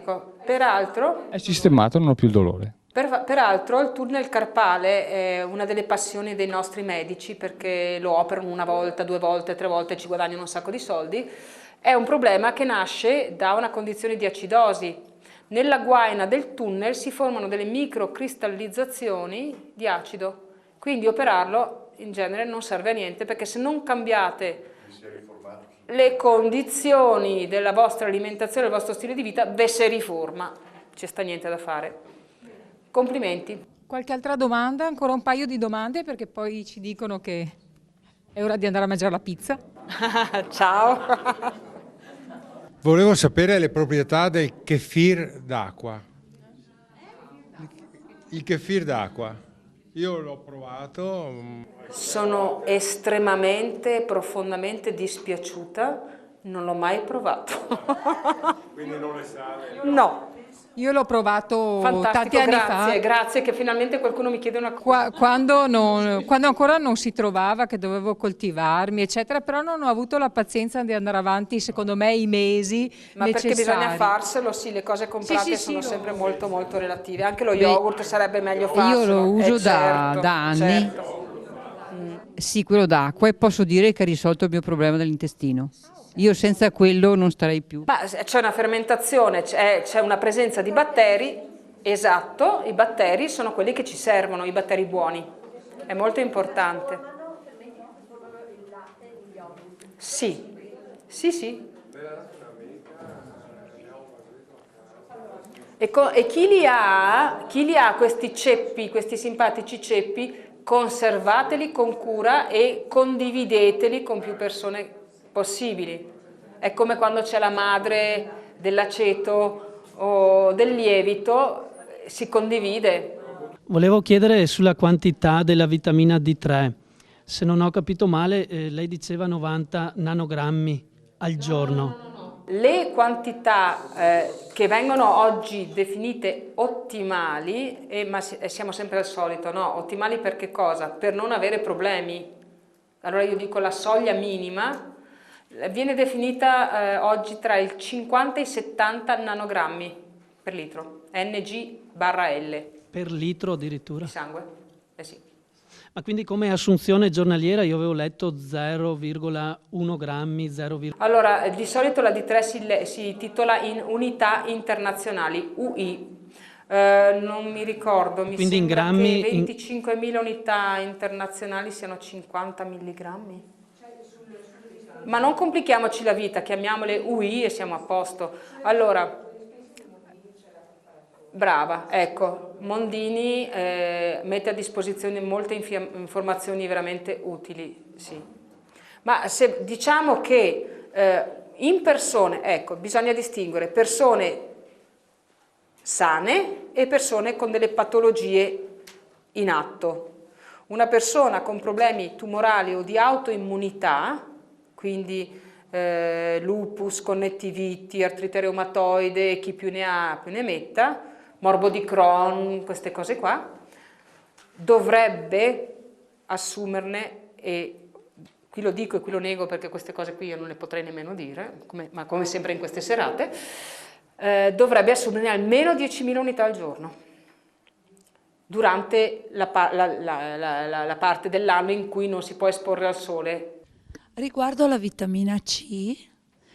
Peraltro, è sistemato, non ho più il dolore. Peraltro il tunnel carpale è una delle passioni dei nostri medici perché lo operano 1 volta, 2 volte, 3 volte e ci guadagnano un sacco di soldi. È un problema che nasce da una condizione di acidosi. Nella guaina del tunnel si formano delle microcristallizzazioni di acido. Quindi operarlo in genere non serve a niente perché se non cambiate le condizioni della vostra alimentazione, del vostro stile di vita, ve si riforma. Ci sta niente da fare. Complimenti. Qualche altra domanda? Ancora un paio di domande perché poi ci dicono che è ora di andare a mangiare la pizza. Ciao. Volevo sapere le proprietà del kefir d'acqua. Il kefir d'acqua. Io l'ho provato. Sono estremamente, profondamente dispiaciuta, non l'ho mai provato. Quindi non le sale? No. Io l'ho provato Fantastico, tanti anni fa. Grazie che finalmente qualcuno mi chiede una cosa. Quando ancora non si trovava, che dovevo coltivarmi, eccetera, però non ho avuto la pazienza di andare avanti, secondo me, i mesi Ma necessari. perché bisogna farselo, sì, le cose comprate sono sempre molto molto relative. Anche lo yogurt sarebbe meglio farselo. Io lo uso certo, da anni. Certo. Sì, quello d'acqua e posso dire che ha risolto il mio problema dell'intestino. Io senza quello non starei più. Ma c'è una fermentazione, c'è una presenza di batteri Esatto, i batteri sono quelli che ci servono, i batteri buoni. È molto importante. Sì, sì, sì. E chi li ha questi ceppi, questi simpatici ceppi, conservateli con cura e condivideteli con più persone possibili. È come quando c'è la madre dell'aceto o del lievito, si condivide. Volevo chiedere sulla quantità della vitamina D3. Se non ho capito male, lei diceva 90 nanogrammi al giorno. No. Le quantità che vengono oggi definite ottimali, ma siamo sempre al solito, no? Ottimali per che cosa? Per non avere problemi. Allora io dico la soglia minima viene definita oggi tra il 50 e i 70 nanogrammi per litro, Ng/L. Per litro addirittura? Di sangue? Sì. Ma quindi come assunzione giornaliera io avevo letto 0,1 grammi, 0, Allora, di solito la D3 si titola in unità internazionali, UI. Non mi ricordo, mi quindi sembra in grammi, che 25.000 unità internazionali siano 50 milligrammi. Ma non complichiamoci la vita, chiamiamole UI e siamo a posto. Allora, brava, ecco, Mondini mette a disposizione molte informazioni veramente utili, sì. Ma se diciamo che in persone, ecco, bisogna distinguere persone sane e persone con delle patologie in atto. Una persona con problemi tumorali o di autoimmunità, quindi lupus, connettiviti, artrite reumatoide, chi più ne ha più ne metta, morbo di Crohn, queste cose qua, dovrebbe assumerne, e qui lo dico e qui lo nego perché queste cose qui io non le potrei nemmeno dire, ma come sempre in queste serate, dovrebbe assumerne almeno 10.000 unità al giorno durante la parte dell'anno in cui non si può esporre al sole. Riguardo alla vitamina C,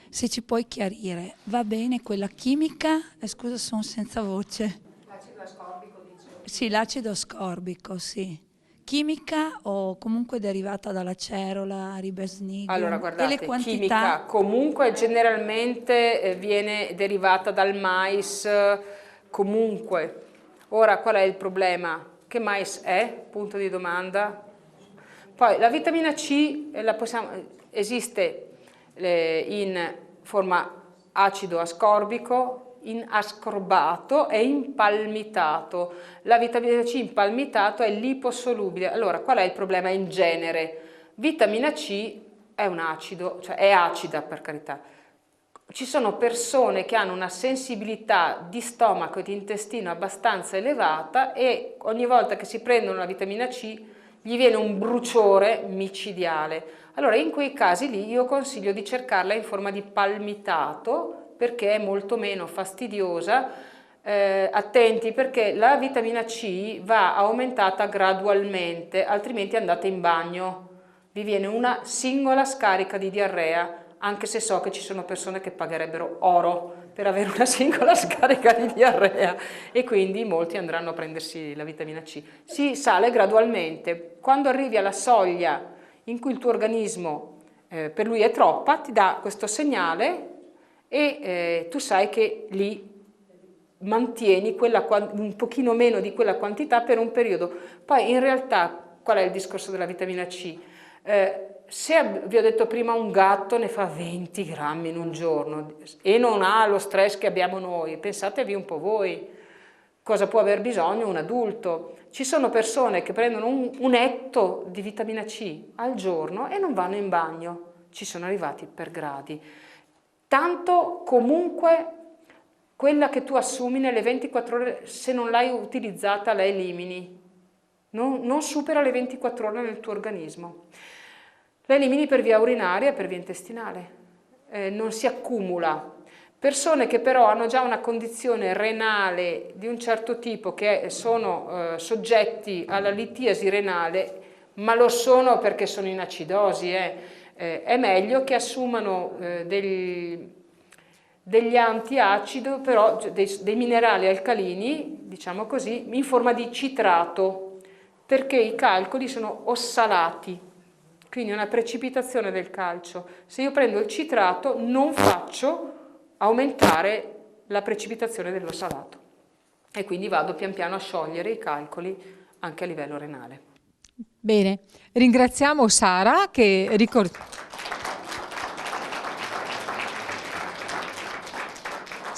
se ci puoi chiarire, va bene quella chimica? Scusa, sono senza voce. L'acido ascorbico, dice? Sì, l'acido ascorbico, sì. Chimica o comunque derivata dalla cerola, ribosnidium? Allora, guardate, e le quantità? chimica comunque generalmente viene derivata dal mais, comunque. Ora, qual è il problema? Che mais è? Punto di domanda. Poi la vitamina C esiste in forma acido ascorbico, in ascorbato e in palmitato. La vitamina C in palmitato è liposolubile. Allora, qual è il problema in genere? Vitamina C è un acido, cioè è acida per carità. Ci sono persone che hanno una sensibilità di stomaco e di intestino abbastanza elevata e ogni volta che si prendono la vitamina C gli viene un bruciore micidiale. Allora in quei casi lì io consiglio di cercarla in forma di palmitato perché è molto meno fastidiosa. Attenti perché la vitamina C va aumentata gradualmente, altrimenti andate in bagno, vi viene una singola scarica di diarrea, anche se so che ci sono persone che pagherebbero oro per avere una singola scarica di diarrea e quindi molti andranno a prendersi la vitamina C. Si sale gradualmente, quando arrivi alla soglia in cui il tuo organismo per lui è troppa, ti dà questo segnale e tu sai che lì mantieni un pochino meno di quella quantità per un periodo. Poi in realtà qual è il discorso della vitamina C? Se vi ho detto prima un gatto ne fa 20 grammi in un giorno e non ha lo stress che abbiamo noi, pensatevi un po' voi cosa può aver bisogno un adulto. Ci sono persone che prendono un etto di vitamina C al giorno e non vanno in bagno, ci sono arrivati per gradi. Tanto comunque quella che tu assumi nelle 24 ore, se non l'hai utilizzata la elimini, non supera le 24 ore nel tuo organismo. La elimini per via urinaria e per via intestinale, non si accumula. Persone che però hanno già una condizione renale di un certo tipo, che sono soggetti alla litiasi renale, ma lo sono perché sono in acidosi, è meglio che assumano dei degli antiacido, però dei minerali alcalini, diciamo così, in forma di citrato, perché i calcoli sono ossalati, quindi una precipitazione del calcio. Se io prendo il citrato non faccio aumentare la precipitazione dell'ossalato e quindi vado pian piano a sciogliere i calcoli anche a livello renale. Bene, ringraziamo Sara che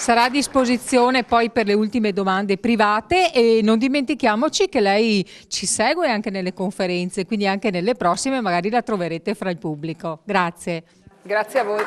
sarà a disposizione poi per le ultime domande private, e non dimentichiamoci che lei ci segue anche nelle conferenze, quindi anche nelle prossime magari la troverete fra il pubblico. Grazie. Grazie a voi.